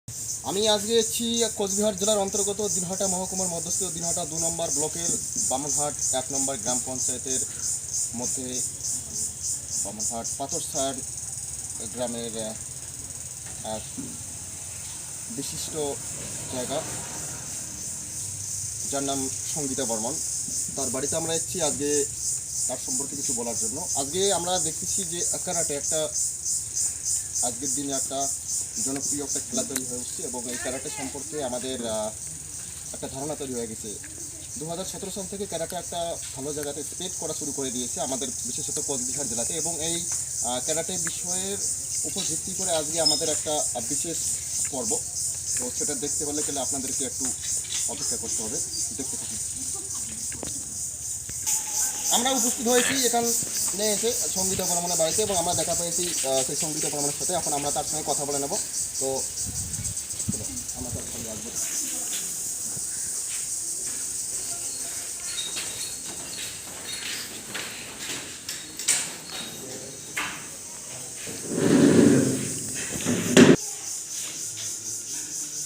আমি আজকে এসেছি কোচবিহার জেলার অন্তর্গত দিনহাটা মহকুমার মধ্যস্থ দিনহাটা 2 নম্বর ব্লকের বামনহাট 1 নম্বর গ্রাম পঞ্চায়েতের মধ্যে বামনহাট পাথরসার গ্রামের এক বিশিষ্ট জায়গা, যার নাম সঙ্গীতা বর্মন। তার বাড়িতে আমরা এসেছি আজকে তার সম্পর্কে কিছু বলার জন্য। আজকে আমরা দেখতেছি যে ক্যারাটে একটা আজকের দিনে একটা জনপ্রিয় একটা খেলা তৈরি হয়ে উঠছে এবং এই ক্যারাটে সম্পর্কে আমাদের একটা ধারণা তৈরি হয়ে গেছে। 2017 সাল থেকে ক্যারাটে একটা ভালো জায়গাতে স্প্রেড করা শুরু করে দিয়েছে আমাদের বিশেষত কোচবিহার জেলাতে, এবং এই ক্যারাটে বিষয়ের উপর ভিত্তি করে আজকে আমাদের একটা বিশেষ পর্ব। তো সেটা দেখতে পারলে গেলে আপনাদেরকে একটু অপেক্ষা করতে হবে, দেখতে থাকুন। আমরা উপস্থিত হয়েছি এখানে এসে সঙ্গীতা বর্মনের বাড়িতে, এবং আমরা দেখা পেয়েছি সেই সঙ্গীতা বর্মনের সাথে। এখন আমরা তার সঙ্গে কথা বলে নেব। তো আমরা তার সঙ্গে আসবো।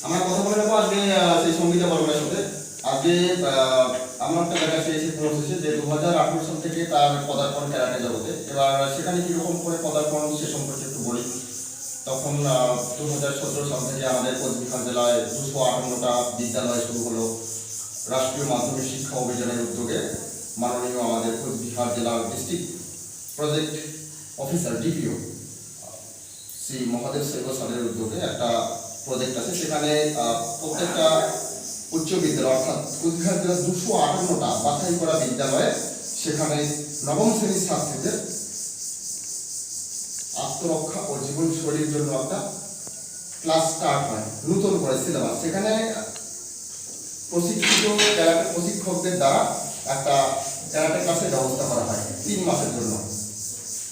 আমরা কথা বলে নেবো আজকে সেই সঙ্গীতা বর্মনের সাথে। আজকে আমার একটা দেখা পেয়েছি পৌঁছেছে যে 2018 সাল থেকে তার পদার্পণ ক্যারাটে জগতে। এবার সেখানে কীরকম করে পদার্পণ সে সম্পর্কে একটু বলি। তখন 2017 সাল থেকে আমাদের কোচবিহার জেলায় 258টা বিদ্যালয় শুরু হলো রাষ্ট্রীয় মাধ্যমিক শিক্ষা অভিযানের উদ্যোগে। মাননীয় আমাদের কোচবিহার জেলার district project officer DPO Shri Mahadev সেবা স্যারের উদ্যোগে একটা প্রজেক্ট আছে। সেখানে প্রত্যেকটা উচ্চ বিদ্যালয় অর্থাৎ কোচবিহার জেলার 258টা বাছাই করা বিদ্যালয়ে সেখানে নবম শ্রেণীর ছাত্রীদের আত্মরক্ষা ও জীবনশৈলীর জন্য একটা ক্লাস স্টার্ট হয়, নতুন করে সিলেবাস। সেখানে প্রশিক্ষিত ক্যারাটে প্রশিক্ষকদের দ্বারা একটা ক্যারাটে ক্লাসের ব্যবস্থা করা হয় 3 মাসের জন্য।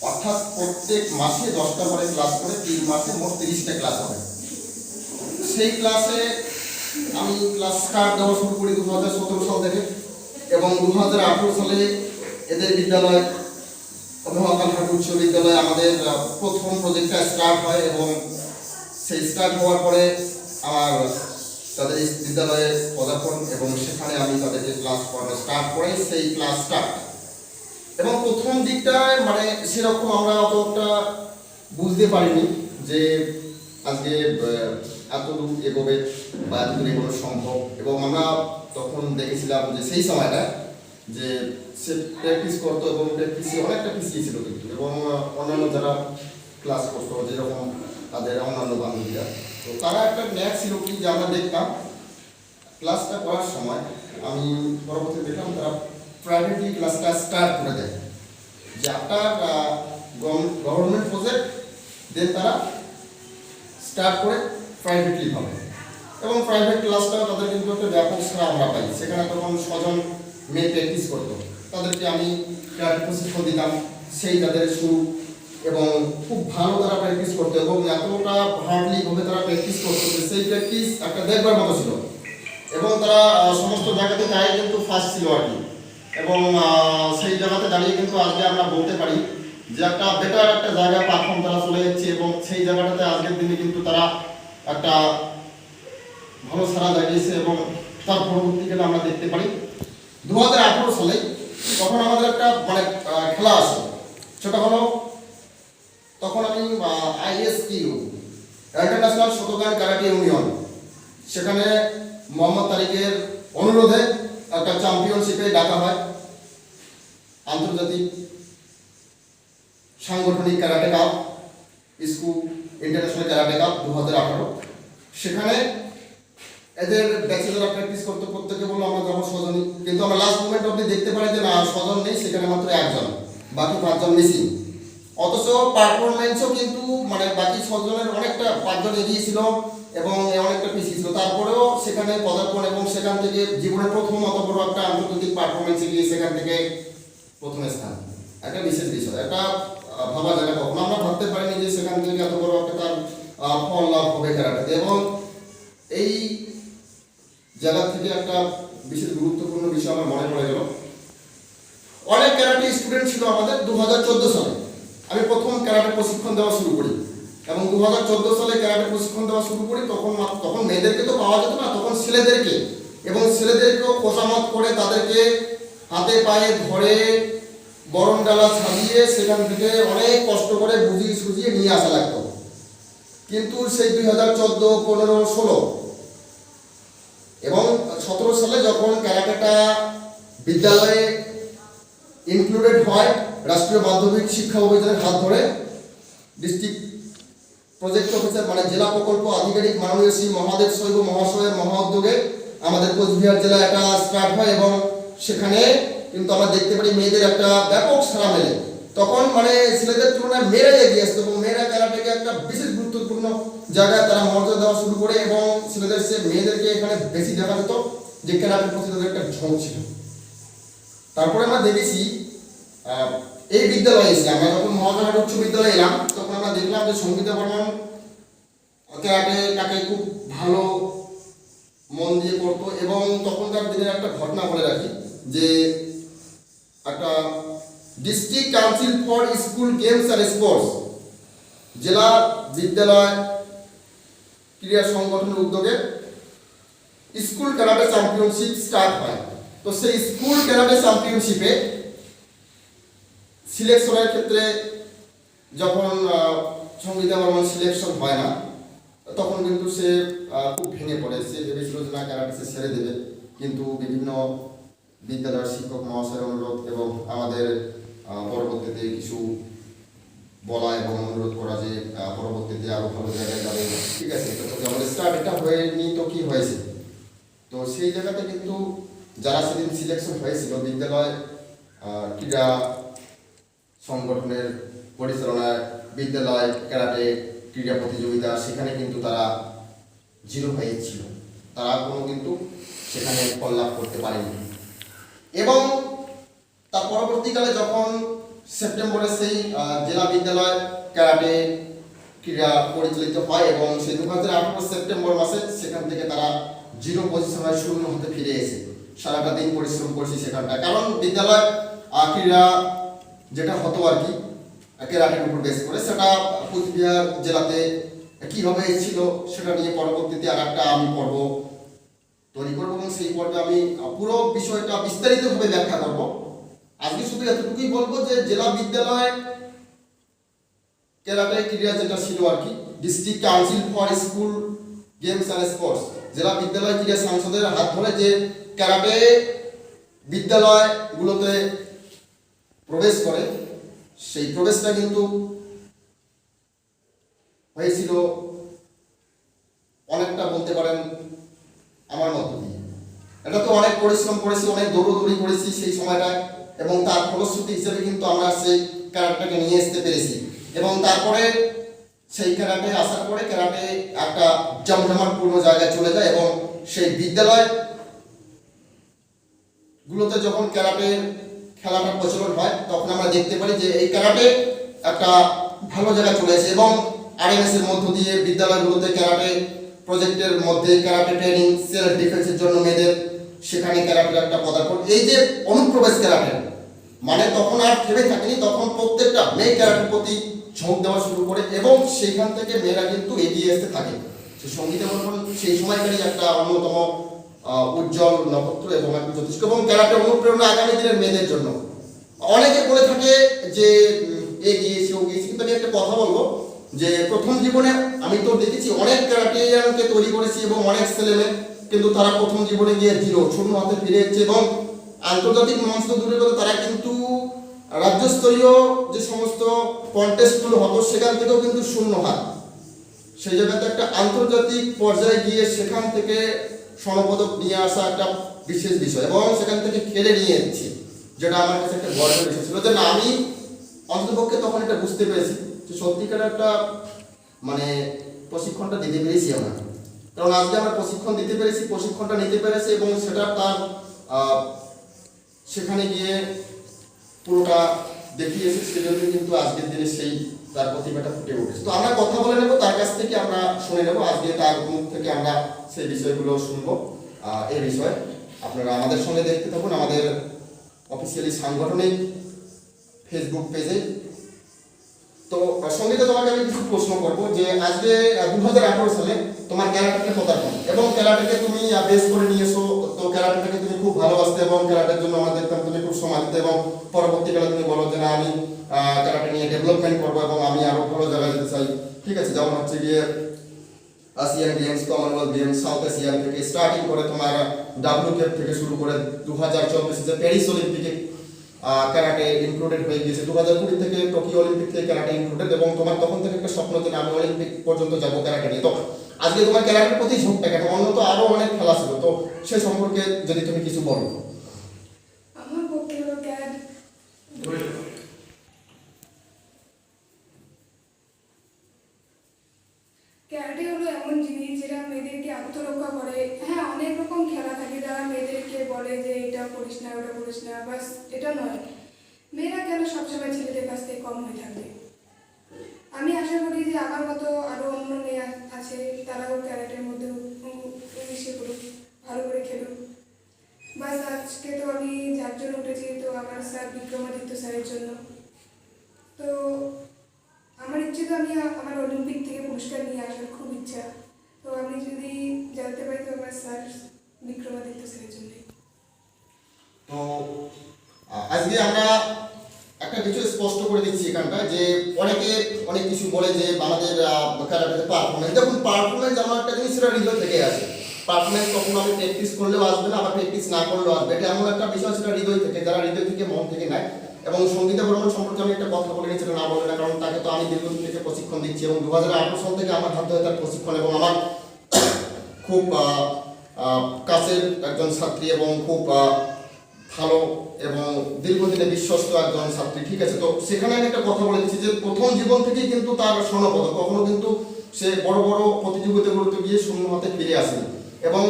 অর্থাৎ প্রত্যেক মাসে 10টা করে ক্লাস করে 3 মাসে মোট 30টা ক্লাস হবে। সেই ক্লাসে আমি ক্লাস স্টার্ট দেওয়া শুরু করি 2017 সাল থেকে, এবং 2018 সালে এদের বিদ্যালয় মহাকালহাট উচ্চ বিদ্যালয়ে আমাদের প্রথম প্রজেক্টটা স্টার্ট হয়, এবং সেই স্টার্ট হওয়ার পরে আমার তাদের বিদ্যালয়ে পদার্পণ, এবং সেখানে আমি তাদেরকে ক্লাস করানো স্টার্ট করাই। সেই ক্লাস স্টার্ট এবং প্রথম দিকটায় মানে সেরকম আমরা অতটা বুঝতে পারিনি যে আজকে এতদূর এগোবে বা এতদূর এগোনো সম্ভব। এবং আমরা তখন দেখেছিলাম যে সেই সময়টা যে সে প্র্যাকটিস করতো এবং প্র্যাকটিসে অনেকটা পিছিয়ে ছিল কিন্তু, এবং অন্যান্য যারা ক্লাস করতো যেরকম তাদের অন্যান্য বান্ধবীরা, তো তারা একটা ন্যাক ছিল কি যে আমরা দেখতাম ক্লাসটা করার সময় আমি পরবর্তী দেখলাম তারা প্রাইভেটলি ক্লাসটা স্টার্ট করে দেয় যে আপনার গভর্নমেন্ট প্রজেক্ট দেন তারা স্টার্ট করে প্রাইভেটলি হবে। এবং প্রাইভেট ক্লাসটাও তাদের কিন্তু একটা ব্যাপক সাড়া আমরা পাই। সেখানে তখন 6 জন মেয়ে প্র্যাকটিস করতো, তাদেরকে আমি ক্যারাটে প্রশিক্ষণ দিতাম। সেই তাদের শুরু, এবং খুব ভালো তারা প্র্যাকটিস করতো, এবং এতটা হার্ডলিভাবে তারা প্র্যাকটিস করতো যে সেই প্র্যাকটিস একটা দেখবার মতো ছিল। এবং তারা সমস্ত জায়গাতে তারাই কিন্তু ফার্স্ট ছিল আর কি। এবং সেই জায়গাতে দাঁড়িয়ে কিন্তু আজকে আমরা বলতে পারি যে একটা বেটার একটা জায়গা প্ল্যাটফর্ম তারা চলে যাচ্ছে, এবং সেই জায়গাটাতে আজকের দিনে কিন্তু তারা একটা ভালো সাড়া জাগিয়েছে। এবং তার পরবর্তীকালে আমরা দেখতে পারি 2018 সালে তখন আমাদের একটা মানে খেলা আছে, সেটা হলো তখন আমি ISTU international Shotokan karate union, সেখানে মোহাম্মদ তারিকের অনুরোধে একটা চ্যাম্পিয়নশিপে ডাকা হয় আন্তর্জাতিক সাংগঠনিক ক্যারাটে কাপ, ইসকু ইন্টারন্যাশনাল ক্যারাটে কাপ 2018। সেখানে এদের ব্যাচে যারা প্র্যাকটিস করতে প্রত্যেকে বললো আমরা যাবো 6 জনই, কিন্তু আমরা লাস্ট মোমেন্ট অবধি দেখতে পারি যে না 6 জন নেই, সেখানে মাত্র 1 জন, বাকি 5 জন মিসিং। অথচ পারফরমেন্সও কিন্তু মানে বাকি 6 জনের অনেকটা 5 জন এগিয়ে ছিল এবং অনেকটা পিছিয়ে ছিল। তারপরেও সেখানে পদার্পণ, এবং সেখান থেকে জীবনের প্রথম অত বড় একটা আন্তর্জাতিক পারফরমেন্সে গিয়ে সেখান থেকে প্রথম স্থান, একটা বিশেষ বিষয়। একটা ভাবা যায় না, কখনো আমরা ভাবতে পারিনি যে সেখান থেকে এত বড় একটা তার ফল লাভ হবে ক্যারাটেতে। এবং এই জায়গা থেকে একটা বিশেষ গুরুত্বপূর্ণ বিষয় আমার মনে পড়ে গেল। অনেক ক্যারাটে স্টুডেন্ট ছিল আমাদের 2014 সালে। আমি প্রথম ক্যারাটে প্রশিক্ষণ দেওয়া শুরু করি। এবং 2014 সালে ক্যারাটে প্রশিক্ষণ দেওয়া শুরু করি। তখন মেয়েদেরকে তো পাওয়া যেত না, তখন ছেলেদেরকে, এবং ছেলেদেরকেও খোসামত করে তাদেরকে হাতে পায়ে ধরে গরম ডালা ছাড়িয়ে সেখান থেকে অনেক কষ্ট করে বুঝিয়ে সুঝিয়ে নিয়ে আসা লাগতো। কিন্তু সেই 2014, 15, 16 এবং 17 সালে যখন ক্যারাটেটা বিদ্যালয়ে ইনক্লুডেড হয় রাষ্ট্রীয় মাধ্যমিক শিক্ষা অভিযানের হাত ধরে, ডিস্ট্রিক্ট প্রজেক্ট অফিসার মানে জেলা প্রকল্প আধিকারিক মাননীয় শ্রী মহাদেব শৈব মহাশয়ের মহা উদ্যোগে আমাদের কোচবিহার জেলা এটা স্টার্ট হয়, এবং সেখানে কিন্তু আমরা দেখতে পারি মেয়েদের একটা ব্যাপক সাড়া মেলে। তখন মানে ছেলেদের তুলনায় মেয়েরা এগিয়ে আসতো, এবং মেয়েরা ক্যারাটেকে একটা বিশেষ গুরুত্বপূর্ণ জায়গায় তারা মর্যাদা দেওয়া শুরু করে, এবং ছেলেদের সে মেয়েদেরকে এখানে বেশি দেখা যেত যে ক্যারাটের প্রতি তাদের একটা ঝোঁক ছিল। তারপরে আমরা দেখেছি এই বিদ্যালয়ে এসে আমরা যখন মহাজনহাট উচ্চ বিদ্যালয়ে এলাম, তখন আমরা দেখলাম যে সঙ্গীতা বর্মন ক্যারাটেটাকে খুব ভালো মন দিয়ে করতো। এবং তখনকার দিনের একটা ঘটনা বলে রাখি যে একটা district council for school games and sports জেলা বিদ্যালয় ক্রীড়া সংগঠনের উদ্যোগে স্কুল ক্যারাটে চ্যাম্পিয়নশিপ স্টার্ট হয়। তো সেই স্কুল ক্যারাটে চ্যাম্পিয়নশিপে সিলেকশনের ক্ষেত্রে যখন সঙ্গীতা বর্মন সিলেকশন হয় না, তখন কিন্তু সে খুব ভেঙে পড়ে। সে ভেবেছিল যে না, ক্যারাটে সে ছেড়ে দেবে, কিন্তু বিভিন্ন বিদ্যালয়ের শিক্ষক মহাশয়ের অনুরোধ এবং আমাদের পরবর্তীতে কিছু বলা এবং অনুরোধ করা যে পরবর্তীতে আরো ভালো জায়গায় যাবে, ঠিক আছে, আমাদের স্টার্ট এটা হয়নি তো কি হয়েছে। তো সেই জায়গাতে কিন্তু যারা সেদিন সিলেকশন হয়েছিল বিদ্যালয় ক্রীড়া সংগঠনের পরিচালনায় বিদ্যালয় ক্যারাটে ক্রীড়া প্রতিযোগিতা, সেখানে কিন্তু তারা 0 হয়েছিল, তারা কোনো কিন্তু সেখানে ফল লাভ করতে পারেনি। এবং তার পরবর্তীকালে যখন সেপ্টেম্বরে সেই জেলা বিদ্যালয় ক্যারাটে ক্রীড়া পরিচালিত হয়, এবং সেই 2018 সেপ্টেম্বর মাসে সেখান থেকে তারা 0 পজিশনে 0 হতে ফিরে এসে সারাটা দিন পরিশ্রম করছি সেখানটা। কারণ বিদ্যালয় ক্রীড়া যেটা হতো আর কি ক্যারাটের উপর বেস করে, সেটা কোচবিহার জেলাতে কীভাবে ছিল সেটা নিয়ে পরবর্তীতে আর একটা আমি পর্ব তৈরি করবো, এবং সেই পর্বে আমি পুরো বিষয়টা বিস্তারিতভাবে ব্যাখ্যা করব। আজকে শুধু এতটুকুই বলবো যে জেলা বিদ্যালয় ক্যারাটে ক্রীড়া যেটা ছিল আর কি, district council for school games and sports জেলা বিদ্যালয় ক্রীড়া সংসদের হাত ধরে যে ক্যারাটে বিদ্যালয়গুলোতে প্রবেশ করে, সেই প্রবেশটা কিন্তু হয়েছিল অনেকটা বলতে পারেন আমার মধ্য দিয়ে। এটা তো অনেক পরিশ্রম করেছি, অনেক দৌড়দৌড়ি করেছি সেই সময়টায়, এবং তার ফলশ্রুতি হিসেবে কিন্তু আমরা সেই ক্যারাটেটাকে নিয়ে আসতে পেরেছি। এবং তারপরে সেই ক্যারাটে আসার পরে ক্যারাটে একটা জমজমাটপূর্ণ জায়গায় চলে যায়, এবং সেই বিদ্যালয় গুলোতে যখন ক্যারাটে খেলাটার প্রচলন হয়, তখন আমরা দেখতে পারি যে এই ক্যারাটে একটা ভালো জায়গায় চলে এসেছে। এবং আরএমএস এর মধ্য দিয়ে বিদ্যালয়গুলোতে ক্যারাটে প্রজেক্টের মধ্যে ক্যারাটে ট্রেনিং, সেলফ ডিফেন্সের জন্য মেয়েদের সেখানে ক্যারাটের একটা পদার্পণ, এই যে অনুপ্রবেশ ক্যারাটে মানে তখন আর থেমে থাকেনি, তখন প্রত্যেকটা মেয়ে ক্যারাটের প্রতি ঝোঁক দেওয়া শুরু করে, এবং সেখান থেকে মেয়েরা কিন্তু এগিয়ে আসতে থাকে। সঙ্গীতা বর্মন সেই সময়কারই একটা অন্যতম উজ্জ্বল নক্ষত্র এবং একটা যথেষ্ট, এবং ক্যারাটে অনুপ্রেরণা আগামী দিনের মেয়েদের জন্য। অনেকে বলে থাকে যে এগিয়েছে ও গিয়েছে, কিন্তু আমি একটা কথা বলবো যে প্রথম জীবনে আমি তো দেখেছি অনেক ক্যারাটিয়ানকে তৈরি করেছি, এবং অনেক ছেলেমেয়ে কিন্তু তারা প্রথম জীবনে গিয়ে 0 হাতে ফিরে এসেছে, এবং আন্তর্জাতিক মঞ্চ দূরের কথা তারা কিন্তু রাজ্যস্তরীয় যে সমস্ত কন্টেস্টগুলো হতো সেখান থেকেও কিন্তু 0 হাত। সেই জায়গাতে একটা আন্তর্জাতিক পর্যায়ে গিয়ে সেখান থেকে স্বর্ণপদক নিয়ে আসা একটা বিশেষ বিষয়, এবং সেখান থেকে খেলে নিয়ে এসেছি, যেটা আমার কাছে একটা গর্বের বিষয় ছিল। যে না, আমি অন্ততপক্ষে তখন এটা বুঝতে পেরেছি যে সত্যিকার একটা মানে প্রশিক্ষণটা দিতে পেরেছি আমরা, কারণ আজকে আমরা প্রশিক্ষণ দিতে পেরেছি, প্রশিক্ষণটা নিতে পেরেছি, এবং সেটা তার সেখানে গিয়ে পুরোটা দেখিয়েছে, সেজন্য কিন্তু আজকের দিনে সেই তার প্রতিভাটা ফুটে উঠেছে। তো আমরা কথা বলে নেবো তার কাছ থেকে, আমরা শুনে নেবো আজকে তার মুখ থেকে, আমরা সেই বিষয়গুলো শুনবো। এই বিষয়ে আপনারা আমাদের সঙ্গে দেখতে থাকুন আমাদের অফিসিয়ালি সাংগঠনিক ফেসবুক পেজে তো সঙ্গীতে তোমাকে আমি কিছু প্রশ্ন করবো যে আজকে 2018 সালে তোমার ক্যারাটেতে পদার্পণ এবং ক্যারাটেকে তুমি বেস করে নিয়েছো। তো ক্যারাটেটাকে তুমি খুব ভালোবাসতে এবং ক্যারাটের জন্য আমরা দেখতাম তুমি খুব সময় দিতে এবং পরবর্তীকালে তুমি বলো যে না আমি ক্যারাটে নিয়ে ডেভেলপমেন্ট করবো এবং আমি আরো ভালো জায়গায় যেতে চাই। ঠিক আছে, যেমন হচ্ছে গিয়ে ASEAN games, Commonwealth games, south Asian থেকে স্টার্টিং করে তোমার WCAP থেকে শুরু করে 2024 যে প্যারিস অলিম্পিকে ক্যারাটে ইনক্লুডেড হয়ে গিয়েছে, 2020 থেকে টোকিও অলিম্পিক থেকে ক্যারাটে ইনক্লুডেড এবং তোমার তখন থেকে একটা স্বপ্ন যে আমি অলিম্পিক পর্যন্ত যাবো ক্যারাটে নিয়ে। তো আজকে তোমার ক্যারাটের প্রতি ঝোঁকটা কেন? অন্য তো আরো অনেক খেলা ছিল, তো সে সম্পর্কে যদি তুমি কিছু বলো। আমার পক্ষে হলো ক্যারাটে হলো এমন জিনিস যেটা মেয়েদেরকে আত্মরক্ষা করে। হ্যাঁ, অনেক রকম খেলা থাকে যারা মেয়েদেরকে বলে যে এটা করিস না, ওটা করিস না, বাস এটা নয়। মেয়েরা কেন সবসময় ছেলেদের কাছ থেকে কম হয়ে থাকবে? আমি আশা করি যে আমার মতো আরো অন্য মেয়ে আছে, তারাও ক্যারাটের মধ্যে মিশে পড়ুক, ভালো করে খেলুক। বাস আজকে তো আমি যার জন্য উঠেছি, তো আমার স্যার বিক্রমাদিত্য স্যারের জন্য। তো আমার ইচ্ছে তো আমি আমার অলিম্পিক থেকে পুরস্কার নিয়ে আসার খুব ইচ্ছা। তো আমি যদি জানতে পারি তো আমার স্যার বিক্রমাদিত্য স্যারের জন্য। তো আজকে আমরা একটা কিছু স্পষ্ট করে দিচ্ছি এখানটা যে অনেকে অনেক কিছু বলে যে আমাদের ক্যারাটেতে পারফরমেন্স, দেখুন পারফরমেন্স আমার একটা জিনিস সেটা হৃদয় থেকে আসে। পারফরমেন্স কখনো আমি প্র্যাকটিস করলেও আসবে না, আবার প্র্যাকটিস না করলেও আসবে, এটা এমন একটা বিষয় সেটা হৃদয় থেকে, যারা হৃদয় থেকে মন থেকে নেয়। এবং সঙ্গীতা বর্মন সম্পর্কে আমি একটা কথা বলে নিয়েছিলাম, না বলে না, কারণ তাকে তো আমি দীর্ঘদিন থেকে প্রশিক্ষণ দিচ্ছি এবং 2018 সাল থেকে আমার হাতে তার প্রশিক্ষণ এবং আমার খুব কাছের একজন ছাত্রী এবং খুব ভালো এবং দীর্ঘদিনে বিশ্বস্ত একজন ছাত্রী। ঠিক আছে, তো সেখানে আমি একটা কথা বলে দিচ্ছি যে প্রথম জীবন থেকেই কিন্তু তার স্বর্ণপদক, কখনো কিন্তু সে বড় বড় প্রতিযোগিতাগুলোতে গিয়ে শূন্য হাতে ফিরে আসেনি এবং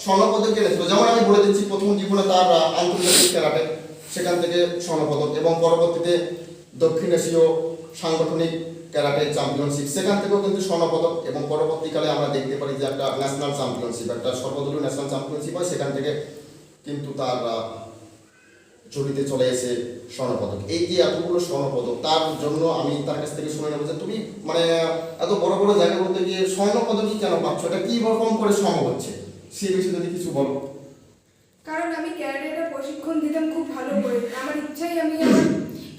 স্বর্ণপদক এনেছিল। যেমন আমি বলে দিচ্ছি প্রথম জীবনে তার আন্তর্জাতিক ক্যারাটে, সেখান থেকে স্বর্ণপদক এবং পরবর্তীতে দক্ষিণ এশীয় সাংগঠনিক ক্যারাটে চ্যাম্পিয়নশিপ, সেখান থেকেও কিন্তু স্বর্ণপদক এবং পরবর্তীকালে আমরা দেখতে পারি যে একটা ন্যাশনাল চ্যাম্পিয়নশিপ, একটা সর্বদলীয় ন্যাশনাল চ্যাম্পিয়নশিপ হয়, সেখান থেকে কিন্তু তার জড়িতে চলে এসে স্বর্ণপদক। এই যে এতগুলো স্বর্ণপদক, তার জন্য আমি তার কাছ থেকে শুনে নেবো যে তুমি মানে এত বড় বড় জায়গা বলতে গিয়ে স্বর্ণপদকই কেন পাচ্ছ, এটা কি রকম করে সম্ভব হচ্ছে, সেই বিষয়ে যদি কিছু বলো। কারণ আমি ক্যারাটেটা প্রশিক্ষণ দিতাম খুব ভালো করে। আমার ইচ্ছাই আমি আমার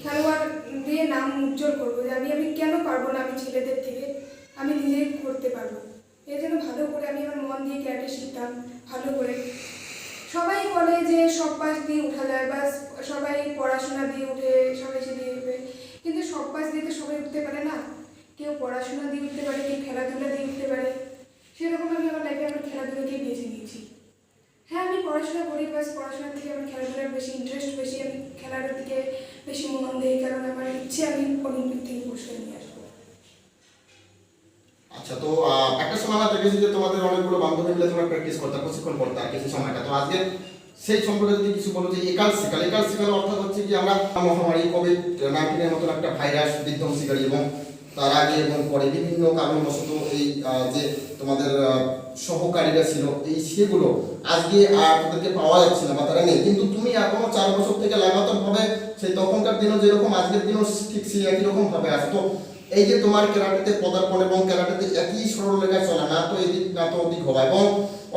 খেলোয়াড় দিয়ে নাম উজ্জ্বল করবো, যে আমি কেন পারবো না, আমি ছেলেদের থেকে আমি নিজেই করতে পারবো। এই জন্য ভালো করে আমি আমার মন দিয়ে ক্যারাটে শিখতাম ভালো করে। সবাই বলে যে সব পাশ দিয়ে উঠা যায়, বা সবাই পড়াশোনা দিয়ে উঠে, সবাই সে দিয়ে উঠবে, কিন্তু সব পাশ দিয়ে তো সবাই উঠতে পারে না। কেউ পড়াশোনা দিয়ে উঠতে পারে, কেউ খেলাধুলা দিয়ে উঠতে পারে। সেরকম আমি আমার লাইফে আমার খেলাধুলাকেই বেছে নিয়েছি। হ্যাঁ, আমি পড়াশোনা করি, বাস পড়াশোনার থেকে আমার খেলাধুলার বেশি ইন্টারেস্ট বেশি, আমি খেলার দিকে বেশি মন দিই, কারণ আমার ইচ্ছে আমি অলিম্পিক থেকে পুরস্কার নিয়ে আসবো। আচ্ছা, তো একটা সময় আমরা দেখেছি যে তোমাদের অনেকগুলো বান্ধবী মিলে তোমরা প্র্যাকটিস করতে, প্রশিক্ষণ করতে আর কিছু সময়টা, তো আজকে সেই সম্পর্কে যদি কিছু বলো যে একাল শিকাল অর্থাৎ হচ্ছে কি আমরা মহামারী কোভিড-19 মতন একটা ভাইরাস বিধ্বংসীকারী এবং তার আগে এবং পরে বিভিন্ন কারণবশত এই যে তোমাদের সহকারীরা ছিল এই সেগুলো আজকে আর তাদেরকে পাওয়া যাচ্ছে না বা তারা নেই, কিন্তু তুমি এখনো 4 বছর থেকে লাগাতার ভাবে সেই তখনকার দিনও যেরকম আজকের দিনও ঠিক সেই একই রকম ভাবে আসে। তো এই যে তোমার ক্যারাটেতে পদার্পণ এবং ক্যারাটেতে একই সরলরেখায় চলা, না তো এদিক না তো ওদিক হওয়া এবং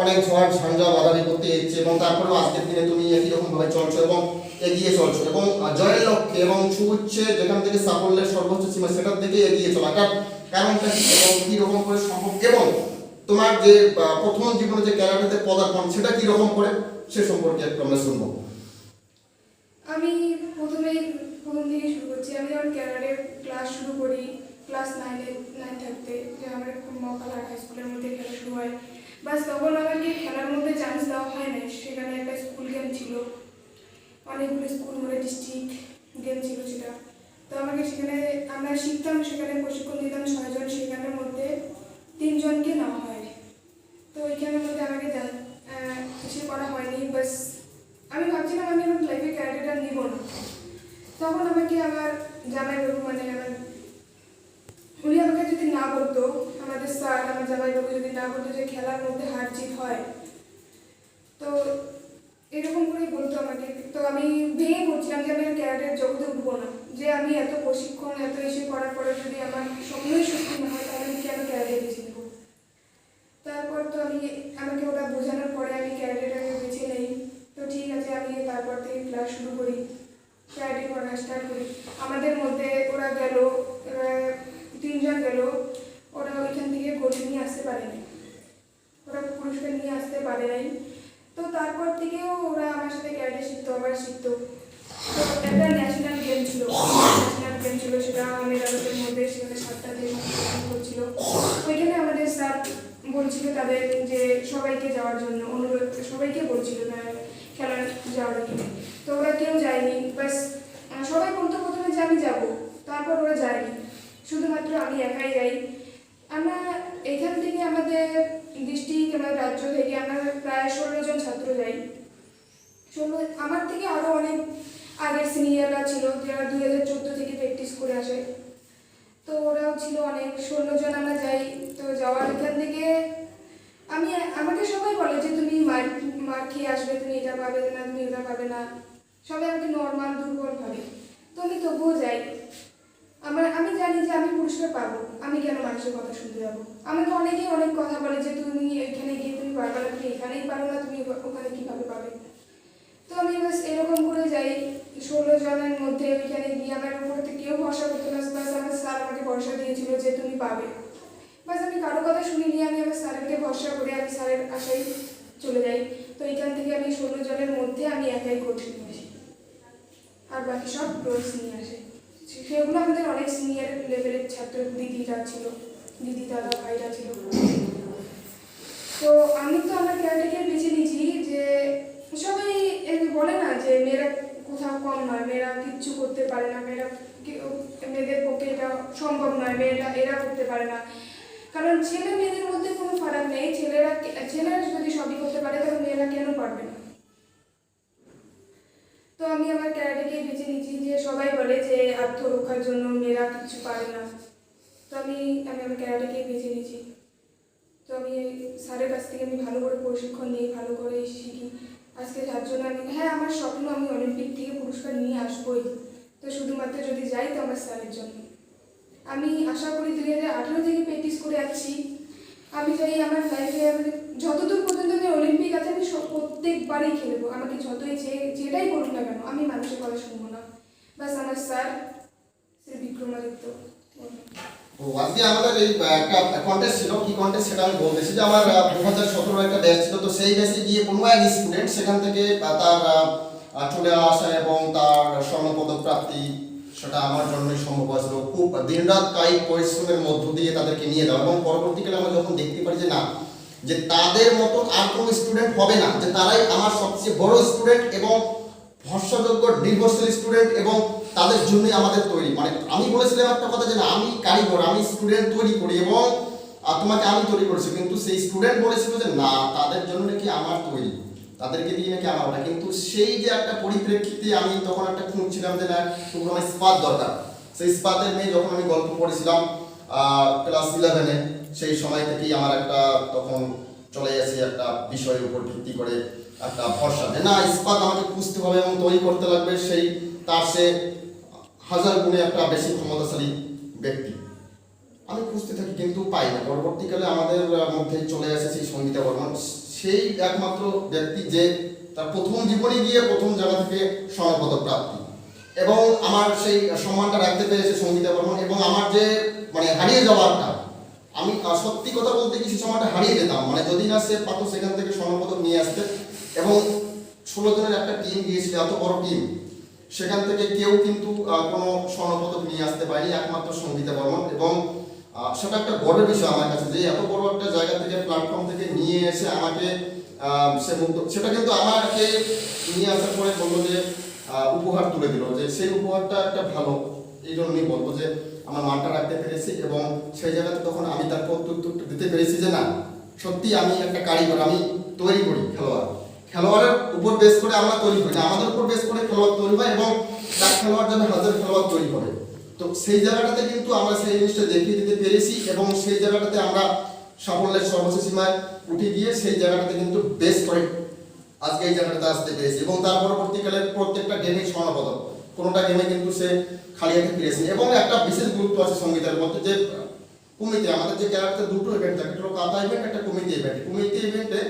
অনেক ঝড় ঝঞ্ঝা বাধা বিপত্তি এসেছে এবং তারপরেও আজকের দিনে তুমি একই রকম ভাবে চলছো এবং এগিয়ে চলছো এবং জয়ের লক্ষ্যে এবং সুউচ্চে যেখান থেকে সাফল্যের সর্বোচ্চ সীমা সেটার দিকে এগিয়ে চলা, কারণটা কি এবং কি রকম করে সম্ভব এবং তোমার যে প্রথম জীবনে যে ক্যারাটেতে পদার্পণ সেটা কি রকম করে, সে সম্পর্কে একটু আমরা শুনবো। আমি প্রথম থেকে শুরু করছি। আমি যখন ক্যারাটে ক্লাস শুরু করি ক্লাস 9 থাকতে, যে আমার মকালার হাই স্কুলের মধ্যে খেলা শুরু হয়, বাস তখন আমাকে খেলার মধ্যে চান্স দেওয়া হয় না। সেখানে একটা স্কুল গেম ছিল, অনেকগুলো স্কুল মিলে ডিস্ট্রিক্ট গেম ছিল সেটা। তো আমাকে সেখানে আমরা শিখতাম, সেখানে প্রশিক্ষণ দিতাম 6 জন, সেখানের মধ্যে 3 জনকে নেওয়া হয়। তো ওইখানের মধ্যে আমাকে কিছু করা হয়নি, বাস আমি ভাবছিলাম আমি আমার লাইফে ক্যারিয়ারটা নিব না। তখন আমাকে আমার জামাইবাবু মানে উনি আমাকে যদি না বলতো, আমাদের স্যার আমার জামাইবাবু যদি না বলতো যে খেলার মধ্যে হার জিত হয়, তো এরকম করে বলতো আমাকে। তো আমি ভেঙে পড়ছিলাম যে আমি ক্যারাটের জগতে উঠবো না, যে আমি এত প্রশিক্ষণ এত এসে করার পরে যদি আমার স্বপ্নই সত্যি না হয় তাহলে আমি কেন ক্যারাটে বেছে নেবো। তারপর তো আমাকে ওরা বোঝানোর পরে আমি ক্যারাটেটাকে বেছে নেই। তো ঠিক আছে, আমি তারপর থেকে ক্লাস শুরু করি, ক্যারাটে করা স্টার্ট করি। আমাদের মধ্যে ওরা গেল, ওরা 3 জন গেল, ওরা ওইখান থেকে গোল্ড নিয়ে আসতে পারেনি, ওরা পুরস্কার নিয়ে আসতে পারে নাই। তো তারপর থেকেও ওরা আমার সাথে ক্যারাটে শিখতো, আবার শিখতো। তো একটা ন্যাশনাল গেম ছিল, সেটা আমাদের আলোচনার মধ্যে, সেখানে 7টা দেশ অংশগ্রহণ করছিল। ওইখানে আমাদের স্যার বলছিল তাদের যে সবাইকে যাওয়ার জন্য অনুরোধ, সবাইকে বলছিল তারা খেলার যাওয়ার জন্য। তো ওরা কেউ যায়নি, বাস সবাই বলতো প্রথমে যে আমি যাব, তারপর ওরা যায়নি, শুধুমাত্র আমি একাই যাই। আমরা এখান থেকে আমাদের ডিস্ট্রিক্ট, আমাদের রাজ্য থেকে আমরা প্রায় 16 জন ছাত্র যাই। 16, আমার থেকে আরও অনেক আগের সিনিয়ররা ছিল যারা 2014 থেকে প্র্যাকটিস করে আসে। তো ওরাও ছিল অনেক, 16 জন আমরা যাই। তো যাওয়ার এখান থেকে আমাকে সবাই বলে যে তুমি মার খেয়ে আসবে, তুমি এটা পাবে না, তুমি ওটা পাবে না, সবাই আমাকে নর্মাল দুর্বল ভাবে। তো আমি তবুও যাই। আমি জানি যে আমি পুরস্কার পাবো, আমি কেন মানুষের কথা শুনতে যাবো। আমাকে অনেকেই অনেক কথা বলে যে তুমি এখানে গিয়ে তুমি পারবে না, তুমি এখানেই পারো না, তুমি ওখানে কীভাবে পাবে। তো আমি বাস এরকম করে যাই। 16 জনের মধ্যে ওইখানে গিয়ে আমার উপর থেকে কেউ ভরসা করতো না, বাস আমার স্যার আমাকে ভরসা দিয়েছিল যে তুমি পাবে। বাস আমি কারো কথা শুনিনি, আমি আমার স্যারকে ভরসা করে আমি স্যারের আশায় চলে যাই। তো এখান থেকে আমি 16 জনের মধ্যে আমি একাই কোচ নিয়ে আসি, আর বাকি সব রোলস নিয়ে আসে। সেগুলো আমাদের অনেক সিনিয়র লেভেলের ছাত্র দিদিরা ছিল, দিদি দাদা ভাইরা ছিল। তো আমি তো আমার ক্যারাটেকে বেছে নিয়েছি যে সবাই বলে না যে মেয়েরা কোথাও কম নয়, মেয়েরা কিচ্ছু করতে পারে না, মেয়েদের পক্ষে এটা সম্ভব নয়, মেয়েরা এরা করতে পারে না। কারণ ছেলে মেয়েদের মধ্যে কোনো ফারাক নেই, ছেলেরা যদি সবই করতে পারে তাহলে মেয়েরা কেন পারবে না। তো আমি আমার ক্যারাটেকে বেছে নিয়েছি যে সবাই বলে যে আত্মরক্ষার জন্য মেয়েরা কিছু পারে না। তো আমি আমার ক্যারাটেকে বেছে নিয়েছি। তো আমি স্যারের কাছ থেকে আমি ভালো করে প্রশিক্ষণ নিই, ভালো করে শিখি। আজকে যার জন্য আমার স্বপ্ন আমি অলিম্পিক থেকে পুরস্কার নিয়ে আসবোই। তো শুধুমাত্র যদি যাই তো আমার স্যারের জন্য। আমি আশা করি 2018 থেকে প্র্যাকটিস করে আসছি। আমি চাই আমার লাইফে যতদূর পর্যন্ত আমি অলিম্পিক আছে আমি প্রত্যেকবারই খেলবো। আমাকে যতই যেটাই করুক না কেন আমি মানুষের কথা শুনবো না। বাস আমার স্যার শ্রী বিক্রমাদিত্য। তো আজকে আমাদের এই একটা কন্টেস্ট ছিল, কি কন্টেস্ট সেটা আমি বলতেছি যে আমার 2017 একটা ব্যাচ ছিল। তো সেই ব্যাচে গিয়ে কোনো এক স্টুডেন্ট সেখান থেকে তার চলে আসা এবং তার স্বর্ণপদক প্রাপ্তি, সেটা আমার জন্যই সম্ভব হয়েছিল। খুব দিনরাত কায়িক পরিশ্রমের মধ্য দিয়ে তাদেরকে নিয়ে যাওয়া, এবং পরবর্তীকালে আমরা যখন দেখতে পারি যে না, যে তাদের মতন আর কোনো স্টুডেন্ট হবে না, যে তারাই আমার সবচেয়ে বড় স্টুডেন্ট এবং ভরসাযোগ্য নির্ভরশীল স্টুডেন্ট, এবং তাদের জন্যই আমাদের তৈরি। মানে আমি বলেছিলাম একটা কথা যে না, আমি কারিগর, আমি স্টুডেন্ট তৈরি করি এবং তোমাকে আমি তৈরি করেছি, কিন্তু সেই স্টুডেন্ট বলেছিল যে না, তাদের জন্য নাকি আমার তৈরি, তাদেরকে দিয়ে নাকি আমার ওটা। কিন্তু সেই যে একটা পরিপ্রেক্ষিতে আমি তখন একটা খুঁজছিলাম যে না, শুধু আমার ইস্পাত দরকার। সেই ইস্পাতের মেয়ে যখন আমি গল্প পড়েছিলাম ক্লাস 11-এ, সেই সময় থেকেই আমার একটা তখন চলে আসে একটা বিষয়ের উপর ভিত্তি করে একটা ভরসা যে না, ইস্পাত আমাকে খুঁজতে হবে এবং তৈরি করতে লাগবে সেই তার সে 1000 গুণে একটা বেশি ক্ষমতাশালী ব্যক্তি। আমি খুঁজতে থাকি কিন্তু পাই না। পরবর্তীকালে আমাদের মধ্যে চলে আসে সেই সঙ্গীতা বর্মন, সেই একমাত্র ব্যক্তি যে তার প্রথম জীবনে গিয়ে প্রথম জায়গা থেকে স্বর্ণপদক প্রাপ্তি, এবং আমার সেই সম্মানটা রাখতে পেরেছে সঙ্গীতা বর্মন। এবং আমার যে মানে হারিয়ে যাওয়ারটা, আমি সত্যি কথা বলতে কি সেই সময়টা হারিয়ে যেতাম, মানে যদি না সে পাতো সেখান থেকে স্বর্ণপদক নিয়ে আসতে। এবং 16 জনের একটা টিম গিয়েছিল, এত বড় টিম, সেখান থেকে কেউ কিন্তু কোনো স্বর্ণপদক নিয়ে আসতে পারেনি, একমাত্র সঙ্গীতা বর্মন। এবং সেটা একটা গর্বের বিষয় আমার কাছে যে এত বড় একটা জায়গা থেকে, প্ল্যাটফর্ম থেকে নিয়ে এসে আমাকে সে মুক্ত, সেটা কিন্তু আমাকে নিয়ে আসার পরে বললো যে উপহার তুলে দিল, যে সেই উপহারটা একটা ভালো, এই জন্যই বলবো যে আমার মানটা রাখতে পেরেছি। এবং সেই জায়গাতে তখন আমি তার প্রত্যুত্তর দিতে পেরেছি যে না, সত্যি আমি একটা কারিগর, আমি তৈরি করি খেলোয়াড়ের উপর বেস করে আমরা তৈরি করি না, আমাদের উপর বেস করে খেলোয়াড় তৈরি হয়, এবং তার খেলোয়াড় যেন 1000 খেলোয়াড় তৈরি করে। তো সেই জায়গাটাতে কিন্তু আমরা সেই জিনিসটা দেখিয়ে দিতে পেরেছি, এবং সেই জায়গাটাতে আমরা সাফল্যের সর্বোচ্চ সীমায় উঠে গিয়ে সেই জায়গাটাতে কিন্তু বেস করে আজকে এই জায়গাটাতে আসতে পেরেছে এবং তার পরবর্তীকালে প্রত্যেকটা গেমে স্বর্ণপদক, কোনোটা গেমে কিন্তু সে খালি হাতে ফিরেছে। এবং একটা বিশেষ গুরুত্ব আছে সঙ্গীতের মধ্যে, যে কুমিতে আমাদের যে ক্যারাক্টার দুটো ইভেন্ট থাকে, একটা কাতা ইভেন্ট, একটা কুমিতে ইভেন্ট। কুমিতে ইভেন্টে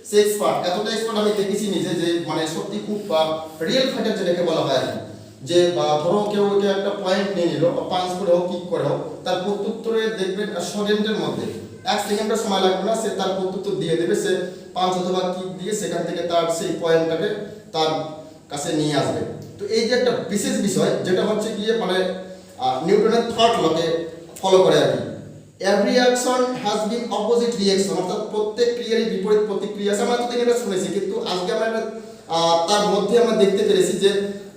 সে এক্সপার্ট, এতটা এক্সপার্ট আমি দেখেছি নিজে, যে মানে সত্যি খুব রিয়েল ফাইটার যেটাকে বলা হয় আর কি। যে ধরো কেউ ওকে একটা পয়েন্ট নিয়ে নিল, পাঞ্চ করে হোক, কিক করে হোক, তার প্রত্যুত্তরে দেখবেন সেকেন্ডের মধ্যে, 1 সেকেন্ডের সময় লাগবে না, সে তার প্রত্যুত্তর দিয়ে দেবে। সে পাঞ্চ অথবা কিক দিয়ে সেখান থেকে তার সেই পয়েন্টটাকে তার কাছে নিয়ে আসবে। তো এই যে একটা বিশেষ বিষয়, যেটা হচ্ছে গিয়ে মানে নিউটনের থার্ড লকে ফলো করে আর কি। Every action has been opposite reaction, অর্থাৎ প্রত্যেক ক্রিয়ারই বিপরীত প্রতিক্রিয়া আছে। আমরা এতদিন এটা শুনেছি, কিন্তু আজকে আমরা তার মধ্যে আমরা দেখতে পেরেছি যে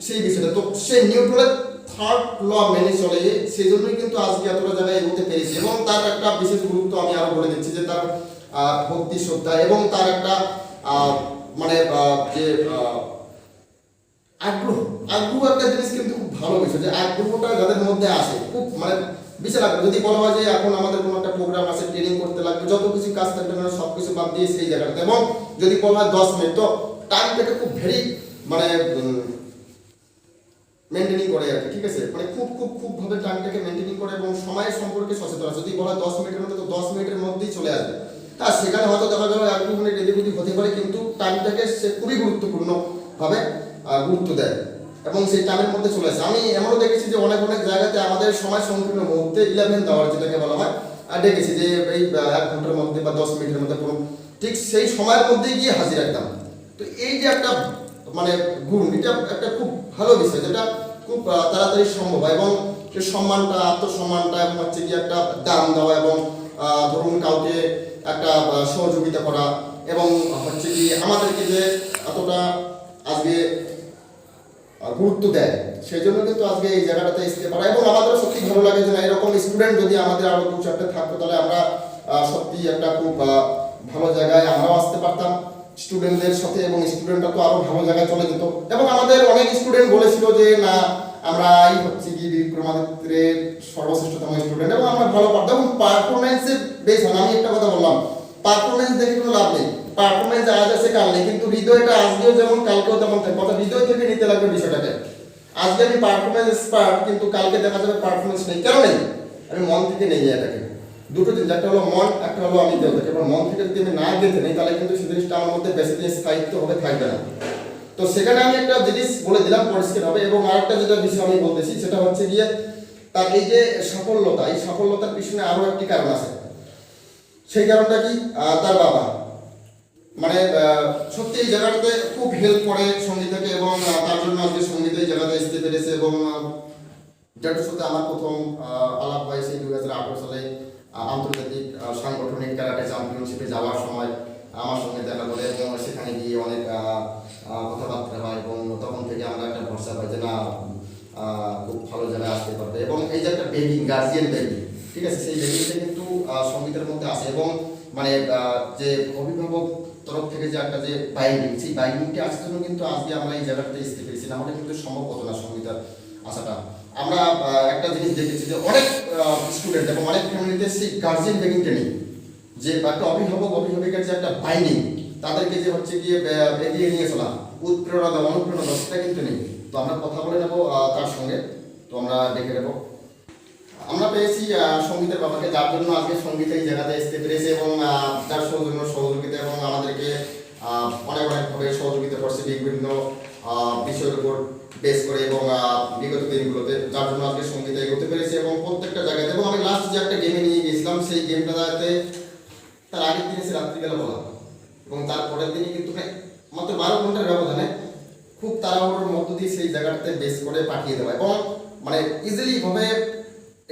সেই বিষয়টা। তো সেই নিউটনের থার্ড ল মেনে চলে, সেই জন্যই কিন্তু আজকে এতটা জায়গায় এগোতে পেরেছি। এবং তার একটা বিশেষ গুরুত্ব আমি আরো বলে দিচ্ছি, যে তার ভক্তি, শ্রদ্ধা এবং তার একটা মানে যে আগ্রহ একটা জিনিস কিন্তু খুব ভালো বিষয়, যে আগ্রহটা যাদের মধ্যে আসে খুব মানে বিশাল আগ্রহ। যদি বলা হয় যে এখন আমাদের কোনো একটা প্রোগ্রাম আছে, ট্রেনিং করতে লাগবে, যত কিছু কাজ থাকবে না সব কিছু বাদ দিয়ে সেই জায়গাটাতে, এবং যদি বলা হয় 10 মিনিট, তো টাইমটাকে খুব ভেরি মানে মেনটেনিং করে আর কি, ঠিক আছে, মানে খুব ভাবে টাইমটাকে মেনটেনিং করে এবং সময়ের সম্পর্কে সচেতন আছে। যদি বলা হয় 10 মিনিটের মধ্যে, তো 10 মিনিটের মধ্যেই চলে আসবে। তা সেখানে হয়তো দেখা গেল 1-2 মিনিট এদিক হতে পারে, কিন্তু টাইমটাকে সে খুবই গুরুত্বপূর্ণ ভাবে গুরুত্ব দেয় এবং সেই টাইমের মধ্যে চলে আসে। আমি এমনও দেখেছি যে অনেক জায়গাতে আমাদের সময় সংকীর্ণ মুহূর্তে 11 আওয়ার যেটাকে বলা হয়, আর দেখেছি যে এই 1 ঘন্টার মধ্যে বা 10 মিনিটের মধ্যে পুরো ঠিক সেই সময়ের মধ্যেই গিয়ে হাজির একদম। তো এই যে একটা মানে গুণ, এটা একটা খুব ভালো বিষয়, যেটা খুব তাড়াতাড়ি সম্ভব হয়। এবং সেই সম্মানটা, আত্মসম্মানটা এবং হচ্ছে কি একটা দাম দেওয়া, এবং ধরুন কাউকে একটা সহযোগিতা করা, এবং হচ্ছে কি আমাদেরকে যে এতটা আজকে গুরুত্ব দেয়, সেই জন্য কিন্তু আজকে এই জায়গাটাতে আসতে পারা। এবং আমাদের সত্যি ভালো লাগে যে না, এরকম স্টুডেন্ট যদি আমাদের আরো 2-4টা থাকতো, তাহলে আমরা সত্যি একটা খুব ভালো জায়গায় আমরাও আসতে পারতাম স্টুডেন্টদের সাথে, এবং স্টুডেন্টরা তো আরো ভালো জায়গায় চলে যেত। এবং আমাদের অনেক স্টুডেন্ট বলেছিল যে না, আমরা এই হচ্ছে কি বিক্রমাদিত্যের সর্বশ্রেষ্ঠতম স্টুডেন্ট, এবং আমরা ভালো পারতাম। এবং পারফরমেন্সের বেশ হয়, আমি একটা কথা বললাম, পারফরমেন্স দেখে কোনো লাভ নেই, পারফরমেন্স আজ আছে কাল নেই, কিন্তু হৃদয়টা আজকেও যেমন কালকেও তেমন থাকে। কথা হৃদয় থেকে নিতে লাগবে বিষয়টাকে। আজকে আমি পারফরমেন্স এক্সপার্ট, কিন্তু কালকে দেখা যাবে পারফরমেন্স নেই। কেন নেই? আমি মন থেকে নেই এটাকে। দুটো জিনিস, একটা হলো মন, একটা হলো আমি দেবো। এবার মন থেকে যদি আমি না গেতে নেই, তাহলে কিন্তু সেই জিনিসটা আমার মধ্যে বেশি দিন স্থায়িত্ব হবে থাকবে না। তো সেখানে আমি একটা জিনিস বলে দিলাম পরিষ্কার হবে। এবং আরেকটা যেটা বিষয় আমি বলতেছি, সেটা হচ্ছে গিয়ে তার এই যে সাফল্যতা, এই সাফল্যতার পিছনে আরো একটি কারণ আছে। সেই কারণটা কি? তার বাবা মানে সত্যি এই জায়গাটাতে খুব হেল্প করে সঙ্গীতাকে, এবং তার জন্য আজকে সঙ্গীত এই জায়গাতে আসতে পেরেছে। এবং যেটার সাথে আমার প্রথম আলাপ হয় সেই 2018 সালে আন্তর্জাতিক সাংগঠনিক ক্যারাটে চ্যাম্পিয়নশিপে যাওয়ার সময় আমার সঙ্গে দেখা করে, এবং সেখানে গিয়ে অনেক কথাবার্তা হয়, এবং তখন থেকে আমরা একটা ভরসা পাই যে না, খুব ভালো জায়গায় আসতে পারবে। এবং এই যে একটা বেগিং, গার্জিয়ান বেগিং, ঠিক আছে, সেই বেগিংটা কিন্তু সঙ্গীতের মধ্যে আসে। এবং মানে যে অভিভাবক তরফ থেকে যে একটা যে বাইন্ডিং, সেই বাইন্ডিংটা আসার জন্য কিন্তু আজকে আমরা এই জায়গাটাতে আসতে পেরেছি, না হলে কিন্তু সম্ভব হতো না সঙ্গীতের আসাটা। আমরা একটা জিনিস দেখেছি যে অনেক স্টুডেন্ট এবং অনেক ফ্যামিলিতে সেই গার্জিয়ান বেগিংটা নেই, যে একটা অভিভাবিকার যে একটা বাইন্ডিং, তাদেরকে যে হচ্ছে গিয়ে এগিয়ে নিয়ে চলা, উৎপ্রেরণা দেওয়া, অনুপ্রেরণা দেওয়া, সেটা কিন্তু নেই। তো আমরা কথা বলে নেবো তার সঙ্গে, তো আমরা দেখে নেবো। আমরা পেয়েছি সঙ্গীতের বাবাকে, যার জন্য আজকে সঙ্গীত এই জায়গাতে আসতে পেরেছে, এবং যার সহযোগিতা এবং আমাদেরকে অনেকভাবে সহযোগিতা করছে বিভিন্ন বিষয়ের উপর বেস করে, এবং বিগত দিনগুলোতে, যার জন্য আজকে সঙ্গীতে এগোতে পেরেছে এবং প্রত্যেকটা জায়গাতে। এবং আমি লাস্ট যে একটা গেমে নিয়ে গেছিলাম, সেই গেমটাতে তার আগের দিন এসে রাত্রিবেলা বলা, এবং তারপরের দিনই কিন্তু মাত্র 12 ঘন্টার ব্যবধানে খুব তাড়াহুড়োর মধ্য দিয়ে সেই জায়গাটাতে বেস করে পাঠিয়ে দেওয়া, এবং মানে ইজিলি ভাবে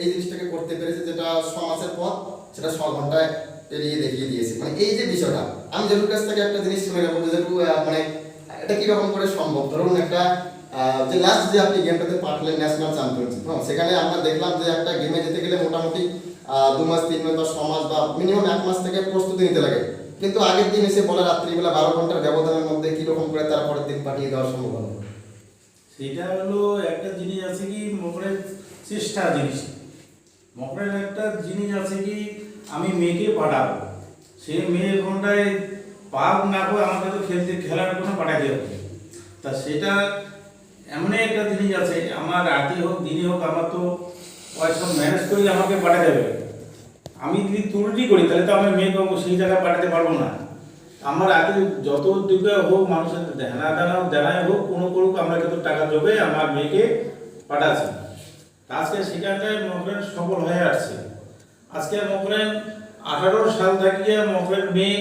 এই জিনিসটাকে করতে পেরেছে, যেটা 6 মাসের পর সেটা 6 ঘন্টায় পেরিয়ে দেখিয়ে দিয়েছে। মানে এই যে বিষয়টা, আমি জেরুর কাছ থেকে একটা জিনিস শুনে নেবো যে মানে এটা কিরকম করে সম্ভব। ধরুন একটা যে লাস্ট যে আপনি গেমটাতে পাঠালেন ন্যাশনাল চ্যাম্পিয়নশিপ, হ্যাঁ, সেখানে আমরা দেখলাম যে একটা গেমে যেতে গেলে মোটামুটি 2 মাস 3 মাস বা 6 মাস বা মিনিমাম 1 মাস থেকে প্রস্তুতি নিতে লাগে, কিন্তু আগের দিন এসে বলে রাত্রিবেলা 12 ঘন্টার ব্যবধানের মধ্যে কিরকম করে তারপরের দিন পাঠিয়ে দেওয়া সম্ভব হবে? সেটা হলো একটা জিনিস আছে কি মকরের চেষ্টা জিনিস, মকরের একটা জিনিস আছে কি আমি মেয়েকে পাঠাবো, সে মেয়ে ঘন্টায় পাক না করে আমাকে তো খেলার কোনো পাঠাতে হবে। তা সেটা এমন একটা জিনিস আছে, আমার রাতে হোক দিনে হোক আমার তো ওই সব ম্যানেজ করে আমাকে পাঠাতে হবে। আমি যদি ত্রুটি করি তাহলে তো আমি মেয়েকে সেই জায়গায় পাঠাতে পারবো না। আমার রাতে যত দিকে হোক মানুষের দেনায় হোক কোনো করুক, আমরা কিন্তু টাকা যোগে আমার মেয়েকে পাঠাচ্ছি। আজকে সেখানটায় মকরেন সফল হয়ে আসছে। আজকে মকরেন 18 সাল থেকে মকরেন মেয়ে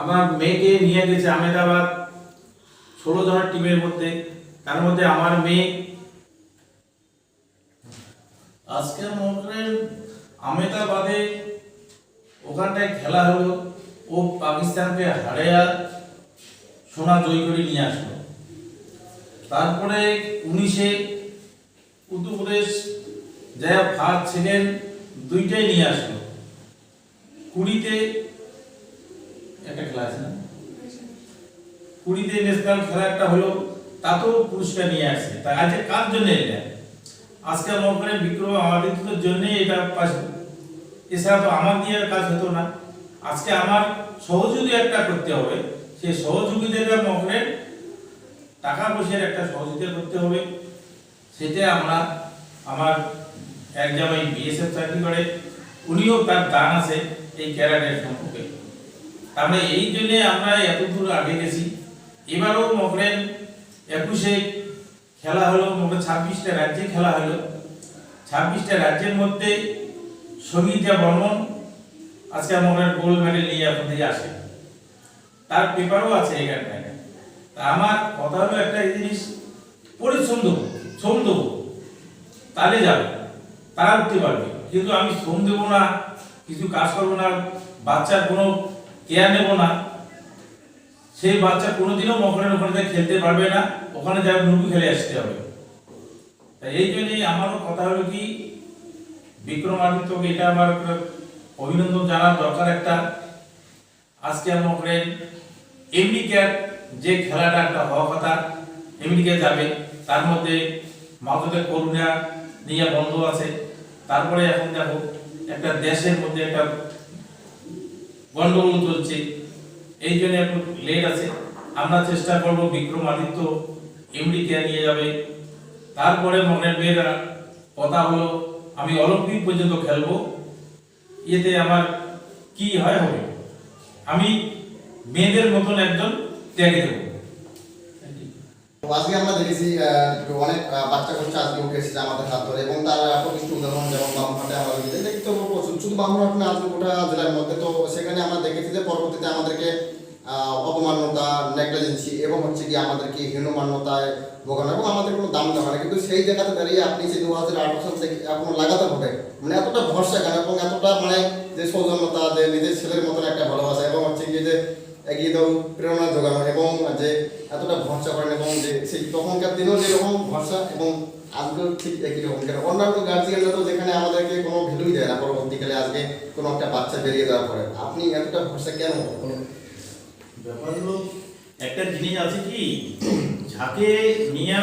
আমার মেয়েকে নিয়ে গেছে আহমেদাবাদ 16 জনের টিমের মধ্যে, তার মধ্যে আমার মেয়ে আজকে মকরেন আহমেদাবাদে ওখানটায় খেলা হলো, ও পাকিস্তানকে হারিয়ে সোনা জয় করে নিয়ে আসলো। তারপরে 19-এ উত্তরপ্রদেশ যা ফার্স্ট সেকেন্ড দুইটাই নিয়ে আসলো। 20-তে একটা খেলা আছে না, 20-তে ন্যাশনাল খেলা একটা হলো, তাতেও পুরস্কার নিয়ে আসছে। তাই আজকে কার জন্য এটা? আজকে মনে বিক্রমাদিত্যর জন্য এটা পাশে, এছাড়া তো আমার দিয়ে কাজ হতো না। আজকে আমার সহযোগী একটা করতে হবে, সেই সহযোগীদের মনে টাকা পয়সার একটা সহযোগিতা করতে হবে। সেটা আমরা আমার এক জামাই বিএসএফ চাকরি করে, উনিও তার দান আছে এই ক্যারাটের সম্পর্কে। তাহলে এই জন্য আমরা এত দূর আগে গেছি। এবারও মকরেন 21-এ খেলা হলো, মকরেন 26টা রাজ্যে খেলা হলো। 26টা রাজ্যের মধ্যে সঙ্গীতা বর্মন আজকে মকরেন গোল্ড মেডেল নিয়ে এখন থেকে আসে, তার পেপারও আছে এখানটায়। তা আমার কথা হলো একটা জিনিস, পরিশ্রম দেবো, শ্রম দেবো, তাহলে যাবে, তারা উঠতে পারবে। কিন্তু আমি শ্রম দেবো না, কিছু কাজ করবো না, বাচ্চার কোনো কেয়ার নেব না, সেই বাচ্চা কোনোদিনও মকরের ওখানে খেলতে পারবে না, ওখানে যাবে লুডু খেলে আসতে হবে। তাই এই জন্যই আমারও কথা হলো কি, বিক্রমাদিত্যকে এটা আমার অভিনন্দন জানার দরকার একটা। আজকে মকরেন আমেরিকার যে খেলাটা একটা হওয়া কথা, আমেরিকা যাবে, তার মধ্যে মাদকের করুণা নিয়ে বন্ধ আছে। তারপরে এখন দেখো একটা দেশের মধ্যে একটা গন্ডগোল চলছে, এই জন্য একটু লেট আছে। আমরা চেষ্টা করব বিক্রমাদিত্য আমেরিকা নিয়ে যাবে। তারপরে মনের মেয়েরা কথা হলো আমি অলিম্পিক পর্যন্ত খেলবো, এতে আমার কি হয় হবে, আমি মেয়েদের মতন একজন ত্যাগে দেবো। আজকে আমরা দেখেছি অনেক বাচ্চা কাচ্চা আজকে উঠে এসেছে আমাদের হাত ধরে, এবং তার প্রতিষ্ঠিত উদাহরণ যেমন বামহাটে আমরা দেখতে প্রচুর, শুধু বামহাট না আজকে গোটা জেলার মধ্যে। তো সেখানে আমরা দেখেছি যে পরবর্তীতে আমাদেরকে অপমান্যতা, নেগলিজেন্সি এবং হচ্ছে কি আমাদেরকে হীনমান্যতায় ভোগানো এবং আমাদের কোনো দাম দেওয়া না। কিন্তু সেই জায়গাতে দাঁড়িয়ে আপনি যে 2018 সাল থেকে এখনো লাগাতার হবে, মানে এতটা ভরসা কেন এবং এতটা মানে যে সৌজন্যতা, যে নিজের ছেলের মতন একটা ভালোবাসা এবং হচ্ছে কি যে এগিয়ে দাও প্রেরণা যোগানো এবং যে এতটা ভরসা করেন, এবং যে সেই তখনকার দিনেও যেরকম ভরসা এবং আজকেও ঠিক একই রকম। কেন অন্যান্য গার্জিয়ানরা তো যেখানে আমাদেরকে কোনো ভ্যালুই দেয় না, পরবর্তীকালে আজকে কোনো একটা বাচ্চা বেরিয়ে যাওয়ার পরে আপনি এতটা ভরসা কেন? ব্যাপার হলো একটা জিনিস আছে কি, যাকে নিয়ে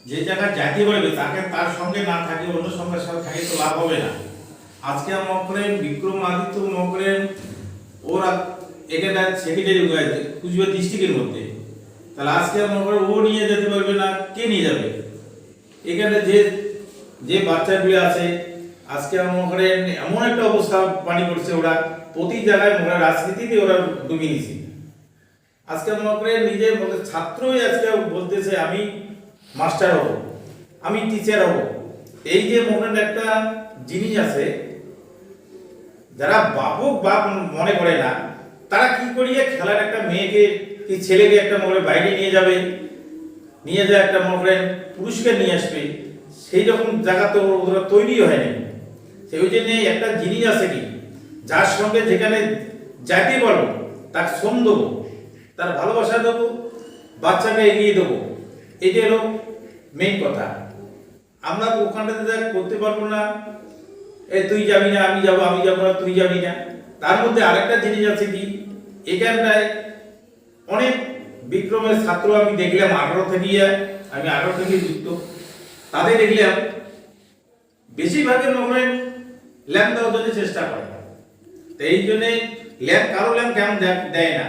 যে জায়গায় যাইতে পারবে তাকে তার সঙ্গে না থাকে অন্য সঙ্গের সাথে থাকে তো লাভ হবে না। আজকে মকরেন বিক্রমাদিত্য মকরেন ওরা এখানটা সেক্রেটারি কুচবিহার ডিস্ট্রিক্টের মধ্যে, তাহলে আজকে মকরেন ও নিয়ে যেতে পারবে না, কে নিয়ে যাবে? এখানে যে যে বাচ্চাগুলো আছে আজকে মকরেন এমন একটা অবস্থা পানি করছে, ওরা প্রতি জায়গায় মকরেন রাজনীতিতে ওরা ডুবে নিছে। আজকে মনে করে নিজে ছাত্রই আজকে বলতেছে আমি মাস্টার হব, আমি টিচার হব। এই যে মনের একটা জিনিস আছে, যারা বাপ মনে করে না, তারা কি করিয়ে খেলার একটা মেয়েকে কি ছেলেকে একটা মনে বাইরে নিয়ে যাবে, নিয়ে যায় একটা মনে করেন পুরস্কার নিয়ে আসবে, সেই রকম জায়গা তো ওরা তৈরি হয়নি। সেই জন্য একটা জিনিস আছে কি, যার সঙ্গে যেখানে যাইতে পারবো তার শ্রম দেবো, তার ভালোবাসা দেবো, বাচ্চাকে এগিয়ে দেবো, এটা হলো মেইন কথা। আমরা ওখানটাতে করতে পারবো না, এই তুই যাবি না আমি যাবো, আমি যাবো না তুই যাবি না। তার মধ্যে আরেকটা জিনিস আছে কি, এখানটায় অনেক বিক্রমের ছাত্র আমি দেখলাম 18 থেকে, আমি 18 থেকে যুক্ত, তাদের দেখলাম বেশিরভাগের মনে ল্যাম্প দেওয়ার জন্য চেষ্টা করে। তো এই জন্যে ল্যাম্প কারো ল্যাম্প কেমন দেয় না,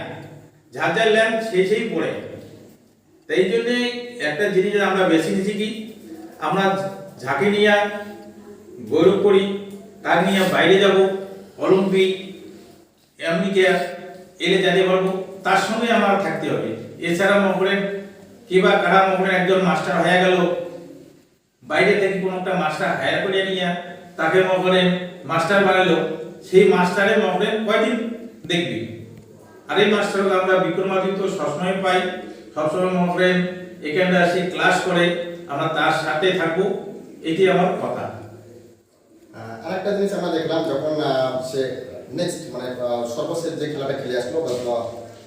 যার যার ল্যাম্প সেই পড়ে। তাই জন্যে একটা জিনিস আমরা বেশি নিচ্ছি কি, আমরা ঝাঁকি নিয়ে গৌরব করি, তার নিয়ে বাইরে যাব, অলিম্পিক এমনিকে এলে যেতে পারবো, তার সঙ্গে আমার থাকতে হবে। এছাড়া মনে করেন কিবা কারা মনে করেন একজন মাস্টার হয়ে গেল, বাইরে থেকে কোনো একটা মাস্টার হায়ার করে নিয়ে তাকে মনে করেন মাস্টার বানালো, সেই মাস্টারে মনে করেন কয়দিন দেখবি। আর এই মাস্টারকে আমরা বিক্রমাদিত্য সবসময় পাই, সবসময় মনে করেন এখানে আসি ক্লাস করে, আমরা তার সাথে থাকবো, এটি আমার কথা। আরেকটা জিনিস আমরা দেখলাম যখন সে নেক্সট মানে সর্বশেষ যে খেলাটা খেলে আসলো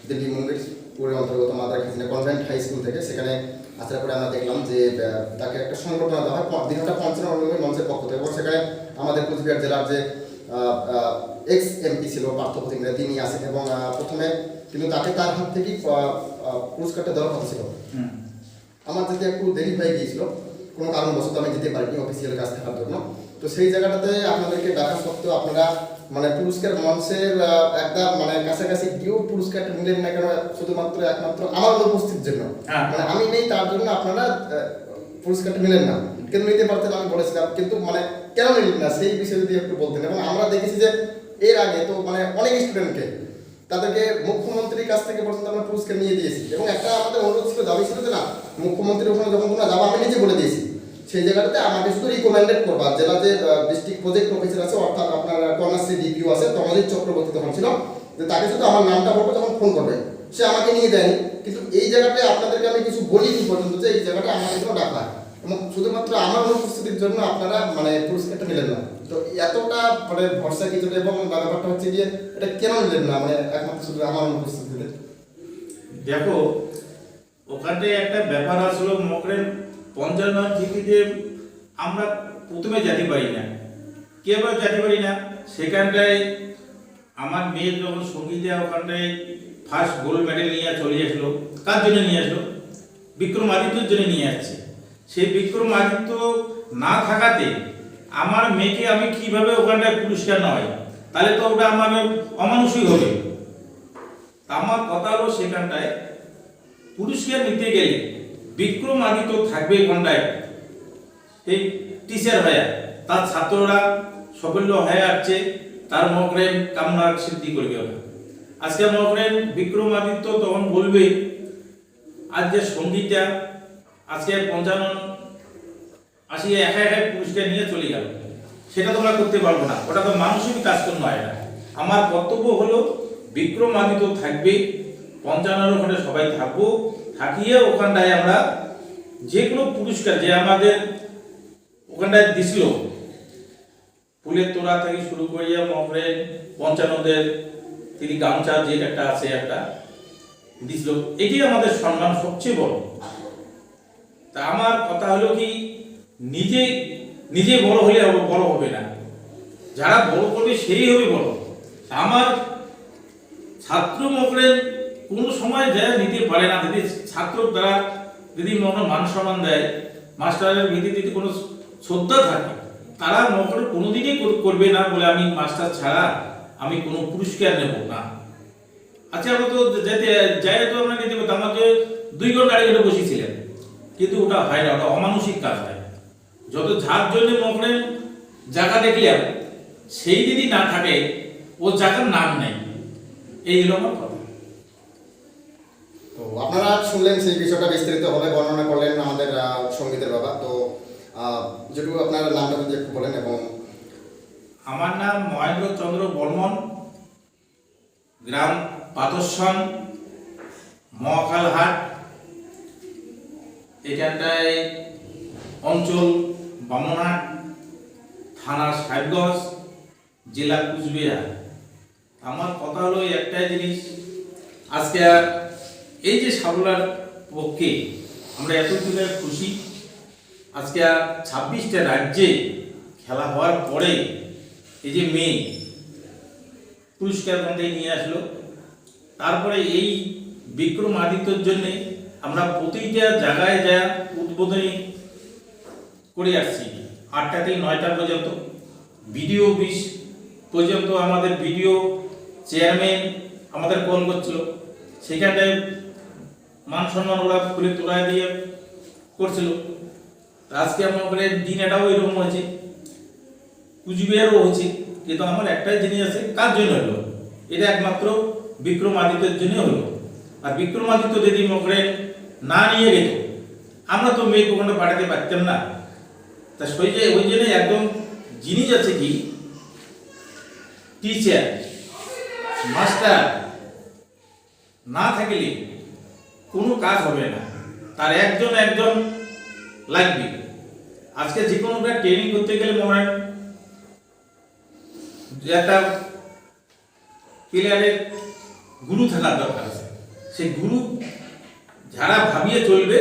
দিল্লি মুম্বাইয়ের অন্তর্গত মাদার খিজনে কনভেন্ট হাই স্কুল থেকে, সেখানে আসার পরে আমরা দেখলাম যে তাকে একটা সংগঠন দেওয়া হয় দিনটা পঞ্চান্ন মঞ্চের পক্ষ থেকে, এবং সেখানে আমাদের কুচবিহার জেলার যে এক্স এমপি ছিল পার্থপ্রতিম রায় তিনি আসেন, এবং প্রথমে কিন্তু তাকে তার হাত থেকেই পুরস্কারটা দেওয়ার কথা ছিল। আমার যেতে একটু দেরি হয়ে গিয়েছিল, কোনো কারণবশত আমি যেতে পারিনি অফিসিয়াল কাজ থাকার জন্য। তো সেই জায়গাটাতে আপনাদেরকে ডাকা সত্ত্বেও আপনারা মানে পুরস্কার মঞ্চের একদম মানে কাছাকাছি গিয়েও পুরস্কারটা নিলেন না কেন? শুধুমাত্র একমাত্র আমার অনুপস্থিতির জন্য, মানে আমি নেই তার জন্য আপনারা পুরস্কারটা নিলেন না। কিন্তু নিতে পারতেন, আমি বলেছিলাম, কিন্তু মানে কেন নিলেন না সেই বিষয়ে যদি একটু বলতেন। এবং আমরা দেখেছি যে এর আগে তো মানে অনেক স্টুডেন্টকে তাদেরকে মুখ্যমন্ত্রীর কাছ থেকে পর্যন্ত আমরা পুরস্কার নিয়ে দিয়েছি, এবং একটা আমাদের অনুরোধ ছিল, দাবি ছিল যে না মুখ্যমন্ত্রীর ওখানে যখন তোমরা যাবো, আমি নিজে বলে দিয়েছি সেই জায়গাটাতে আমাকে শুধু রিকমেন্ডেড করবা। জেলা যে ডিস্ট্রিক্ট প্রজেক্ট অফিসার আছে, অর্থাৎ আপনার কন্যাশ্রী ডিপিও আছে, তমজিৎ চক্রবর্তী তখন ছিল, যে তাকে শুধু আমার নামটা বলবো যখন ফোন করবে, সে আমাকে নিয়ে দেয়নি। কিন্তু এই জায়গাটায় আপনাদেরকে আমি কিছু বলিনি পর্যন্ত যে এই জায়গাটা আমাকে জন্য ডাকা, এবং শুধুমাত্র আমার অনুপস্থিতির জন্য আপনারা মানে পুরস্কারটা নিলেন না। তো এতটা মানে ভরসা কিছু, এবং ব্যাপারটা হচ্ছে গিয়ে এটা কেন নিলেন না, মানে একমাত্র শুধু আমার অনুপস্থিতিতে? দেখো ওখানে একটা ব্যাপার আসলো, মকরেন 55 থেকে যে আমরা প্রথমে যেতে পারি না, কেবল যেতে পারি না। সেখানটায় আমার মেয়ের যখন সঙ্গীতে ওখানটায় ফার্স্ট গোল্ড মেডেল নিয়ে চলে আসলো, কার জন্য নিয়ে আসলো? বিক্রমাদিত্যর জন্য নিয়ে আসছে। সেই বিক্রমাদিত্য না থাকাতে আমার মেয়েকে আমি কিভাবে ওখানটায় পুরস্কার না হয়, তাহলে তো ওটা আমার অমানুষই হবে। আমার কথা হলো সেখানটায় পুরস্কার নিতে গেলে বিক্রমাদিত্য থাকবে ওখানটায়, এই টিচার হয়ে তার ছাত্ররা সাফল্য হয়ে আসছে, তার মকরেন কামনা সিদ্ধি করবে ওরা। আজকে মকরেন বিক্রমাদিত্য তখন বলবে আজ যে সঙ্গীতটা আজকে 55-80 একা একা পুরস্কার নিয়ে চলে গেল, সেটা তোমরা করতে পারবো না, ওটা তো মানসিক কাজকর্ম হয় না। আমার কর্তব্য হলো বিক্রমাদিত্য থাকবে, 55 ওখানে সবাই থাকবো, থাকিয়ে ওখানটায় আমরা যে কোনো পুরস্কার যে আমাদের ওখানটায় দিছিল, ফুলের তোড়া থেকে শুরু করিয়া মকরেন 55দের তিনি গামছা যে একটা আছে একটা দিছিল, এটি আমাদের সম্মান সবচেয়ে বড়। তা আমার কথা হলো কি, নিজে নিজে বড় হলে বড় হবে না, যারা বড় করবে সেই হবে বড়। আমার ছাত্র মকরেন কোনো সময় যায় নিতে পারে না, যদি ছাত্র দ্বারা যদি মান সম্মান দেয়, মাস্টারের ভিত্তিতে যদি কোনো শ্রদ্ধা থাকে, তারা মকরেন কোনোদিনই করবে না বলে আমি মাস্টার ছাড়া আমি কোনো পুরস্কার নেব না। আচ্ছা আমরা তো যেতে যাই তো আমরা নিতে পারতাম, আমাকে 2 ঘন্টা গাড়ি ঘাটে বসেছিলেন, কিন্তু ওটা হয় না, ওটা অমানুষিক কাজ হয়। যত যার জন্য মকরেন জায়গা দেখলাম, সেই যদি না থাকে ও জায়গার নাম নেই, এই হলো আমার কথা। তো আপনারা শুনলেন সেই বিষয়টা বিস্তারিতভাবে বর্ণনা করলেন আমাদের সঙ্গীতের বাবা। তো যেটুকু আপনার নামটা যদি একটু বলেন। এবং আমার নাম মহেন্দ্র চন্দ্র বর্মন, গ্রাম পাতসন, মহাকালহাট, এখানটায় অঞ্চল বামনহাট, থানা সাহেবগঞ্জ, জেলা কুচবিহার। আমার কথা হলো একটাই জিনিস, আজকে এই যে সাবলার পক্ষে আমরা এতদিনে খুশি। আজকে 26টা রাজ্যে খেলা হওয়ার পরে এই যে মেয়ে পুরস্কার মধ্যে নিয়ে আসলো, তারপরে এই বিক্রমাদিত্যর জন্যে আমরা প্রতিটা জায়গায় যা উদ্বোধনী করে আসছি, 8টা থেকে 9টা পর্যন্ত, ভিডিও 20 পর্যন্ত আমাদের ভিডিও চেয়ারম্যান আমাদের কল করছিল, সেখানটায় মান সম্মান ওরা ফুলে তোলা দিয়ে করছিল। আজকে আমাদের দিন এটাও এরকম হয়েছে, কুচবিহারও হয়েছে, কিন্তু আমার একটাই জিনিস আছে, কার জন্য হলো? এটা একমাত্র বিক্রমাদিত্যের জন্য হলো। আর বিক্রমাদিত্য যদি মনে না নিয়ে গেত, আমরা তো মেয়ে ওখানে পাঠাতে পারতাম না। তা ওই জন্য একদম জিনিস আছে কি, টিচার মাস্টার না থাকলে কোনো কাজ হবে না, তার একজন লাগবে। আজকে যে কোনো ট্রেনিং করতে গেলে মনে হয় একটা প্লেয়ারের গুরু থাকার দরকার আছে। সেই গুরু যারা ভাবিয়ে চলবে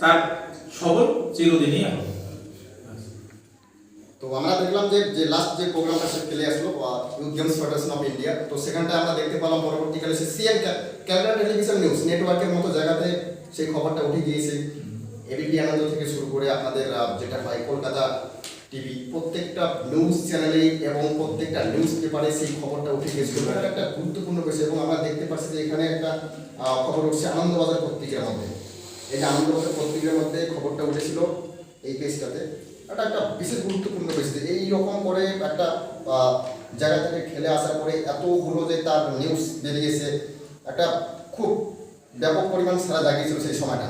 তার সবল চিরদিনই হবে। তো আমরা দেখলাম যে লাস্ট যে প্রোগ্রামটা সে খেলে আসলো youth games federation of India, তো সেখানটায় আমরা দেখতে পেলাম পরবর্তীকালে সে সিএন ক্যালকাটা টেলিভিশন নিউজ নেটওয়ার্কের মতো জায়গাতে সেই খবরটা উঠে গিয়েছে। এবিপি আনন্দ থেকে শুরু করে আপনাদের যেটা হয় কলকাতা টিভি, প্রত্যেকটা নিউজ চ্যানেলে এবং প্রত্যেকটা নিউজ পেপারে সেই খবরটা উঠে গিয়েছিল। এটা একটা গুরুত্বপূর্ণ বিষয় এবং আমরা দেখতে পাচ্ছি যে এখানে একটা খবর উঠছে আনন্দবাজার পত্রিকার মধ্যে। এই যে আনন্দবাজার পত্রিকার মধ্যে খবরটা উঠেছিল এই পেজটাতে, এটা একটা বিশেষ গুরুত্বপূর্ণ বিষয়। এইরকম করে একটা জায়গা থেকে খেলে আসার পরে এতগুলো যে তার নিউজ বেরিয়েছে, একটা খুব ব্যাপক পরিমাণ সারা জাগিয়েছিল সেই সময়টা।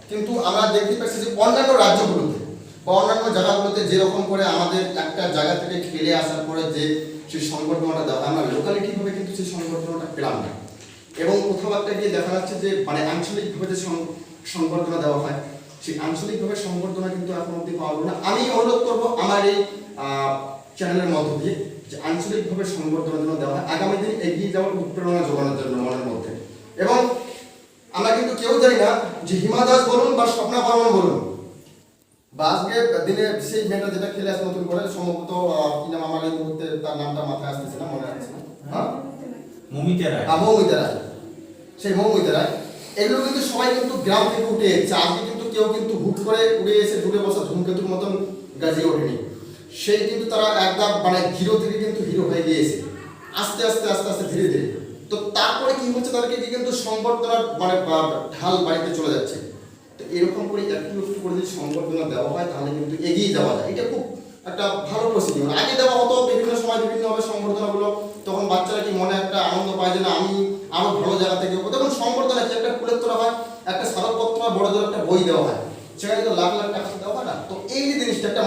কিন্তু আমরা দেখতে পাচ্ছি যে অন্যান্য রাজ্যগুলোতে বা অন্যান্য জায়গাগুলোতে যেরকম করে আমাদের একটা জায়গা থেকে খেলে আসার পরে যে সেই সংবর্ধনাটা দেওয়া হয়, আমরা লোকালিটিভাবে কিন্তু সেই সংবর্ধনাটা পেলাম না। এবং কোথাও একটা গিয়ে দেখা যাচ্ছে যে মানে আঞ্চলিকভাবে যে সংবর্ধনা দেওয়া হয়, সেই আঞ্চলিকভাবে সংবর্ধনা কিন্তু এখন অব্দি পাওয়া গেল না। আমি অনুরোধ করবো আমার এই চ্যানেলের মধ্য দিয়ে যে আঞ্চলিকভাবে সংবর্ধনার জন্য দেওয়া হয়, আগামী দিন এগিয়ে যাওয়ার উৎপ্রেরণা যোগানোর জন্য মনের মধ্যে। এবং আমরা কিন্তু কেউ জানি না যে হিমা দাস বলুন বা স্বপ্না বর্মন বলুন বা আজকের দিনে সেই মেয়েটা যেটা খেলে আসে নতুন করে, সম্ভবত কি নাম আমার এই মুহূর্তে তার নামটা মাথায় আসতেছে না, মনে আসছে না, হ্যাঁ মৌমিতা রায়, মৌমিতা রায়, সেই মৌমিতা রায়, এগুলো কিন্তু সবাই কিন্তু গ্রাম থেকে উঠে এসেছে। আজকে কিন্তু কেউ কিন্তু হুট করে উড়ে এসে দূরে বসা ধূমকেতুর মতন গাজিয়ে ওঠেনি। সেই কিন্তু তারা একদম মানে জিরো থেকে কিন্তু হিরো হয়ে গিয়েছে আস্তে আস্তে আস্তে আস্তে ধীরে ধীরে। তো তারপরে কি হচ্ছে, তাদেরকে কি কিন্তু সংবর্ধনার মানে ঢাল বাড়িতে চলে যাচ্ছে। তো এরকম করে একটু একটু করে যদি সংবর্ধনা দেওয়া হয় তাহলে কিন্তু এগিয়ে যাওয়া যায়। এটা খুব একটা ভালো প্রস্তুতি। আগে দেওয়া হতো বিভিন্ন সময় বিভিন্নভাবে সংবর্ধনাগুলো, তখন বাচ্চারা কি মনে একটা আনন্দ পায় যে না আমি আরো ভালো জায়গা থেকে তখন সংবর্ধনা কি একটা ফুলের তোলা হয়, একটা স্মারকপত্র হয়, বড় একটা বই দেওয়া হয়, সেখানে কিন্তু লাখ লাখ টাকা দেওয়া হয় না। তো এই যে জিনিসটা একটা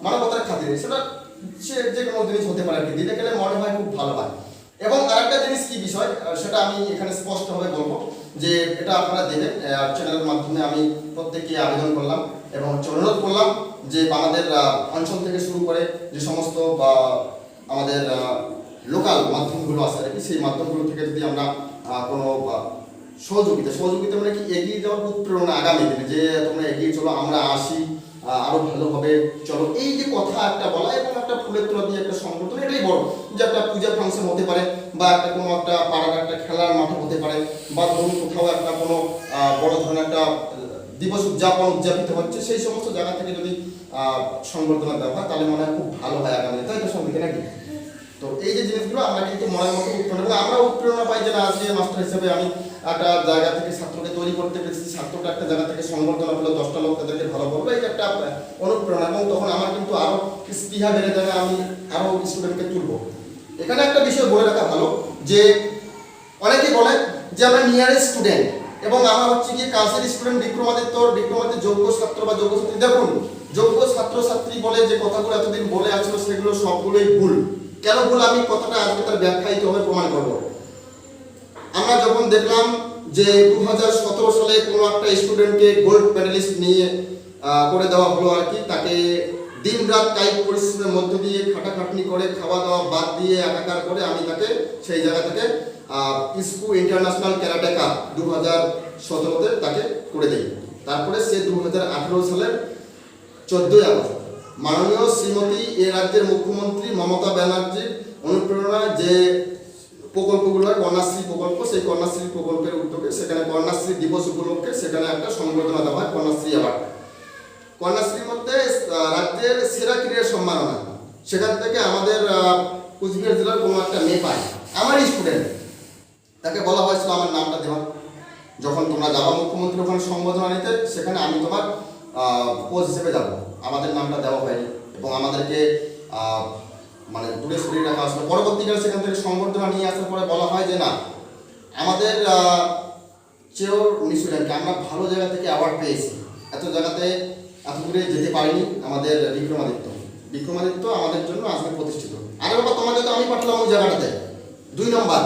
মানবতার খাতিরে সেটা সে যে কোনো জিনিস হতে পারে আর কি, দিতে গেলে মনে হয় খুব ভালো হয়। এবং আরেকটা জিনিস কি বিষয় সেটা আমি এখানে স্পষ্টভাবে বলবো যে এটা আপনারা দেবেন চ্যানেলের মাধ্যমে। আমি প্রত্যেককে আবেদন করলাম এবং অনুরোধ করলাম যে আমাদের অঞ্চল থেকে শুরু করে যে সমস্ত আমাদের লোকাল মাধ্যমগুলো আছে আর কি, সেই মাধ্যমগুলো থেকে যদি আমরা কোনো সহযোগিতা মানে কি এগিয়ে যাওয়ার উৎপ্রেরণা আগামী দিনে যে তোমরা এগিয়ে চলো, আমরা আসি, আরো ভালোভাবে চলো, এই যে কথা একটা বলা এবং একটা ফুলের তোলা দিয়ে একটা সংগঠন, এটাই বড়। যে একটা পূজা ফাংশন হতে পারে বা একটা কোনো একটা পাড়ার একটা খেলার মাঠ হতে পারে বা ধরুন কোথাও একটা কোনো বড় ধরনের একটা দিবস উদযাপিত হচ্ছে, সেই সমস্ত জায়গা থেকে যদি সংবর্ধনা দেওয়া হয় তাহলে মনে হয় খুব ভালো হয় আগামী দিনে, তাই তো সঙ্গে নাকি? তো এই যে জিনিসগুলো আমরা কিন্তু মনের মতো উৎপ্রেরণা এবং আমরা উৎপ্রেরণা পাই যে না আজকে মাস্টার হিসেবে আমি একটা জায়গা থেকে ছাত্রকে তৈরি করতে পেরেছি, ছাত্রটা একটা জায়গা থেকে সংবর্ধনা পেলো, 10টা লোক তাদেরকে ভালো বলবো, এই একটা অনুপ্রেরণা। এবং তখন আমার কিন্তু আরো স্পৃহা বেড়ে যাবে, আমি আরো স্টুডেন্টকে তুলবো। এখানে একটা বিষয় বলে রাখা ভালো যে অনেকে বলে যে আমরা নিয়ারেস্ট স্টুডেন্ট এবং আমরা হচ্ছে গিয়ে কালচার স্টুডেন্ট, বিক্রমাদিত্য যোগ্য ছাত্র বা যোগ্য ছাত্রী। দেখুন, যোগ্য ছাত্রছাত্রী বলে যে কথাগুলো এতদিন বলে আসছিল সেগুলো সবগুলোই ভুল। কেন ভুল আমি কথাটা আজকে তার ব্যাখ্যায়িতভাবে প্রমাণ করবো। আমরা যখন দেখলাম যে 2017 সালে কোনো একটা স্টুডেন্টকে গোল্ড মেডেলিস্ট নিয়ে করে দেওয়া হলো আর কি, তাকে দিন রাত কায়িক পরিশ্রমের মধ্য দিয়ে খাটাখাটনি করে খাওয়া দাওয়া বাদ দিয়ে একাকার করে আমি তাকে সেই জায়গা থেকে ইস্কু ইন্টারন্যাশনাল ক্যারাটে কাপ 2017-তে তাকে করে দিই। তারপরে সে 2018 সালের 14ই আগস্ট মাননীয় শ্রীমতী এ রাজ্যের মুখ্যমন্ত্রী মমতা ব্যানার্জির অনুপ্রেরণায় যে প্রকল্পগুলো হয় কন্যাশ্রী প্রকল্প, সেই কন্যাশ্রী প্রকল্পের উদ্যোগে সেখানে কন্যাশ্রী দিবস উপলক্ষে সেখানে একটা সংবর্ধনা দেওয়া হয়, কন্যাশ্রী অ্যাওয়ার্ড। কন্যাশ্রীর মধ্যে রাজ্যের সেরা ক্রীড়া সম্মাননা, সেখান থেকে আমাদের কুচবিহার জেলার কোনো একটা মেয়ে পায় আমারই স্টুডেন্ট, তাকে বলা হয়েছিল আমার নামটা দেওয়া। যখন তোমরা যাবা মুখ্যমন্ত্রী ওখানে সম্বোধনা নিতে, সেখানে আমি তোমার কোচ হিসেবে যাব, আমাদের নামটা দেওয়া হয়নি এবং আমাদেরকে মানে দূরে সরিয়ে রাখা আসলে। পরবর্তীকালে সেখান থেকে সংবর্ধনা নিয়ে আসার পরে বলা হয় যে না, আমাদের চেয়েও স্টুডেন্টকে আমরা ভালো জায়গা থেকে অ্যাওয়ার্ড পেয়েছি, এত জায়গাতে এত দূরে যেতে পারিনি আমাদের বিক্রমাদিত্য আমাদের জন্য আজকে প্রতিষ্ঠিত। আরে বাবা, তোমাকে তো আমি পাঠালাম ওই জায়গাটাতে। 2 নম্বর,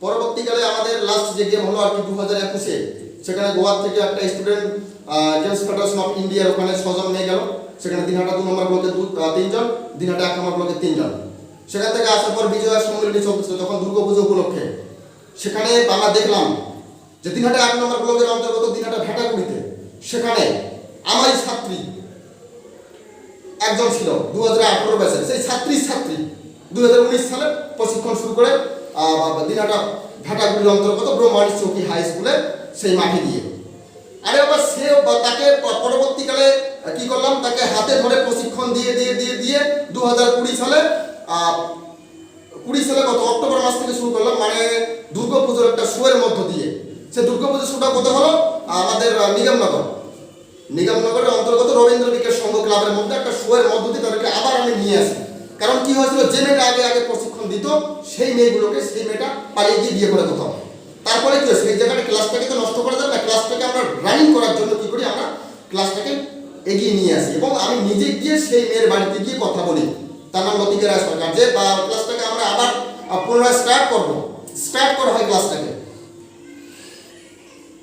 পরবর্তীকালে আমাদের লাস্ট যে গেম হলো আর কি 2021-এ, সেখানে গোয়া থেকে একটা স্টুডেন্ট গেমস ফেডারেশন অফ ইন্ডিয়ার ওখানে 6 জন নিয়ে গেল। সেখানে দিনহাটা 2 নম্বর ব্লকে 3 জন, দিনহাটা 1 নম্বর ব্লকে 3 জন। সেখান থেকে আসার পর বিজয়া সম্মেলনী চলছিল তখন দুর্গাপুজো উপলক্ষে। সেখানে আমরা দেখলাম যে দিনহাটা 1 নম্বর ব্লকের অন্তর্গত দিনহাটা ভেটাগুড়িতে সেখানে আমারই ছাত্রী একজন ছিল 2018 ব্যাচের, সেই ছাত্রী 2019 সালে প্রশিক্ষণ শুরু করে দিনহাটা ভেটাগুড়ির অন্তর্গত ব্রহ্মাণী চৌকি হাই স্কুলে সেই মাঠে গিয়ে। আরে বাবা, সে তাকে পরবর্তীকালে কি করলাম, তাকে হাতে ধরে প্রশিক্ষণ দিয়ে 2020 সালে কত অক্টোবর মাস থেকে শুরু করলাম, মানে দুর্গাপুজোর একটা শোয়ের মধ্য দিয়ে। সে দুর্গাপুজোর শোটা কত হলো আমাদের নিগমনগরের অন্তর্গত রবীন্দ্র বিকাশ সংঘ ক্লাবের মধ্যে একটা শোয়ের মধ্য দিয়ে তাদেরকে আবার আমি নিয়ে আসি। কারণ কি হয়েছিল, যে মেয়েটা আগে প্রশিক্ষণ দিত সেই মেয়েগুলোকে সেই মেয়েটা পালিয়ে গিয়ে বিয়ে করে কোথাও। তারপরে কি সেই জায়গাটা ক্লাসটাকে তো নষ্ট করা যাবে না, ক্লাসটাকে আমরা রানিং করার জন্য কি করি, আমরা ক্লাসটাকে এগিয়ে নিয়ে আসি এবং আমি নিজে গিয়ে সেই মেয়ের বাড়িতে গিয়ে কথা বলি। তার নাম লতিকা রায় সরকার, যে ক্লাসটাকে আমরা আবার পুনরায় স্টার্ট করা হয় ক্লাসটাকে।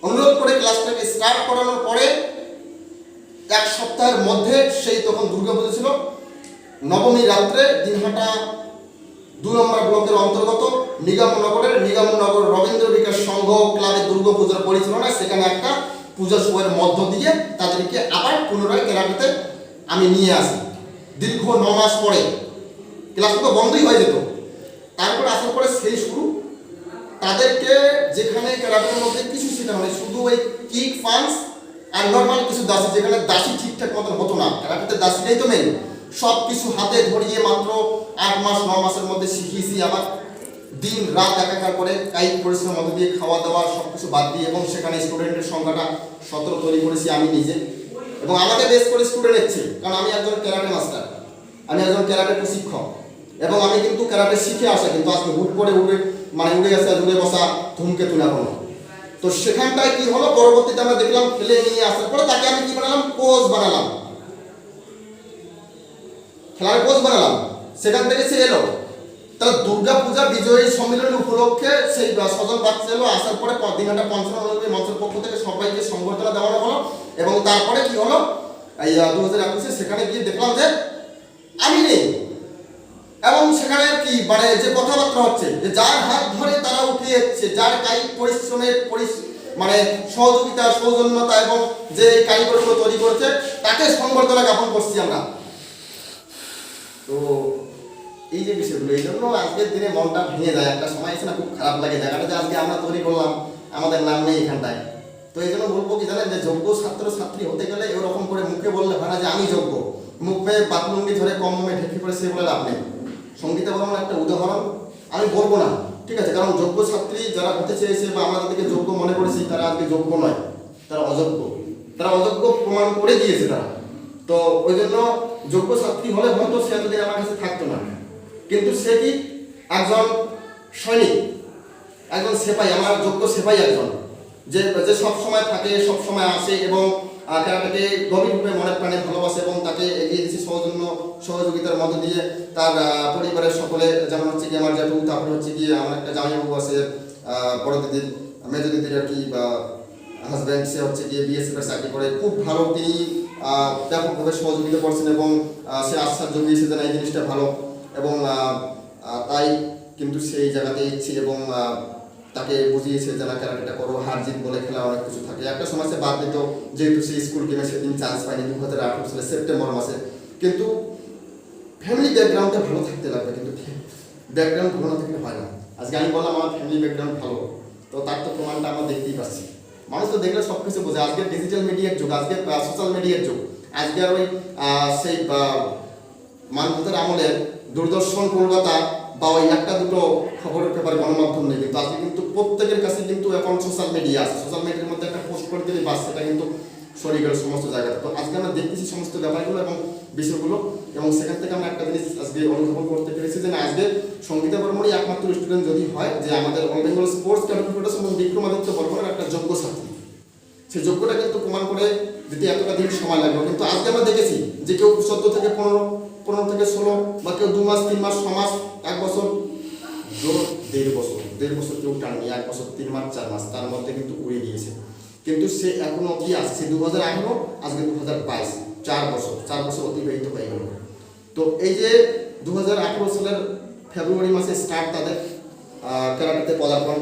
অনুরোধ করে ক্লাসটাকে স্টার্ট করানোর পরে 1 সপ্তাহের মধ্যে সেই তখন দুর্গাপুজো ছিল, নবমী রাত্রে দিনহাটা 2 নম্বর ব্লকের অন্তর্গত নিগমনগর রবীন্দ্র বিকাশ সংঘ ক্লাবের দুর্গাপুজোর পরিচালনায় সেখানে একটা পূজা শোয়ের মধ্য দিয়ে তাদেরকে আবার পুনরায় ক্যারাটেতে আমি নিয়ে আসি। দীর্ঘ 9 মাস পরে ক্লাসটা তো বন্ধই হয়ে যেত। তারপর আসার পরে সেই শুরু, তাদেরকে যেখানে ক্যারাটের মধ্যে কিছু শেখানো হয়, শুধু ওই কিক পাঞ্চ আর নর্মাল কিছু দাসি, যেখানে দাসি ঠিকঠাক মতন হতো না, ক্যারাটেতে দাসিটাই তো মেন, সব কিছু হাতে ধরিয়ে মাত্র 8 মাস 9 মাসের মধ্যে শিখিয়েছি। আবার দিন রাত একাকার করে কায়িক পরিশ্রমের মধ্যে দিয়ে খাওয়া দাওয়া সব কিছু বাদ দিয়ে, এবং সেখানে স্টুডেন্টের সংখ্যাটা 17 তৈরি করেছি আমি নিজে, এবং আমাকে বেশ করে স্টুডেন্ট এসছে, কারণ আমি একজন ক্যারাটে মাস্টার, আমি একজন ক্যারাটে প্রশিক্ষক, এবং আমি কিন্তু ক্যারাটে শিখে আসা, কিন্তু আজকে হুট করে উড়ে আসা দূরে বসা ধূমকেতু না কোনো। তো সেখানটায় কি হলো, পরবর্তীতে আমরা দেখলাম ফেলে নিয়ে আসার পরে তাকে আমি কি বানালাম, কোচ বানালাম, খেলার কোচ বানালাম। সেখান থেকে সে এলো, তাহলে দুর্গাপূজা বিজয়ী সম্মেলনী উপলক্ষে সেই সজন বাচ্চা এলো। আসার পরে দিনহাটা পঞ্চম মঞ্চের পক্ষ থেকে সবাইকে সংবর্ধনা দেওয়ানো হলো, এবং তারপরে কি হলো, এই 2021-এ সেখানে গিয়ে দেখলাম যে আমি নেই, এবং সেখানে কি মানে যে কথাবার্তা হচ্ছে যে যার হাত ধরে তারা উঠে যাচ্ছে, যার কায়িক পরিশ্রমের মানে সহযোগিতা সৌজন্যতা এবং যে কারিগরগুলো তৈরি করেছে তাকে সংবর্ধনা জ্ঞাপন করছি আমরা। তো এই যে বিষয়গুলো, এই জন্য আজকের দিনে মনটা ভেঙে যায়, একটা সময় এসে না খুব খারাপ লাগে জায়গাটা যে আজকে আমরা তৈরি করলাম, আমাদের নাম নেই এখানটায়। তো এই জন্য বলবো কি জানেন, যে যোগ্য ছাত্র ছাত্রী হতে গেলে এরকম করে মুখে বললে হয় না যে আমি যোগ্য, মুখে বাতলুঙ্গি ধরে কম মুখে ঢেকে পড়ে সে বলে লাভ নেই। সঙ্গীতা বর্মন একটা উদাহরণ আমি বলবো না, ঠিক আছে, কারণ যোগ্য ছাত্রী যারা হতে চেয়েছে বা আমরা তাদেরকে যোগ্য মনে করেছি, তারা আজকে যোগ্য নয়, তারা অযোগ্য প্রমাণ করে দিয়েছে তারা। তো ওই জন্য যোগ্য ছাত্রী হলে হয়তো সে এতদিন আমার কাছে থাকতো না, কিন্তু সে কি একজন সৈনিক, একজন সেপাই, আমার যোগ্য সেপাই একজন, যে সব সময় থাকে, সব সময় আসে এবং ক্যারাটেকে গভীরভাবে মনে প্রাণে ভালোবাসে, এবং তাকে এগিয়ে দিচ্ছে সহযোগিতার মধ্য দিয়ে তার পরিবারের সকলে, যেমন হচ্ছে কি আমার জ্যাঠু, তারপরে হচ্ছে কি আমার একটা জামাইবাবু আছে, বড় দিদির মেজো দিদির আর কি বা হাজব্যান্ড, সে হচ্ছে গিয়ে বিএসএফের চাকরি করে, খুব ভালো, তিনি ব্যাপকভাবে সহযোগিতা করছেন এবং সে আশ্বাস জমিয়েছে যে এই জিনিসটা ভালো, এবং তাই কিন্তু সেই জায়গাতে ইচ্ছে এবং তাকে বুঝিয়েছে যে না ক্যারাটেটা করো, হার জিত বলে খেলা অনেক কিছু থাকে। একটা সময় সে বাদ দিত, যেহেতু সেই স্কুল গেমে সেদিন চান্স পায়নি 2018 সালে সেপ্টেম্বর মাসে। কিন্তু ফ্যামিলি ব্যাকগ্রাউন্ডটা ভালো থাকতে লাগবে, কিন্তু ব্যাকগ্রাউন্ড ভালো না থাকলে হয় না। আজকে আমি বললাম আমার ফ্যামিলি ব্যাকগ্রাউন্ড ভালো, তো তার তো প্রমাণটা আমরা দেখতেই পাচ্ছি। মানুষ তো দেখলে সব কিছু বোঝে। আজকে ডিজিটাল মিডিয়ার যুগ, আজকে সোশ্যাল মিডিয়ার যুগ, আজকে আর ওই সেই মানভূতের আমলে দূরদর্শন কলকাতা বা ওই একটা দুটো খবরের পেপার গণমাধ্যম নেই, কিন্তু আজকে কিন্তু প্রত্যেকের কাছে কিন্তু এখন সোশ্যাল মিডিয়া আছে। সোশ্যাল মিডিয়ার মধ্যে একটা পোস্ট করে দিলে বাস সেটা কিন্তু ছড়িয়ে গেল সমস্ত জায়গাতে। তো আজকে আমরা দেখতেছি সমস্ত ব্যাপারগুলো এবং বিষয়গুলো, এবং সেখান থেকে আমরা একটা জিনিস আজকে অনুধাবন করতে পেরেছি যে না, আজকে সঙ্গীতা বর্মনই একমাত্র স্টুডেন্ট যদি হয় যে আমাদের all Bengal sports cadet federation এবং বিক্রমাদিত্য বর্মনের একটা যোগ্য ছাত্রী। সেই যোগ্যটা কিন্তু প্রমাণ করে দিতে এতটা দিন সময় লাগলো, কিন্তু আজকে আমরা দেখেছি যে কেউ 14 থেকে 15 থেকে 16 বা কেউ 2 মাস 3 মাস 6 মাস 1 বছর 1.5 বছর কেউ টাননি, 1 বছর 3 মাস 4 মাস তার মধ্যে কিন্তু উড়ে গিয়েছে। কিন্তু সে এখনো অবধি আসছে 2018, আজকে 2022, 4 বছর অতিবাহিত হয়ে গেল। তো এই যে 2018 সালের ফেব্রুয়ারি মাসে স্টার্ট তাদের ক্যারাটেতে পদার্পণ,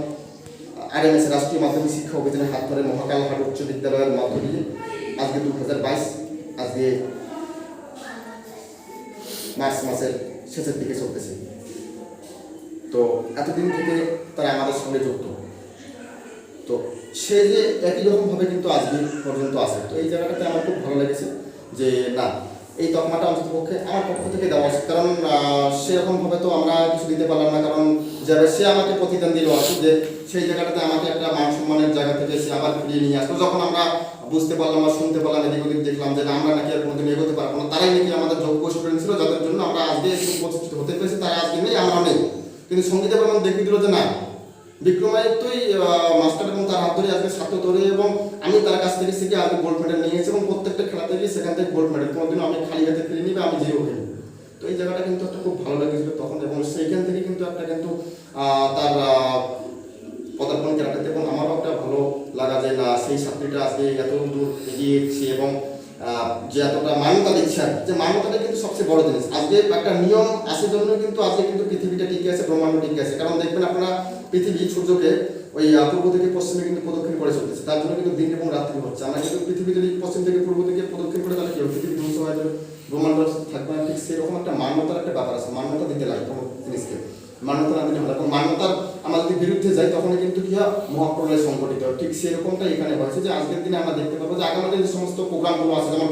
আরএমএস রাষ্ট্রীয় মাধ্যমিক শিক্ষা অভিযানের হাত ধরে মহাকালহাট উচ্চ বিদ্যালয়ের মধ্য দিয়ে আজকে 2022, আজকে মার্চ মাসের শেষের দিকে চলতেছে। তো এতদিন থেকে তারা আমাদের সঙ্গে যুক্ত, তো সে যে একই রকমভাবে কিন্তু আজকে পর্যন্ত আসে। তো এই জায়গাটাতে আমার খুব ভালো লেগেছে যে না, এই তকমাটা অন্তত পক্ষে আমার পক্ষ থেকে দেওয়া উচিত, কারণ সেরকমভাবে তো আমরা কিছু দিতে পারলাম না, কারণ যাবে সে আমাকে প্রতিদান দিল আছে যে সেই জায়গাটাতে আমাকে একটা মান সম্মানের জায়গা থেকে সে আবার ফিরিয়ে নিয়ে আসলো। যখন আমরা বুঝতে পারলাম বা শুনতে পারলাম, এদিক ওদিক দেখলাম যে আমরা নাকি আর কোনোদিন এগোতে পারবো না, তারাই নাকি আমাদের যোগ্য স্টুডেন্ট ছিল, যাদের জন্য আমরা আজকে একটু প্রতিষ্ঠিত হতে পেরেছি, তারা আজকে নেই, আমরা নেই। কিন্তু সঙ্গীতা বর্মন দেখিয়ে দিল যে না, বিক্রমাদিত্যই মাস্টার এবং তার হাত ধরে আজকে ছাত্র ধরে, এবং আমি তার কাছ থেকে শিখে আজকে গোল্ড মেডেল নিয়েছি, এবং প্রত্যেকটা খেলাতে গিয়ে সেখান থেকে গোল্ড মেডেল, কোনোদিনও আমি খালি হাতে ফিরিনি বা আমি জিরো হইনি। তো এই জায়গাটা কিন্তু একটা খুব ভালো লেগেছিল তখন, এবং সেইখান থেকে কিন্তু একটা কিন্তু তার পদার্পণ ক্যারাটেতে, এবং আমারও একটা ভালো লাগা যে না, সেই ছাত্রীটা আজকে এত দূর এগিয়েছে এবং যে এতটা মান্যতা দিচ্ছে, যে মান্যতাটা কিন্তু সবচেয়ে বড় জিনিস। আজকে একটা নিয়ম আছে জন্য কিন্তু আজকে কিন্তু পৃথিবীটা টিকে আছে, ব্রহ্মাণ্ড টিকে আছে। কারণ দেখবেন আপনারা পৃথিবী সূর্যকে ওই পূর্ব থেকে পশ্চিমে কিন্তু প্রদক্ষিণ করে চলতেছে, তার জন্য কিন্তু দিন এবং রাত্রি হচ্ছে। আমরা কিন্তু পৃথিবী যদি পশ্চিম থেকে পূর্ব দিকে প্রদক্ষিণ করে তাহলে কি হবে, পৃথিবী ধ্বংস হয়ে যাবে, ব্রহ্মাণ্ড থাকবে না। ঠিক সেরকম একটা মান্যতার একটা ব্যাপার আছে, মান্যতা দিতে লাগে কোনো জিনিসকে, মান্যতা না দিলে ভালো। এবং মান্যতার আমরা যদি বিরুদ্ধে যাই তখন কিন্তু কি হয়, মহাপ্রলয় সংঘটিত হয়। ঠিক সেরকমটা এখানে হয়েছে যে আজকের দিনে আমরা দেখতে পাবো যে আগামী যে সমস্ত প্রোগ্রামগুলো আছে, যেমন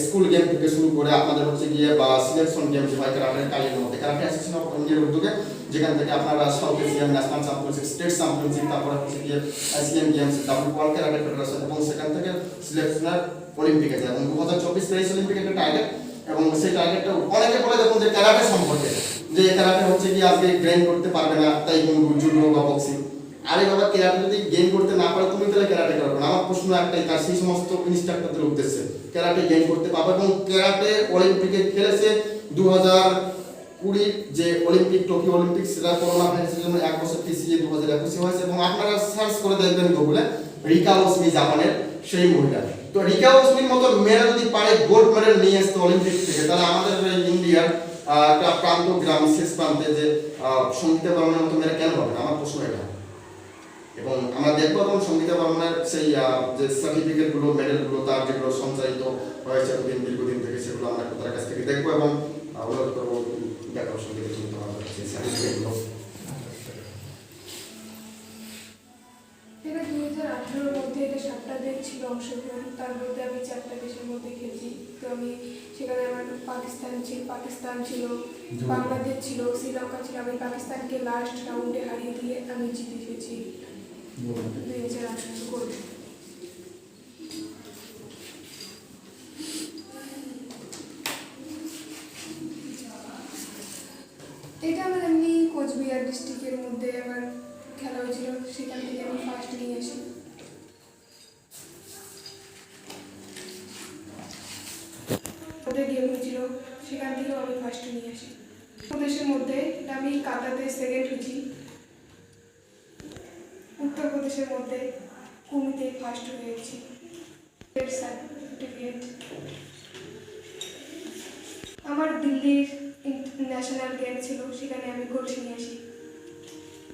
স্কুল গেম থেকে শুরু করে আপনাদের হচ্ছে গিয়ে বা সিলেকশন গেম যে হয় ক্যারাটের কালের মধ্যে, ক্যারাটে অ্যাসোসিয়েশন অফ ইন্ডিয়ার উদ্যোগে, যেখান থেকে আপনারা south Asian national championship, state championship, তারপরে হচ্ছে গিয়ে এশিয়ান গেমস, তারপর ওয়ার্ল্ড ক্যারাটে ফেডারেশন, এবং সেখান থেকে সিলেকশনার অলিম্পিকে যায়, এবং 2024 প্যারিস অলিম্পিক একটা টার্গেট, এবং সেই টার্গেটটা অনেকে বলে দেখুন যে ক্যারাটে সম্পর্কে, যে ক্যারাটে হচ্ছে কি আজকে গ্রেন করতে পারবে না, তাই জুডো বা বক্সিং। আরে বাবা, ক্যারাটে যদি গেইন করতে না পারো তুমি তাহলে ক্যারাটে করবে না। আমার প্রশ্ন একটাই, তার সেই সমস্ত ইনস্ট্রাক্টরদের উদ্দেশ্যে, ক্যারাটে গেইন করতে পারবে, এবং ক্যারাটে অলিম্পিকে খেলেছে 2020 যে অলিম্পিক, টোকিও অলিম্পিক, সেটা করোনা ভাইরাসের জন্য 1 বছর পিছিয়ে 2021 হয়েছে। এবং আপনারা সার্চ করে দেখবেন গুগলে, রিকা ওসমি, জাপানের সেই মহিলা। তো রিকা ওসমির মতো মেয়েরা যদি পারে গোল্ড মেডেল নিয়ে আসতে অলিম্পিক থেকে, তাহলে আমাদের ইন্ডিয়ার একটা প্রান্ত গ্রাম শেষ প্রান্তে যে সঙ্গীতা বর্মনের মতো মেয়েরা কেন হবে না, আমার প্রশ্ন এটা। এবং আমরা দেখবো এখন সঙ্গীতা বর্মনের সেই যে সার্টিফিকেটগুলো, মেডেলগুলো, তার যেগুলো সঞ্চারিত হয়েছে দীর্ঘদিন থেকে, সেগুলো আমরা তার কাছ থেকে দেখবো, এবং অনুরোধ করবো দেখার সঙ্গীতা সেই সার্টিফিকেটগুলো। এটা 2018-র মধ্যে এটা 7টা দেশ ছিল অংশগ্রহণ, তার মধ্যে আমি 4টা দেশের মধ্যে খেলছি। তো আমি সেখানে আমার পাকিস্তান ছিল, বাংলাদেশ ছিল, শ্রীলঙ্কা ছিল। আমি পাকিস্তানকে লাস্ট রাউন্ডে হারিয়ে দিয়ে আমি জিতে গেছি 2018 গোল্ড। এটা আমার এমনি কোচবিহার ডিস্ট্রিক্টের মধ্যে আমার খেলা হয়েছিল, সেখান থেকে আমি ফার্স্ট নিয়ে আসি। ওদের গেম হয়েছিল, সেখান থেকেও আমি ফার্স্ট নিয়ে আসি। প্রদেশের মধ্যে আমি কাতাতে সেকেন্ড হয়েছি, উত্তরপ্রদেশের মধ্যে কুমিতে ফার্স্ট হয়েছি। সার্টিফিকেট আমার দিল্লির ন্যাশনাল গেম ছিল, সেখানে আমি গোল্ড নিয়ে আসি।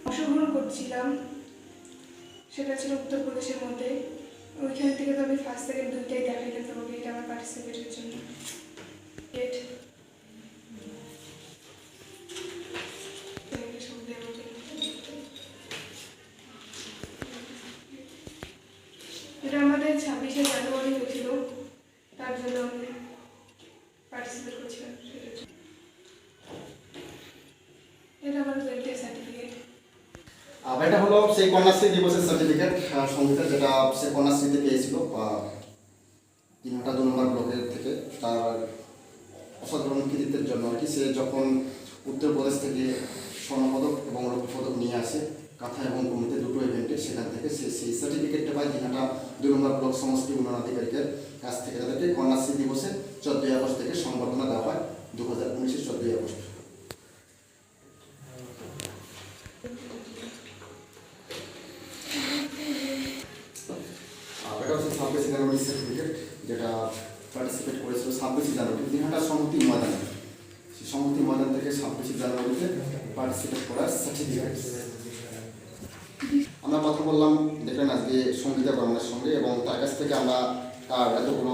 অংশগ্রহণ করছিলাম, সেটা ছিল উত্তরপ্রদেশের মধ্যে। ওইখান থেকে তো আমি ফার্স্ট সেকেন্ড দুইটাই দেখাইতে হবে, এটা আমার পার্টিসিপেটের জন্য। এটা আমাদের 26শে জানুয়ারি হয়েছিল, তার জন্য আমি পার্টিসিপেট করছিলাম। এটা আমার এটা হলো সেই কন্যাশ্রী দিবসের সার্টিফিকেট সঙ্গীতা, যেটা সে কন্যাশ্রীতে পেয়েছিল দিনহাটা 2 নম্বর ব্লকের থেকে তার অসাধারণ কৃতিত্বের জন্য আর কি। সে যখন উত্তরপ্রদেশ থেকে স্বর্ণপদক এবং রৌপ্য পদক নিয়ে আসে কাঁথা এবং কুমিতে দুটো ইভেন্টে, সেখান থেকে সে সেই সার্টিফিকেটটা পায় দিনহাটা 2 নম্বর ব্লক সমষ্টি উন্নয়ন আধিকারিকের কাছ থেকে। তাদেরকে কন্যাশ্রী দিবসে 14ই আগস্ট থেকে সংবর্ধনা দেওয়া হয়, 2019-এর 14ই আগস্ট। এটা হচ্ছে 26 জানুয়ারি সার্টিফিকেট, যেটা পার্টিসিপেট করেছিল 26 জানুয়ারি দিনহাটা সংহতি ময়দানে। সেই সংহতি ময়দান থেকে 26 জানুয়ারিতে পার্টিসিপেট করার সার্টিফিকেট। আমরা কথা বললাম দেখলেন আজকে সঙ্গীতা বর্মনের সঙ্গে, এবং তার কাছ থেকে আমরা তার এতগুলো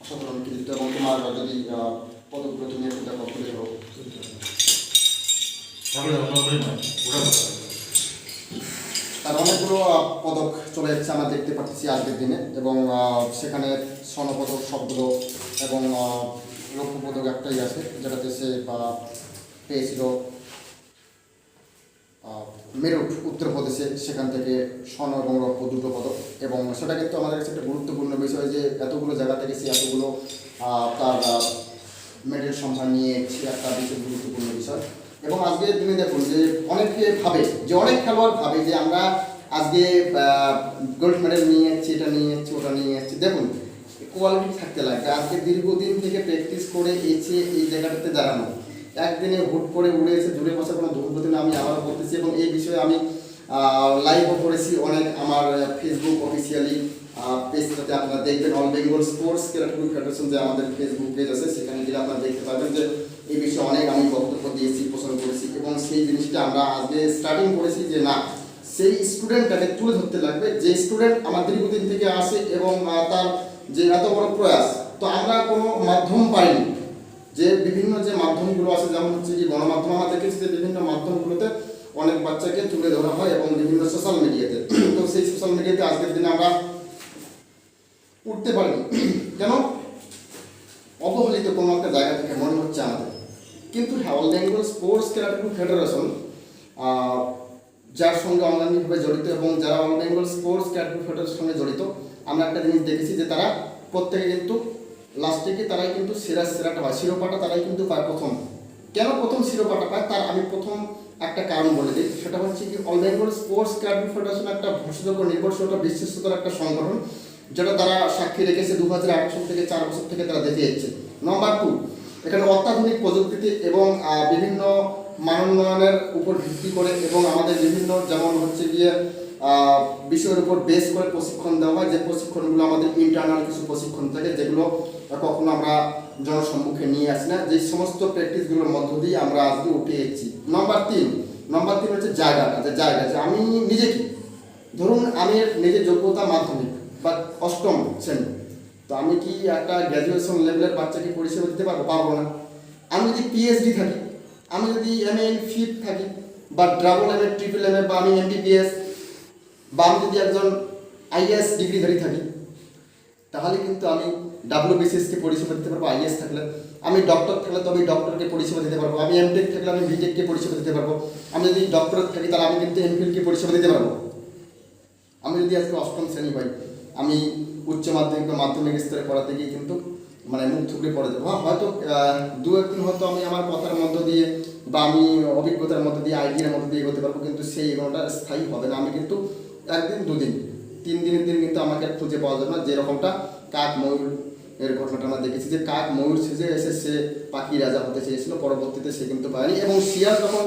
অসাধারণ কৃতিত্ব এবং তোমার যদি পদকগুলো তুমি একটু দেখো খুলে হোক। তার অনেকগুলো পদক চলে যাচ্ছে আমরা দেখতে পাচ্ছি আজকের দিনে, এবং সেখানে স্বর্ণপদক সবগুলো এবং রৌপ্য পদক একটাই আছে, যেটাতে সে পেয়েছিল মেরুট উত্তরপ্রদেশে, সেখান থেকে স্বর্ণ এবং রৌপ্য দুটো পদক। এবং সেটা কিন্তু আমাদের কাছে একটা গুরুত্বপূর্ণ বিষয় যে এতগুলো জায়গা থেকে সে এতগুলো তার মেডেল সম্মান নিয়ে এসেছে, একটা বিশেষ গুরুত্বপূর্ণ বিষয়। এবং আজকের দিনে দেখুন যে অনেকে ভাবে যে অনেক খেলোয়াড় ভাবে যে আমরা আজকে গোল্ড মেডেল নিয়ে যাচ্ছি, এটা নিয়ে যাচ্ছি, ওটা নিয়ে যাচ্ছি। দেখুন কোয়ালিটি থাকতে লাগবে। আজকে দীর্ঘদিন থেকে প্র্যাকটিস করে এসে এই জায়গাটাতে দাঁড়ানো, একদিনে হুট করে উড়ে এসে জুড়ে বসে কোনো দুর্গতি না, আমি আবারও বলতেছি। এবং এই বিষয়ে আমি লাইভও করেছি অনেক আমার ফেসবুক অফিসিয়ালি পেজটাতে, আপনারা দেখবেন all Bengal sports karate federation যে আমাদের ফেসবুক পেজ আছে, সেখানে গেলে আপনারা দেখতে পাবেন যে এই বিষয়ে অনেক আমি বক্তব্য দিয়েছি, পোষণ করেছি। এবং সেই জিনিসটা আমরা আজকে স্টার্টিং করেছি যে না, সেই স্টুডেন্টটাকে তুলে ধরতে লাগবে, যে স্টুডেন্ট আমার দীর্ঘদিন থেকে আসে এবং তার যে এত বড় প্রয়াস। তো আমরা কোনো মাধ্যম পাইনি, যে বিভিন্ন যে মাধ্যমগুলো আছে, যেমন হচ্ছে কি গণমাধ্যম, আমরা দেখেছি যে বিভিন্ন মাধ্যমগুলোতে অনেক বাচ্চাকে তুলে ধরা হয় এবং বিভিন্ন সোশ্যাল মিডিয়াতে। তো সেই সোশ্যাল মিডিয়াতে আজকের দিনে আমরা উঠতে পারিনি কেন? অবহেলিত কোনো একটা জায়গা থেকে মনে হচ্ছে আমাদের। কিন্তু হ্যাঁ, all Bengal sports karate federation যার সঙ্গে অনলাইনভাবে জড়িত এবং যারা অল বেঙ্গল স্পোর্টস ক্যারাটে ফেডারেশনের সঙ্গে জড়িত, আমরা একটা জিনিস দেখেছি যে তারা প্রত্যেকে কিন্তু লাস্টে গিয়ে তারাই কিন্তু সেরাটা হয়, শিরোপাটা তারাই কিন্তু পায় প্রথম। কেন প্রথম শিরোপাটা পায় তার আমি প্রথম একটা কারণ বলে দিই, সেটা হচ্ছে কি all Bengal sports karate federation একটা ভরসাযোগ্য, নির্ভরশীলতা, বিশ্বস্ততার একটা সংগঠন, যেটা তারা সাক্ষী রেখেছে 2008 সাল থেকে, 4 বছর থেকে তারা দেখে যাচ্ছে। নাম্বার 2, এখানে অত্যাধুনিক প্রযুক্তিতে এবং বিভিন্ন মানোন্নয়নের উপর ভিত্তি করে এবং আমাদের বিভিন্ন যেমন হচ্ছে গিয়ে বিষয়ের উপর বেস করে প্রশিক্ষণ দেওয়া হয়, যে প্রশিক্ষণগুলো আমাদের ইন্টারনাল কিছু প্রশিক্ষণ থাকে, যেগুলো কখনো আমরা জনসম্মুখে নিয়ে আসি না, যে সমস্ত প্র্যাকটিসগুলোর মধ্য দিয়ে আমরা আজকে উঠে এসেছি। নাম্বার 3 হচ্ছে জায়গাটা, যে আমি নিজে কি, ধরুন আমি নিজের যোগ্যতা মাধ্যমিক বা 8ম শ্রেণী, তো আমি কি একটা গ্র্যাজুয়েশন লেভেলের বাচ্চাকে পরিষেবা দিতে পারবো না। আমি যদি পিএইচডি থাকি, আমি যদি MA থাকি বা ডাবল MA, ট্রিপল MA, বা আমি MBBS, বা আমি যদি একজন IAS ডিগ্রিধারী থাকি, তাহলে কিন্তু আমি WBCS-কে পরিষেবা দিতে পারবো। IAS থাকলে আমি ডক্টর থাকলে তো আমি ডক্টরকে পরিষেবা দিতে পারবো, আমি MTech থাকলে আমি BTech-কে পরিষেবা দিতে পারবো, আমি যদি ডক্টরেট থাকি তাহলে আমি কিন্তু MPhil-কে পরিষেবা দিতে পারবো। আমি যদি আজকে 8ম শ্রেণী পাই, আমি উচ্চ মাধ্যমিক বা মাধ্যমিক স্তরে পড়াতে গিয়ে কিন্তু মানে মুখ থুবড়ে পড়ে দেবো। হয়তো 2-1 দিন হয়তো আমি আমার কথার মধ্য দিয়ে বা আমি অভিজ্ঞতার মধ্য দিয়ে, আইডিয়ার মধ্য দিয়ে এগোতে পারবো, কিন্তু সেই এগোনোটা স্থায়ী হবে না। আমি কিন্তু 1 দিন 2 দিন 3 দিনের দিন কিন্তু আমাকে খুঁজে পাওয়া যাবে না। যেরকমটা কাক ময়ূর এর ঘটনাটা আমরা দেখেছি, যে কাক ময়ূর সেজে এসে সে পাখি রাজা হতে চেয়েছিল, পরবর্তীতে সে কিন্তু পায়নি। এবং শিয়াল যখন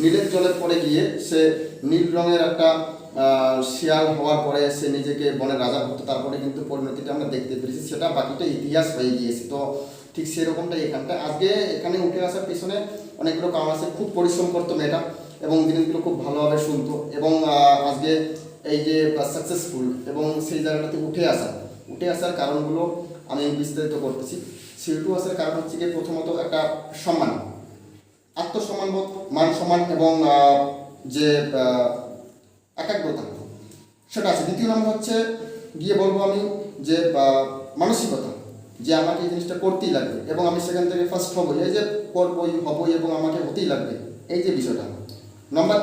নীলের জলে পড়ে গিয়ে সে নীল রঙের একটা শিয়াল হওয়ার পরে সে নিজেকে বনের রাজা হতো, তারপরে কিন্তু পরিণতিটা আমরা দেখতে পেরেছি, সেটা বাকিটা ইতিহাস হয়ে গিয়েছে। তো ঠিক সেরকমটা এখানটা আজকে এখানে উঠে আসার পিছনে অনেকগুলো কারণ আছে। খুব পরিশ্রম করতো মেয়েটা এবং জিনিসগুলো খুব ভালোভাবে শুনতো, এবং আজকে এই যে সাকসেসফুল এবং সেই জায়গাটাতে উঠে আসার কারণগুলো আমি বিস্তারিত করতেছি। সেটু আসার কারণ হচ্ছে কি, প্রথমত একটা সম্মান, আত্মসম্মানবোধ, মান সম্মান এবং যে একাগ্রতা, সেটা আছে। দ্বিতীয় নম্বর হচ্ছে গিয়ে বলবো আমি যে মানসিকতা, যে আমাকে এই জিনিসটা করতেই লাগবে এবং আমি সেখান থেকে ফার্স্ট হবো, এই যে করবই হবই এবং আমাকে হতেই লাগবে, এই যে বিষয়টা। নাম্বার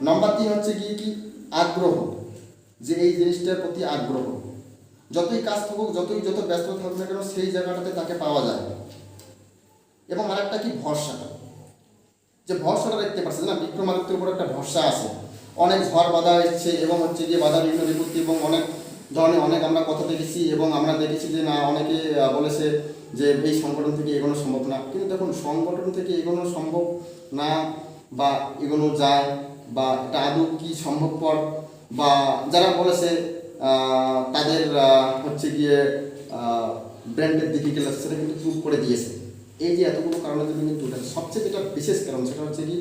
নাম্বার 3 হচ্ছে কি আগ্রহ, যে এই জিনিসটার প্রতি আগ্রহ। যতই কাজ থাকুক, যত ব্যস্ত থাকুক না কেন, সেই জায়গাটাতে তাকে পাওয়া যায়। এবং আরেকটা কি ভরসাটা, যে ভরসাটা দেখতে পাচ্ছি না, বিক্রমাদিত্যের উপর একটা ভরসা আছে। অনেক ঝড় বাধা এসছে এবং হচ্ছে গিয়ে বাধা বিঘ্ন বিপত্তি এবং অনেক ধরনের অনেক আমরা কথা দেখেছি এবং আমরা দেখেছি যে না, অনেকে বলেছে যে এই সংগঠন থেকে এগোনো সম্ভব না। কিন্তু দেখুন, সংগঠন থেকে এগোনো সম্ভব না বা এগোনো যায় বা এটা আদৌ কি সম্ভবপর, বা যারা বলেছে তাদের হচ্ছে গিয়ে ব্র্যান্ডের দিকে গেলে সেটা কিন্তু প্রুভ করে দিয়েছে। এই যে এতগুলো কারণের জন্য কিন্তু এটা সবচেয়ে যেটা বিশেষ কারণ, সেটা হচ্ছে কি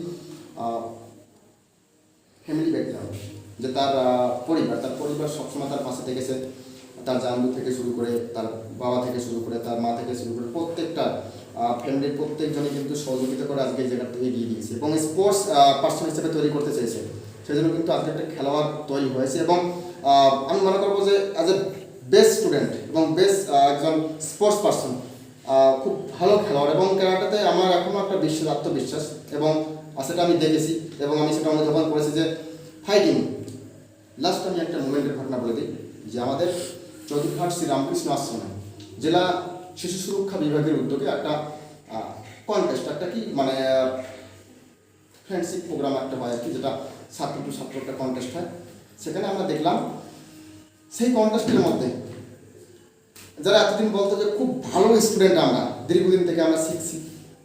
ফ্যামিলি ব্যাকগ্রাউন্ড, যে তার পরিবার সবসময় তার পাশে থেকেছে। তার জামাই থেকে শুরু করে, তার বাবা থেকে শুরু করে, তার মা থেকে শুরু করে প্রত্যেকটা ফ্যামিলির প্রত্যেকজনই কিন্তু সহযোগিতা করে আজকে এই জায়গাটা এগিয়ে দিয়েছে এবং স্পোর্টস পার্সন হিসেবে তৈরি করতে চেয়েছে। সেই জন্য কিন্তু আজকে একটা খেলোয়াড় তৈরি হয়েছে এবং আমি মনে করবো যে অ্যাজ এ বেস্ট স্টুডেন্ট এবং বেস্ট একজন স্পোর্টস পার্সন, খুব ভালো খেলোয়াড়। এবং ক্যারাটেতে আমার এখনও একটা আত্মবিশ্বাস এবং সেটা আমি দেখেছি এবং আমি সেটা অনুধাবন করেছি যে ফাইটিং। লাস্ট আমি একটা মুভমেন্টের ঘটনা বলে দিই, যে আমাদের চৌধুরীহাট শ্রী রামকৃষ্ণ আশ্রমে জেলা শিশু সুরক্ষা বিভাগের উদ্যোগে একটা কন্টেস্ট, একটা কি মানে ফ্রেন্ডশিপ প্রোগ্রাম একটা হয় আর কি, যেটা ছাত্র টু ছাত্র একটা কন্টেস্ট হয়। সেখানে আমরা দেখলাম সেই কন্টেস্টের মধ্যে যারা এতদিন বলতো যে খুব ভালো স্টুডেন্ট, আমরা দীর্ঘদিন থেকে আমরা শিখছি,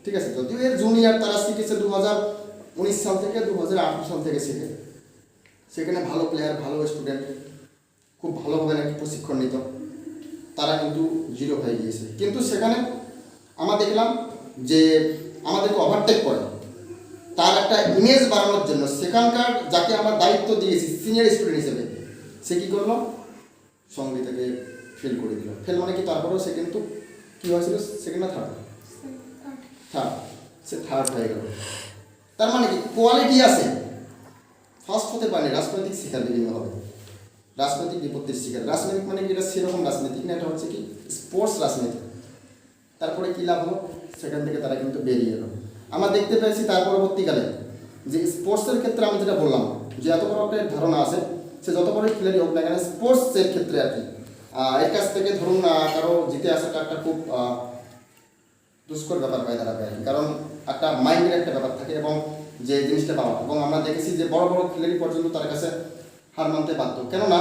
ঠিক আছে, যদিও এর জুনিয়র তারা শিখেছে 2019 সাল থেকে, 2018 সাল থেকে শিখে, সেখানে ভালো প্লেয়ার, ভালো স্টুডেন্ট, খুব ভালোভাবে নাকি প্রশিক্ষণ নিত, তারা কিন্তু 0 হয়ে গিয়েছে। কিন্তু সেখানে আমরা দেখলাম যে আমাদেরকে ওভারটেক করে তার একটা ইমেজ বাড়ানোর জন্য সেখানকার যাকে আমরা দায়িত্ব দিয়েছি সিনিয়র স্টুডেন্ট হিসেবে, সে কী করলো, সঙ্গীতাকে ফেল করে দিল। ফেল মানে কি, তারপরেও সে কিন্তু কী হয়েছিল, সেকেন্ড না থার্ড, সে থার্ড হয়ে গেল। তার মানে কি, কোয়ালিটি আছে, ফার্স্ট হতে পারেনি। রাজনৈতিক শিকার বিভিন্নভাবে, রাজনৈতিক বিপত্তির শিকার। রাজনৈতিক মানে কি, এটা সেরকম রাজনীতিক না, এটা হচ্ছে কি স্পোর্টস রাজনীতি। তারপরে কী লাভ হলো, সেখান থেকে তারা কিন্তু বেরিয়ে এলো। আমরা দেখতে পেয়েছি তার পরবর্তীকালে যে স্পোর্টসের ক্ষেত্রে আমি যেটা বললাম, যে এত বড় একটা ধারণা আছে, সে যত বড় প্লেয়ারই হোক না কেন, স্পোর্টসের ক্ষেত্রে আর কি এর কাছ থেকে ধরুন কারো জিতে আসাটা একটা খুব দুষ্কর ব্যাপার হয়ে দাঁড়াবে আর কি। কারণ একটা মাইন্ডের একটা ব্যাপার থাকে এবং যে জিনিসটা পাওয়া, এবং আমরা দেখেছি যে বড় বড় খেলাড়ি পর্যন্ত তার কাছে হার মানতে বাধ্য। কেননা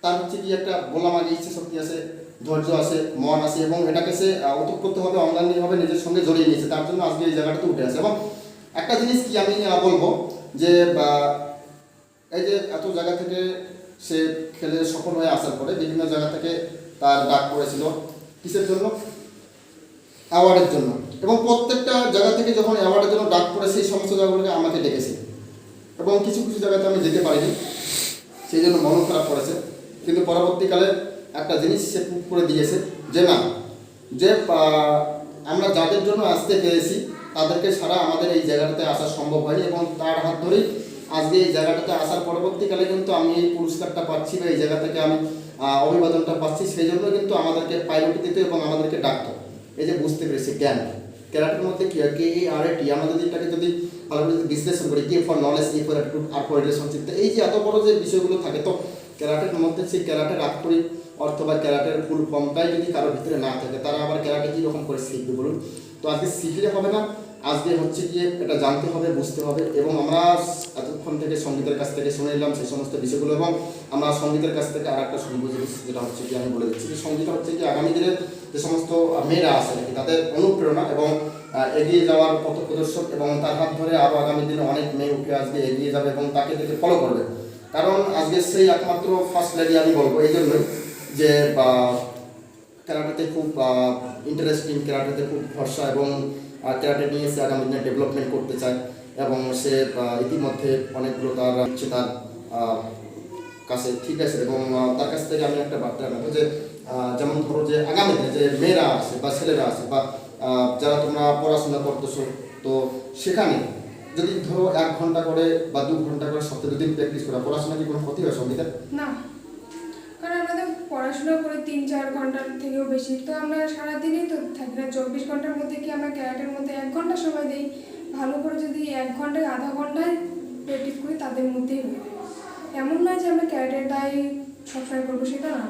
তার হচ্ছে কি একটা বললাম আগে, ইচ্ছে শক্তি আছে, ধৈর্য আছে, মন আছে এবং এটাকে সে ওতপ্রোতভাবে অঙ্গাঙ্গিভাবে নিজের সঙ্গে জড়িয়ে নিয়েছে। তার জন্য আজকে এই জায়গাটাতে উঠে আসে। এবং একটা জিনিস কি আমি বলবো, যে এই যে এত জায়গা থেকে সে খেলে সফল হয়ে আসার পরে বিভিন্ন জায়গা থেকে তার ডাক পড়েছিল কিসের জন্য, অ্যাওয়ার্ডের জন্য। এবং প্রত্যেকটা জায়গা থেকে যখন অ্যাওয়ার্ডের জন্য ডাক পড়ে, সেই সমস্ত জায়গাগুলোকে আমাকে ডেকেছে এবং কিছু কিছু জায়গাতে আমি যেতে পারিনি, সেই জন্য মনও খারাপ করেছে। কিন্তু পরবর্তীকালে একটা জিনিস সে প্রুভ করে দিয়েছে যে না, যে আমরা যাদের জন্য আসতে পেরেছি তাদেরকে ছাড়া আমাদের এই জায়গাটাতে আসা সম্ভব হয়নি। এবং তার হাত ধরেই আজকে এই জায়গাটাতে আসার পরবর্তীকালে কিন্তু আমি এই পুরস্কারটা পাচ্ছি বা এই জায়গা থেকে আমি অভিবাদনটা পাচ্ছি। সেই জন্য কিন্তু আমাদেরকে প্রায়োরিটি দিত এবং আমাদেরকে ডাকতো। এই যে বুঝতে পেরেছি জ্ঞান, ক্যারাটের মধ্যে কি হয়, KARAT, আমরা যদি এটাকে যদি ভালোভাবে যদি বিশ্লেষণ করি, K for knowledge, E for attitude, R for relationship, এই যে এত বড় যে বিষয়গুলো থাকে, তো ক্যারাটের মধ্যে সেই ক্যারাটের আক্ষরিক অর্থ বা ক্যারাটের ফুল ফর্মটাই যদি কারোর ভিতরে না থাকে, তারা আবার ক্যারাটে কীরকম করে শিখবে বলুন। তো আজকে শিখলে হবে না, আজকে হচ্ছে গিয়ে এটা জানতে হবে, বুঝতে হবে। এবং আমরা এতক্ষণ থেকে সঙ্গীতের কাছ থেকে শুনে নিলাম সেই সমস্ত বিষয়গুলো, এবং আমরা সঙ্গীতের কাছ থেকে আর একটা শুনবো জিনিস, যেটা হচ্ছে কি আমি বলে দিচ্ছি যে সঙ্গীত হচ্ছে কি আগামী দিনের যে সমস্ত মেয়েরা আছে নাকি তাদের অনুপ্রেরণা এবং এগিয়ে যাওয়ার পথ প্রদর্শক, এবং তার হাত ধরে আরও আগামী দিনে অনেক মেয়ে উঠে আসবে, এগিয়ে যাবে এবং তাকে দেখে ফলো করবে। কারণ আজকে সেই একমাত্র ফার্স্ট লেডি আমি বলবো এই জন্যই যে ক্যারাটেতে খুব ইন্টারেস্টিং, ক্যারাটেতে খুব ভরসা এবং ক্যারাটে নিয়ে সে আগামী দিনে ডেভেলপমেন্ট করতে চায়। এবং সে ইতিমধ্যে অনেকগুলো তার হচ্ছে তার কাছে, ঠিক আছে। এবং তার কাছ থেকে আমি একটা বার্তা নেবো যে যেমন ধরো যে আগামী দিনে যে মেয়েরা আছে বা ছেলেরা আছে বা যারা তোমরা পড়াশোনা করতেছো, তো সেখানে যদি ধরো 1 ঘন্টা করে বা 2 ঘন্টা করে সপ্তাহে 2 দিন প্র্যাকটিস করা, পড়াশোনা কি কোনো ক্ষতি হয় সঙ্গীতের? না, কারণ আমাদের পড়াশোনা করে 3-4 ঘন্টার থেকেও বেশি, তো আমরা সারাদিনই তো থাকি না। 24 ঘন্টার মধ্যে কি আমরা ক্যারাটের মধ্যে 1 ঘন্টা সময় দিই, ভালো করে যদি 1 ঘন্টায় আধা ঘন্টায় কোঅপারেটিভ করি তাদের মধ্যেই হয়ে যায়। এমন নয় যে আমরা ক্যারাটেটাই সবসময় করবো, সেটা না,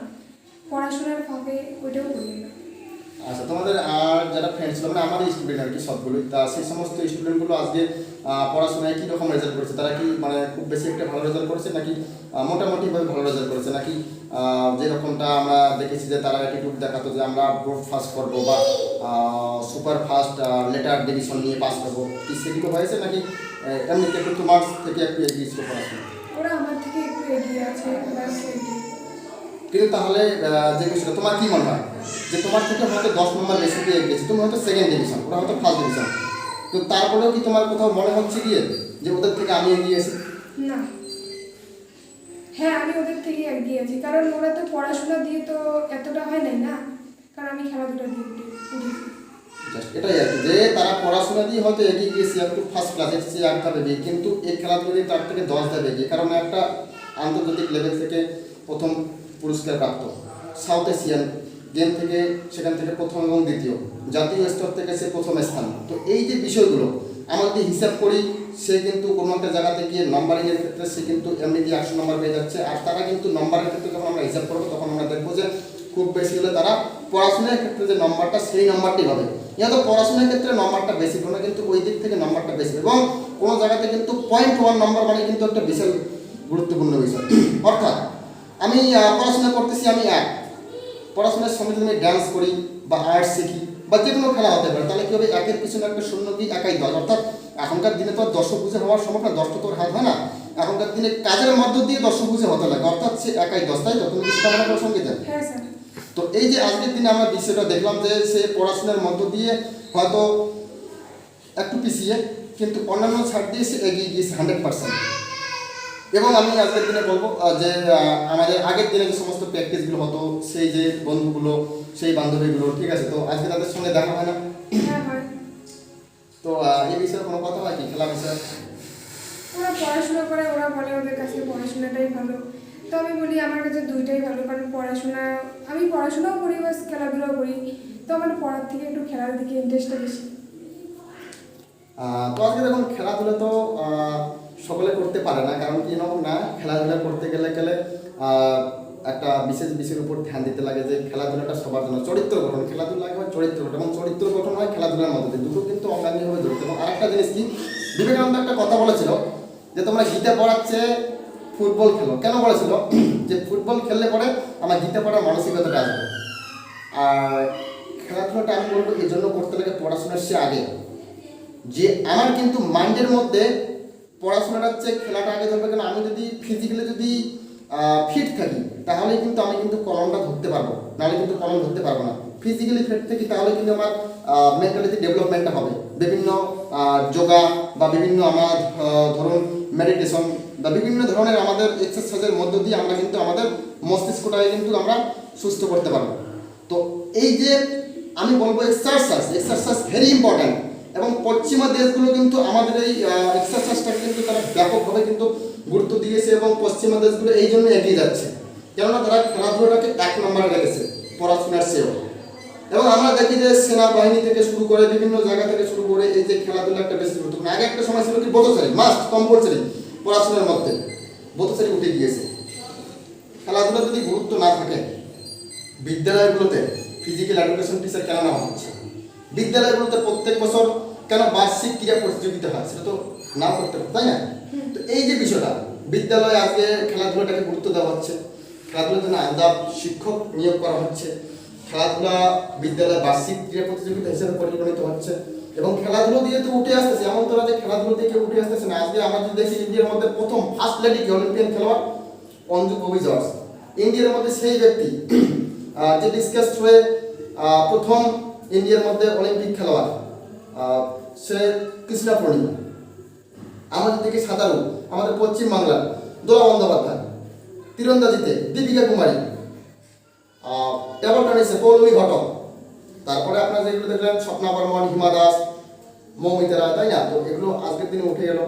পড়াশোনার ফাঁকে ওইটাও করি না। আচ্ছা, তোমাদের আর যারা ফ্রেন্ড ছিল মানে আমারই স্টুডেন্ট আর কি সবগুলোই, তা সেই সমস্ত স্টুডেন্টগুলো আজকে পড়াশোনায় কী রকম রেজাল্ট করেছে? তারা কি মানে খুব বেশি একটা ভালো রেজাল্ট করেছে নাকি মোটামুটিভাবে ভালো রেজাল্ট করেছে, নাকি যেরকমটা আমরা দেখেছি যে তারা অ্যাটিটিউড দেখাতো যে আমরা বোর্ড ফার্স্ট করবো বা সুপার ফার্স্ট লেটার ডিভিশন নিয়ে পাস করবো, কি সেগুলো হয়েছে নাকি এমনিতে একটু মার্কস থেকে একটু এগিয়ে ছিল পড়াশোনা? ওরা আমার থেকে একটু এগিয়ে আছে, ব্যাস এগিয়ে। কিন্তু তাহলে যে বিষয়টা তোমার কি মনে হয় যে তোমার থেকে হয়তো 10 নম্বর বেশি পেয়ে গেছে, তুমি হয়তো সেকেন্ড ডিভিশন, ওরা হয়তো ফার্স্ট ডিভিশন, তো তারপরেও কি তোমার কোথাও মনে হচ্ছে গিয়ে যে ওদের থেকে আমি এগিয়ে এসেছি? না, হ্যাঁ আমি ওদের থেকে এগিয়ে আছি, কারণ ওরা তো পড়াশোনা দিয়ে তো এতটা হয় নাই না, কারণ আমি খেলাধুলা দিয়ে উঠেছি। জাস্ট এটাই আর কি, যে তারা পড়াশোনা দিয়ে হয়তো এগিয়ে গিয়েছে একটু ফার্স্ট ক্লাস এসেছে এক ধাপ এগিয়ে, কিন্তু এই খেলাধুলা দিয়ে তার থেকে 10 ধাপ এগিয়ে, কারণ একটা আন্তর্জাতিক লেভেল থেকে প্রথম পুরস্কার প্রাপ্ত, সাউথ এশিয়ান গেম থেকে সেখান থেকে প্রথম এবং দ্বিতীয়, জাতীয় স্তর থেকে সে প্রথম স্থান। তো এই যে বিষয়গুলো আমরা যদি হিসাব করি, সে কিন্তু কোনো একটা জায়গাতে গিয়ে নম্বরিংয়ের ক্ষেত্রে সে কিন্তু এমনিতে 100 নম্বর পেয়ে যাচ্ছে, আর তারা কিন্তু নম্বরের ক্ষেত্রে যখন আমরা হিসাব করবো তখন আমরা দেখবো যে খুব বেশি হলে তারা পড়াশোনার ক্ষেত্রে যে নম্বরটা সেই নম্বরটি হবে, তো পড়াশোনার ক্ষেত্রে নম্বরটা বেশি হবে না, কিন্তু ওই দিক থেকে নম্বরটা বেশি, এবং কোনো জায়গাতে কিন্তু 0.1 নম্বর মানে কিন্তু একটা বিশাল গুরুত্বপূর্ণ বিষয়। অর্থাৎ আমি পড়াশোনা করতেছি, আমি পড়াশোনার সঙ্গে যদি আমি ডান্স করি বা আর্ট শিখি বা যে কোনো খেলা হতে পারে, তাহলে কী হবে, একের পিছনে একটা শূন্য দিয়ে একাই 10, অর্থাৎ এখনকার দিনে তো আর 10 বুঝে হওয়ার সম্ভব না, 10টা তোর হাত হয় না, এখনকার দিনে কাজের মধ্য দিয়ে 10 বুঝে হতে লাগে, অর্থাৎ সে একাই 10, তাই তো? তুমি কি সেটা মনে করো সঙ্গীতা? হ্যাঁ স্যার। তো এই যে আজকের দিনে আমরা বিষয়টা দেখলাম যে সে পড়াশোনার মধ্য দিয়ে হয়তো একটু পিছিয়ে, কিন্তু অন্যান্য ছাড় দিয়ে সে এগিয়ে গিয়েছে 100%। এবং আমি আজকের দিনে বলবো যে আমাদের আগের দিনে যে সমস্ত প্র্যাকটিসগুলো হতো, সেই যে বন্ধুগুলো, সেই বান্ধবীগুলো, ঠিক আছে, তো আজকে তাদের সঙ্গে দেখা হয় না? হ্যাঁ হয়। তো এই বিষয়ে কোনো কথা হয় কি, খেলা বিষয়ে? ওরা পড়াশোনা করে, ওরা বলে ওদের কাছে পড়াশোনাটাই ভালো, তো আমি বলি আমার কাছে দুইটাই ভালো, কারণ পড়াশোনা, আমি পড়াশোনাও করি বা খেলাধুলাও করি, তো আমার পড়ার থেকে একটু খেলার দিকে ইন্টারেস্টটা বেশি। তো আজকে দেখুন খেলাধুলা তো সকলে করতে পারে না, কারণ কি না, খেলাধুলা করতে গেলে একটা বিশেষ বিষয়ের উপর ধ্যান দিতে লাগে, যে খেলাধুলাটা সবার জন্য, চরিত্র গঠন, খেলাধুলা লাগে চরিত্র গঠন, এবং চরিত্র গঠন হয় খেলাধুলার মধ্যে দিয়ে, দুটো কিন্তু অঙ্গাঙ্গিভাবে জড়িত। এবং আরেকটা জিনিস কি, বিবেকানন্দ একটা কথা বলেছিল যে তোমরা গীতা পড়াচ্ছে ফুটবল খেলো, কেন বলেছিল? যে ফুটবল খেললে পরে আমার গীতা পড়ার মানসিকতাটা আসবে। আর খেলাধুলাটা আমি বলবো এই জন্য করতে লাগে পড়াশোনার সে আগে, যে আমার কিন্তু মাইন্ডের মধ্যে পড়াশোনাটা হচ্ছে খেলাটা আগে ধরবে, কেন আমি যদি ফিজিক্যালি যদি ফিট থাকি তাহলে কিন্তু আমি কিন্তু কলমটা ধরতে পারবো, নাহলে কিন্তু কলম ধরতে পারবো না। ফিজিক্যালি ফিট থাকি তাহলে কিন্তু আমার মেন্টালিটি ডেভেলপমেন্টটা হবে, বিভিন্ন যোগা বা বিভিন্ন আমার ধরুন মেডিটেশন বা বিভিন্ন ধরনের আমাদের এক্সারসাইজের মধ্য দিয়ে আমরা কিন্তু আমাদের মস্তিষ্কটাকে কিন্তু আমরা সুস্থ করতে পারবো। তো এই যে আমি বলবো এক্সারসাইজ ভেরি ইম্পর্ট্যান্ট, এবং পশ্চিমা দেশগুলো কিন্তু আমাদের এই এক্সারসাইজটাকে কিন্তু তারা ব্যাপকভাবে কিন্তু গুরুত্ব দিয়েছে, এবং পশ্চিমা দেশগুলো এই জন্য এগিয়ে যাচ্ছে, কেননা তারা খেলাধুলাটাকে 1 নম্বরে রেখেছে পড়াশোনার চেয়েও। এবং আমরা দেখি যে সেনাবাহিনী থেকে শুরু করে বিভিন্ন জায়গা থেকে শুরু করে এই যে খেলাধুলা একটা বেশি গুরুত্বপূর্ণ। আগে একটা সময় ছিল কি বোধচারী মাস্ট কম্পালসারি পড়াশোনার মধ্যে, বোধচারী উঠে গিয়েছে। খেলাধুলা যদি গুরুত্ব না থাকে, বিদ্যালয়গুলোতে ফিজিক্যাল এডুকেশন টিচার কেন নেওয়া হচ্ছে? বিদ্যালয়গুলোতে প্রত্যেক বছর কেন বার্ষিক ক্রীড়া প্রতিযোগিতা হয়? সেটা তো না করতে পারে, তাই না? তো এই যে বিষয়টা, বিদ্যালয়ে আজকে খেলাধুলাটাকে গুরুত্ব দেওয়া হচ্ছে, খেলাধুলার জন্য আলাদা শিক্ষক নিয়োগ করা হচ্ছে, খেলাধুলা বিদ্যালয়ে বার্ষিক ক্রীড়া প্রতিযোগিতা হিসেবে পরিগণিত হচ্ছে, এবং খেলাধুলো দিয়ে তো উঠে আসতেছে, এমন তোরা যে খেলাধুলো দিয়ে কেউ উঠে আসতেছে না। আজকে আমরা যদি দেখি ইন্ডিয়ার মধ্যে প্রথম ফার্স্ট লেডি অলিম্পিয়ান খেলোয়াড় অঞ্জু ববি জর্জ, ইন্ডিয়ার মধ্যে সেই ব্যক্তি যে ডিসকাস হয়ে প্রথম ইন্ডিয়ার মধ্যে অলিম্পিক খেলোয়াড়, সে কৃষ্ণা পূর্ণিমা। আমাদের দিকে সাঁতারু আমাদের পশ্চিমবাংলার দোলা বন্দ্যোপাধ্যায়, তীরন্দাজিতে দীপিকা কুমারী, টেবল টেনিসে পৌলমী ঘটক, তারপরে আপনারা যেগুলো দেখলেন স্বপ্না বর্মন, হিমা দাস, মৌমিতা রায়, তাই না? তো এগুলো আজকের দিনে উঠে গেল।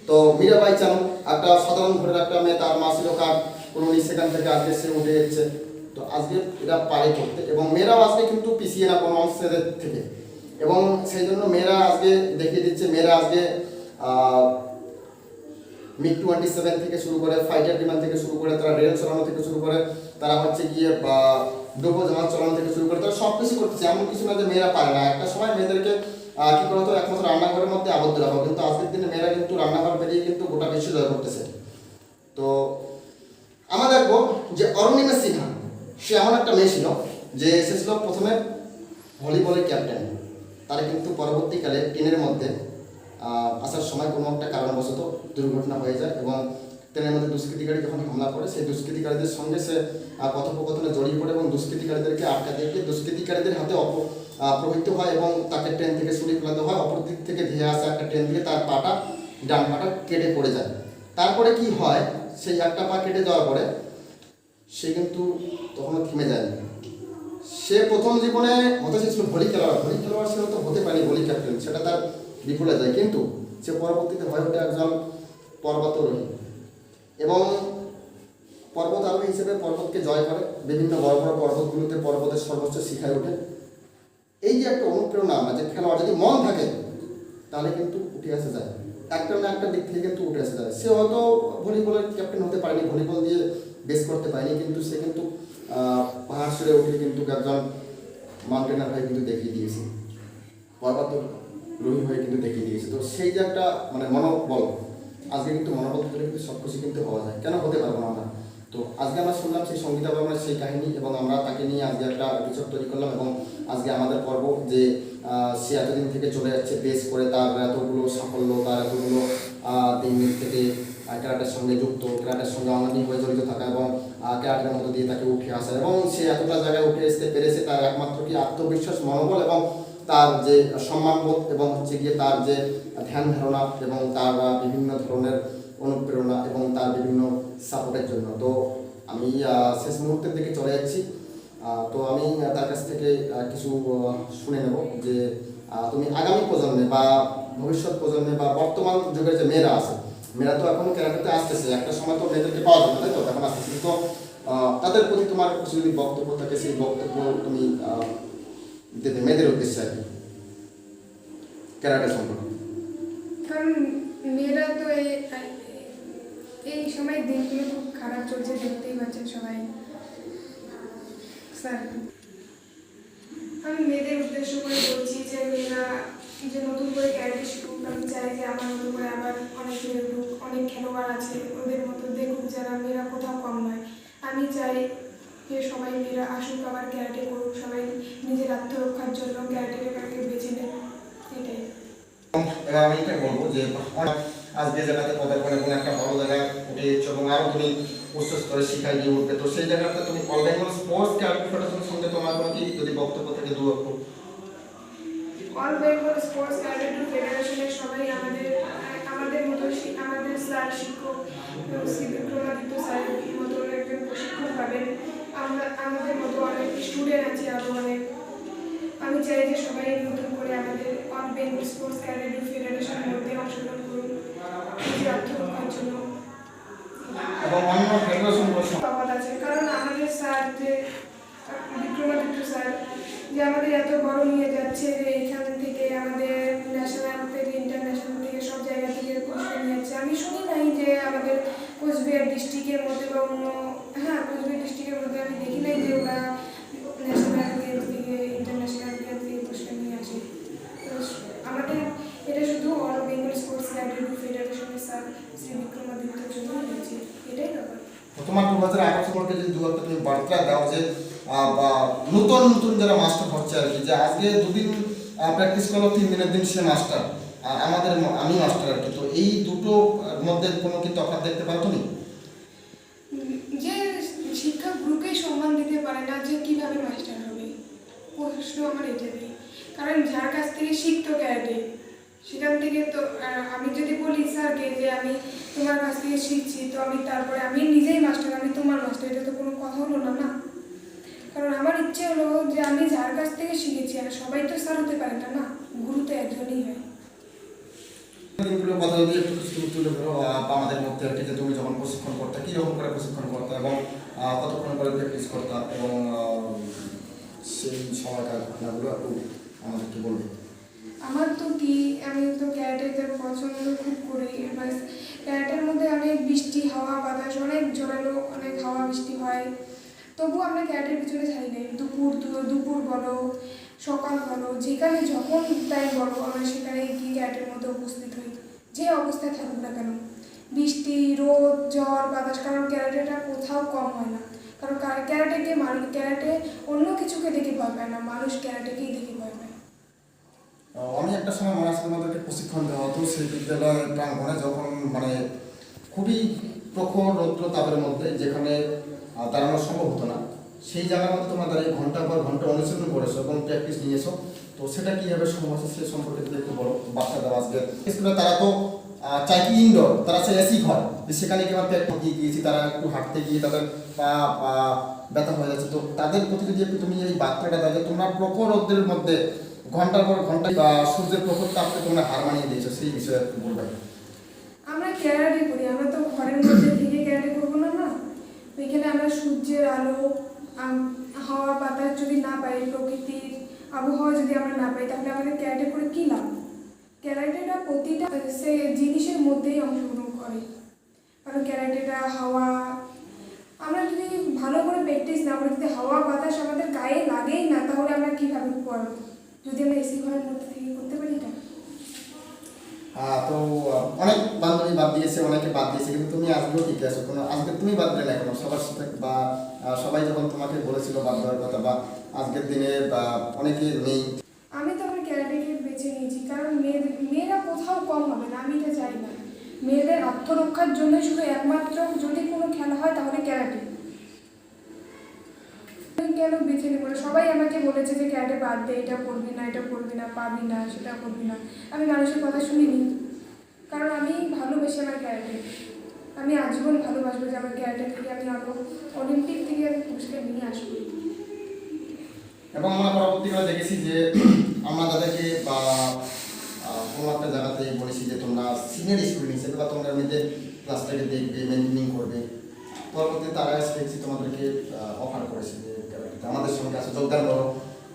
তো মীরাবাই চানু একটা সাধারণ ঘরের একটা মেয়ে, তার মা ছিল কার কোনো সেখান থেকে আজকে সে উঠে যাচ্ছে। তো আজকে এরা পারে করতে, এবং মেয়েরাও আজকে কিন্তু পিছিয়ে না কোনো অংশের থেকে, এবং সেই জন্য মেয়েরা আজকে দেখিয়ে দিচ্ছে, মেয়েরা আজকে MiG-27 থেকে শুরু করে ফাইটার বিমান থেকে শুরু করে তারা রেল চালানো থেকে শুরু করে তারা হচ্ছে গিয়ে বা ডুবোজাহাজ চালানো থেকে শুরু করে তারা সব কিছু করতেছে। এমন কিছু না যে মেয়েরা পারে না। একটা সময় মেয়েদেরকে কি করতো একমাত্র রান্নাঘরের মধ্যে আবদ্ধ রাখা, কিন্তু আজকের দিনে মেয়েরা কিন্তু রান্নাঘর বেরিয়ে কিন্তু গোটা বিশ্ব জয় করতেছে। তো আমরা দেখবো যে অরুণিমা সিনহা সে এমন একটা মেয়ে ছিল যে সে ছিল প্রথমে ভলিবলের ক্যাপ্টেন। তার কিন্তু পরবর্তীকালে ট্রেনের মধ্যে আসার সময় কোনো একটা কারণবশত দুর্ঘটনা হয়ে যায় এবং ট্রেনের মধ্যে দুষ্কৃতিকারী যখন হামলা করে সেই দুষ্কৃতিকারীদের সঙ্গে সে কথোপকথনে জড়িয়ে পড়ে এবং দুষ্কৃতিকারীদেরকে আটকাতে গিয়ে দুষ্কৃতিকারীদের হাতে প্রভাবিত হয় এবং তাকে ট্রেন থেকে সরিয়ে ফেলাতে হয়। অপর দিক থেকে ধেয়ে আসা একটা ট্রেন দিয়ে তার পাটা ডান পাটা কেটে পড়ে যায়। তারপরে কি হয়, সেই একটা পা কেটে যাওয়ার পরে সে কিন্তু তখনও থেমে যায়নি। সে প্রথম জীবনে হতে চেয়েছিল ভলি খেলোয়াড় সে হয়তো হতে পারেনি ভলি ক্যাপ্টেন, সেটা তার বিফলে যায়, কিন্তু সে পরবর্তীতে হয়ে ওঠে একজন পর্বতারোহী এবং পর্বত আরোহী হিসেবে পর্বতকে জয় করে, বিভিন্ন বড় বড় পর্বতগুলোতে পর্বতের সর্বোচ্চ শিখায় ওঠে। এই যে একটা অনুপ্রেরণা আমরা যে খেলোয়াড় যদি মন থাকে তাহলে কিন্তু উঠে আসা যায়, একটা না একটা দিক থেকে কিন্তু উঠে আসা যায়। সে হয়তো ভলিবলের ক্যাপ্টেন হতে পারেনি, ভলিবল দিয়ে বেস করতে পারেনি, কিন্তু সে কিন্তু পাহাড় সরে উঠে কিন্তু একজন মাউন্টেনার হয়ে কিন্তু দেখিয়ে দিয়েছে, পর্বতারোহী হয়ে কিন্তু দেখিয়ে দিয়েছে। তো সেই যে একটা মানে মনোবল, আজকে কিন্তু মনোবল থেকে কিন্তু সব কিছু কিন্তু হওয়া যায়, কেন হতে পারবো না আমরা। তো আজকে আমরা শুনলাম সেই সঙ্গীতা বর্মার সেই কাহিনী এবং আমরা তাকে নিয়ে আজকে একটা এপিসোড তৈরি করলাম এবং আজকে আমাদের পর্ব যে সে এতদিন থেকে চলে যাচ্ছে বেস করে, তার এতগুলো সাফল্য, তার এতগুলো দিন থেকে ক্যারাটের সঙ্গে যুক্ত, ক্যারাটের সঙ্গে অঙ্গাঙ্গী হয়ে জড়িত থাকা এবং ক্যারাটের মধ্যে দিয়ে তাকে উঠে আসা এবং সে এতটা জায়গায় উঠে আসতে পেরেছে তার একমাত্র কি আত্মবিশ্বাস, মনোবল এবং তার যে সম্মানবোধ এবং হচ্ছে গিয়ে তার যে ধ্যান ধারণা এবং তার বিভিন্ন ধরনের অনুপ্রেরণা এবং তার বিভিন্ন সাপোর্টের জন্য। তো আমি শেষ মুহূর্তের দিকে চলে যাচ্ছি। তো আমি তার কাছ থেকে কিছু শুনে নেব যে তুমি আগামী প্রজন্মে বা ভবিষ্যৎ প্রজন্মে বা বর্তমান যুগের যে মেয়েরা আছে, মেয়েরা তো এখন ক্যারাটেতে আসতেছে, একটা সময় তো মেয়েদেরকে পাওয়া যাবে না, তাই তো এখন আসতেছে, তো তাদের প্রতি তোমার কিছু যদি বক্তব্য থাকে সেই বক্তব্য তুমি দেবে মেয়েদের উদ্দেশ্যে আর কি ক্যারাটে সম্পর্কে। কারণ মেয়েরা তো এই সময় দিনগুলো খুব খারাপ চলছে, দেখতেই পাচ্ছেন সবাই। স্যার আমি মেয়েদের উদ্দেশ্য করে বলছি যে মেয়েরা যে নতুন করে ক্যারাটে শিখুক। আমি চাই যে আমার মতো করে আবার অনেক মেয়ে উঠুক, অনেক খেলোয়াড় আছে ওদের মতো দেখুক যারা মেয়েরা কোথাও কম নয়। আমি চাই যে সবাই মেয়েরা আসুক আবার ক্যারাটে করুক, সবাই নিজের আত্মরক্ষার জন্য ক্যারাটেকে বেছে নেয়, এটাই। এবার আমি এটা বলবো যে আজকে জায়গাতে পদার্পণ এবং একটা বড় জায়গায় উঠে এসছো এবং আরও তুমি উচ্চ স্তরে শিখাই দিয়ে উঠবে, তো সেই জায়গাতে তুমি অল বেঙ্গল স্পোর্টস ক্যারাটে ফেডারেশনের সঙ্গে তোমার কোনো কি যদি বক্তব্য থেকে দু অক্ষর? অল বেঙ্গল স্পোর্টস ক্যারাটে ফেডারেশনের সবাই আমাদের মতো আমাদের স্যার শিক্ষক শ্রী বিক্রমাদিত্য স্যারের মতো একজন প্রশিক্ষক পাবেন। আমাদের মতো অনেক স্টুডেন্ট আছে আরও অনেক। আমি চাই যে সবাই নতুন করে আমাদের অল বেঙ্গল স্পোর্টস ক্যারাটে ফেডারেশনের মধ্যে অংশগ্রহণ করুন নিজের আত্মরক্ষার জন্য। এবং অন্য ফেডারেশনগুলো তফাৎ আছে, কারণ আমাদের স্যার যে বিক্রমাদিত্য স্যার যে আমাদের এত বড় নিয়ে যাচ্ছে যে এখান থেকে আমাদের ন্যাশনাল থেকে ইন্টারন্যাশনাল থেকে সব জায়গা থেকে কোচকে নিয়ে যাচ্ছে। আমি শুনি নাই যে আমাদের কোচবিহার ডিস্ট্রিক্টের মধ্যে বা অন্য কোচবিহার ডিস্ট্রিক্টের মধ্যে আমি দেখি নাই যে ওরা ন্যাশনাল গেমস থেকে ইন্টারন্যাশনাল গেমস থেকে কোচকে নিয়ে আসে। তো আমাদের এটা শুধু অল বেঙ্গল স্পোর্টস ক্যারাটে ফেডারেশনের স্যার শ্রী বিক্রমাদিত্যর জন্য হয়েছে, এটাই ব্যাপার। তোমার 2018 সম্পর্কে যদি দু একটা তুমি বার্তা দাও যে নতুন নতুন যারা মাস্টার হচ্ছে আর কি, যে আজকে দুদিন প্র্যাকটিস করলো, 3 দিনের দিন সে মাস্টার, আমি মাস্টার আর কি, তো এই দুটো মধ্যে কোনো কি তফাৎ দেখতে পারো তুমি? যে শিক্ষক গ্রুপকে সম্মান দিতে পারে না যে কিভাবে মাস্টার হবে, প্রশ্ন আমার এটাই। কারণ যার কাছ থেকে শিখতো ক্যারাটে সেখান থেকে তো আমি যদি বলি স্যারকে যে আমি তোমার কাছ থেকে শিখছি, তো আমি তারপরে আমি নিজেই মাস্টার, আমি তোমার মাস্টার, এটা তো কোনো কথা হলো না। কারণ আমার ইচ্ছে হলো যে আমি যার কাছ থেকে শিখেছি, আর সবাই তো স্যার হতে পারে না, গুরু তো একজনই হয়। দিনগুলো কথা যদি একটু কিছু তুলে ধরো আমাদের মধ্যে আর কি, যে তুমি যখন প্রশিক্ষণ করতে কীরকম করে প্রশিক্ষণ করতে এবং কতক্ষণ করে প্র্যাকটিস করতে এবং সেই সময়কার ঘটনাগুলো একটু আমাদেরকে বলবে। আমার তো কি, আমি তো ক্যারাটে পছন্দ খুব করি, এবার ক্যারাটের মধ্যে অনেক বৃষ্টি হাওয়া বাতাস অনেক জোরালো অনেক হাওয়া বৃষ্টি হয়, তবুও আমরা ক্যারাটের পিছনে ছাড়ি নাই। দুপুর বলো সকাল বলো যেখানে যখন টাইম বলো আমরা সেখানে গিয়ে ক্যারাটের মধ্যে উপস্থিত হই, যে অবস্থায় থাকুক না কেন, বৃষ্টি রোদ ঝড় বাতাস, কারণ ক্যারাটেটা কোথাও কম হয় না। কারণ ক্যারাটেকে মানুষ ক্যারাটে অন্য কিছুকে দেখে ভয় পায় না, মানুষ ক্যারাটেকেই দেখে ভয় পায়। আমি একটা সময় মনে আছে আমাদেরকে প্রশিক্ষণ দেওয়া হতো সেই বিদ্যালয়ের প্রাঙ্গণে, যখন মানে খুবই প্রখর রৌদ্র তাপের মধ্যে যেখানে দাঁড়ানো সম্ভব হতো না, সেই জায়গার মধ্যে তোমরা দাঁড়িয়ে ঘন্টা পর ঘন্টা অনুশীলন করেছো এবং প্র্যাকটিস নিয়েছো। তো সেটা কীভাবে সম্ভব হচ্ছে সে সম্পর্কে যদি একটু বলো। বাচ্চাদের আজকে স্কুলে তারা তো চাই কি ইনডোর, তারা চাই এসি ঘর, সেখানে কিংবা প্র্যাকটিস গিয়েছি, তারা একটু হাঁটতে গিয়ে তাদের পা ব্যথা হয়ে যাচ্ছে। তো তাদের প্রতি যদি একটু তুমি এই বার্তাটা দাও, তোমরা প্রখর রৌদ্রের মধ্যে ঘন্টার পর ঘন্টা বা সূর্যের প্রখর তাপকে তোমরা হার মানিয়ে দিয়েছো, সেই বিষয়ে একটু বলবে। আমরা ক্যারাটে করি, আমরা তো ঘরের মধ্যে থেকে ক্যারাটে করবো না। না, ওইখানে আমরা সূর্যের আলো হাওয়া বাতাস যদি না পাই, প্রকৃতির আবহাওয়া যদি আমরা না পাই, তাহলে আমাদের ক্যারাটে করে কী লাভ? ক্যারাটেটা প্রতিটা সে জিনিসের মধ্যেই অংশগ্রহণ করে, কারণ ক্যারাটেটা হাওয়া আমরা যদি ভালো করে প্র্যাকটিস না করি, যদি হাওয়া বাতাস আমাদের গায়ে লাগেই না, তাহলে আমরা কীভাবে করবো? যদি আমরা এসি ঘরের মধ্যে থেকে করতে পারি এটা। তো অনেক বান্ধবী বাদ দিয়েছে, অনেকে বাদ দিয়েছে, কিন্তু তুমি আজকেও ঠিক আছো। কোনো আজকে তুমি বাদ দিলে না কেন? সবার সাথে বা সবাই যখন তোমাকে বলেছিল বাদ দেওয়ার কথা, বা আজকের দিনে বা অনেকে নেই। আমি তো আমার ক্যারাটেকে বেছে নিয়েছি, কারণ মেয়েরা কোথাও কম হবে না, আমি এটা চাই না। মেয়েদের আত্মরক্ষার জন্য শুধু একমাত্র যদি কোনো খেলা হয় তাহলে ক্যারাটে। কেন বেছে নেবো? সবাই আমাকে বলেছে যে ক্যারাটে বাদ দে, এটা করবি না, এটা করবি না, পাবি না, সেটা করবি না। আমি মানুষের কথা শুনিনি, কারণ আমি ভালোবেসে আমার ক্যারাটে, আমি আজীবন ভালোবাসবো যে আমার ক্যারাটে থেকে আমি আরও অলিম্পিক থেকে আমি পুরস্কার নিয়ে আসবো। এবং আমরা পরবর্তীকালে দেখেছি যে আমরা তাদেরকে বা কোনো একটা জায়গাতে বলেছি যে তোমরা সিনিয়র স্টুডেন্ট হিসেবে বা তোমরা এমনিতে ক্লাসটাকে দেখবে, মেনটেনিং করবে। পরবর্তীতে তারা দেখছি তোমাদেরকে অফার করেছে যে আমাদের সঙ্গে কাছে যোগদান করো,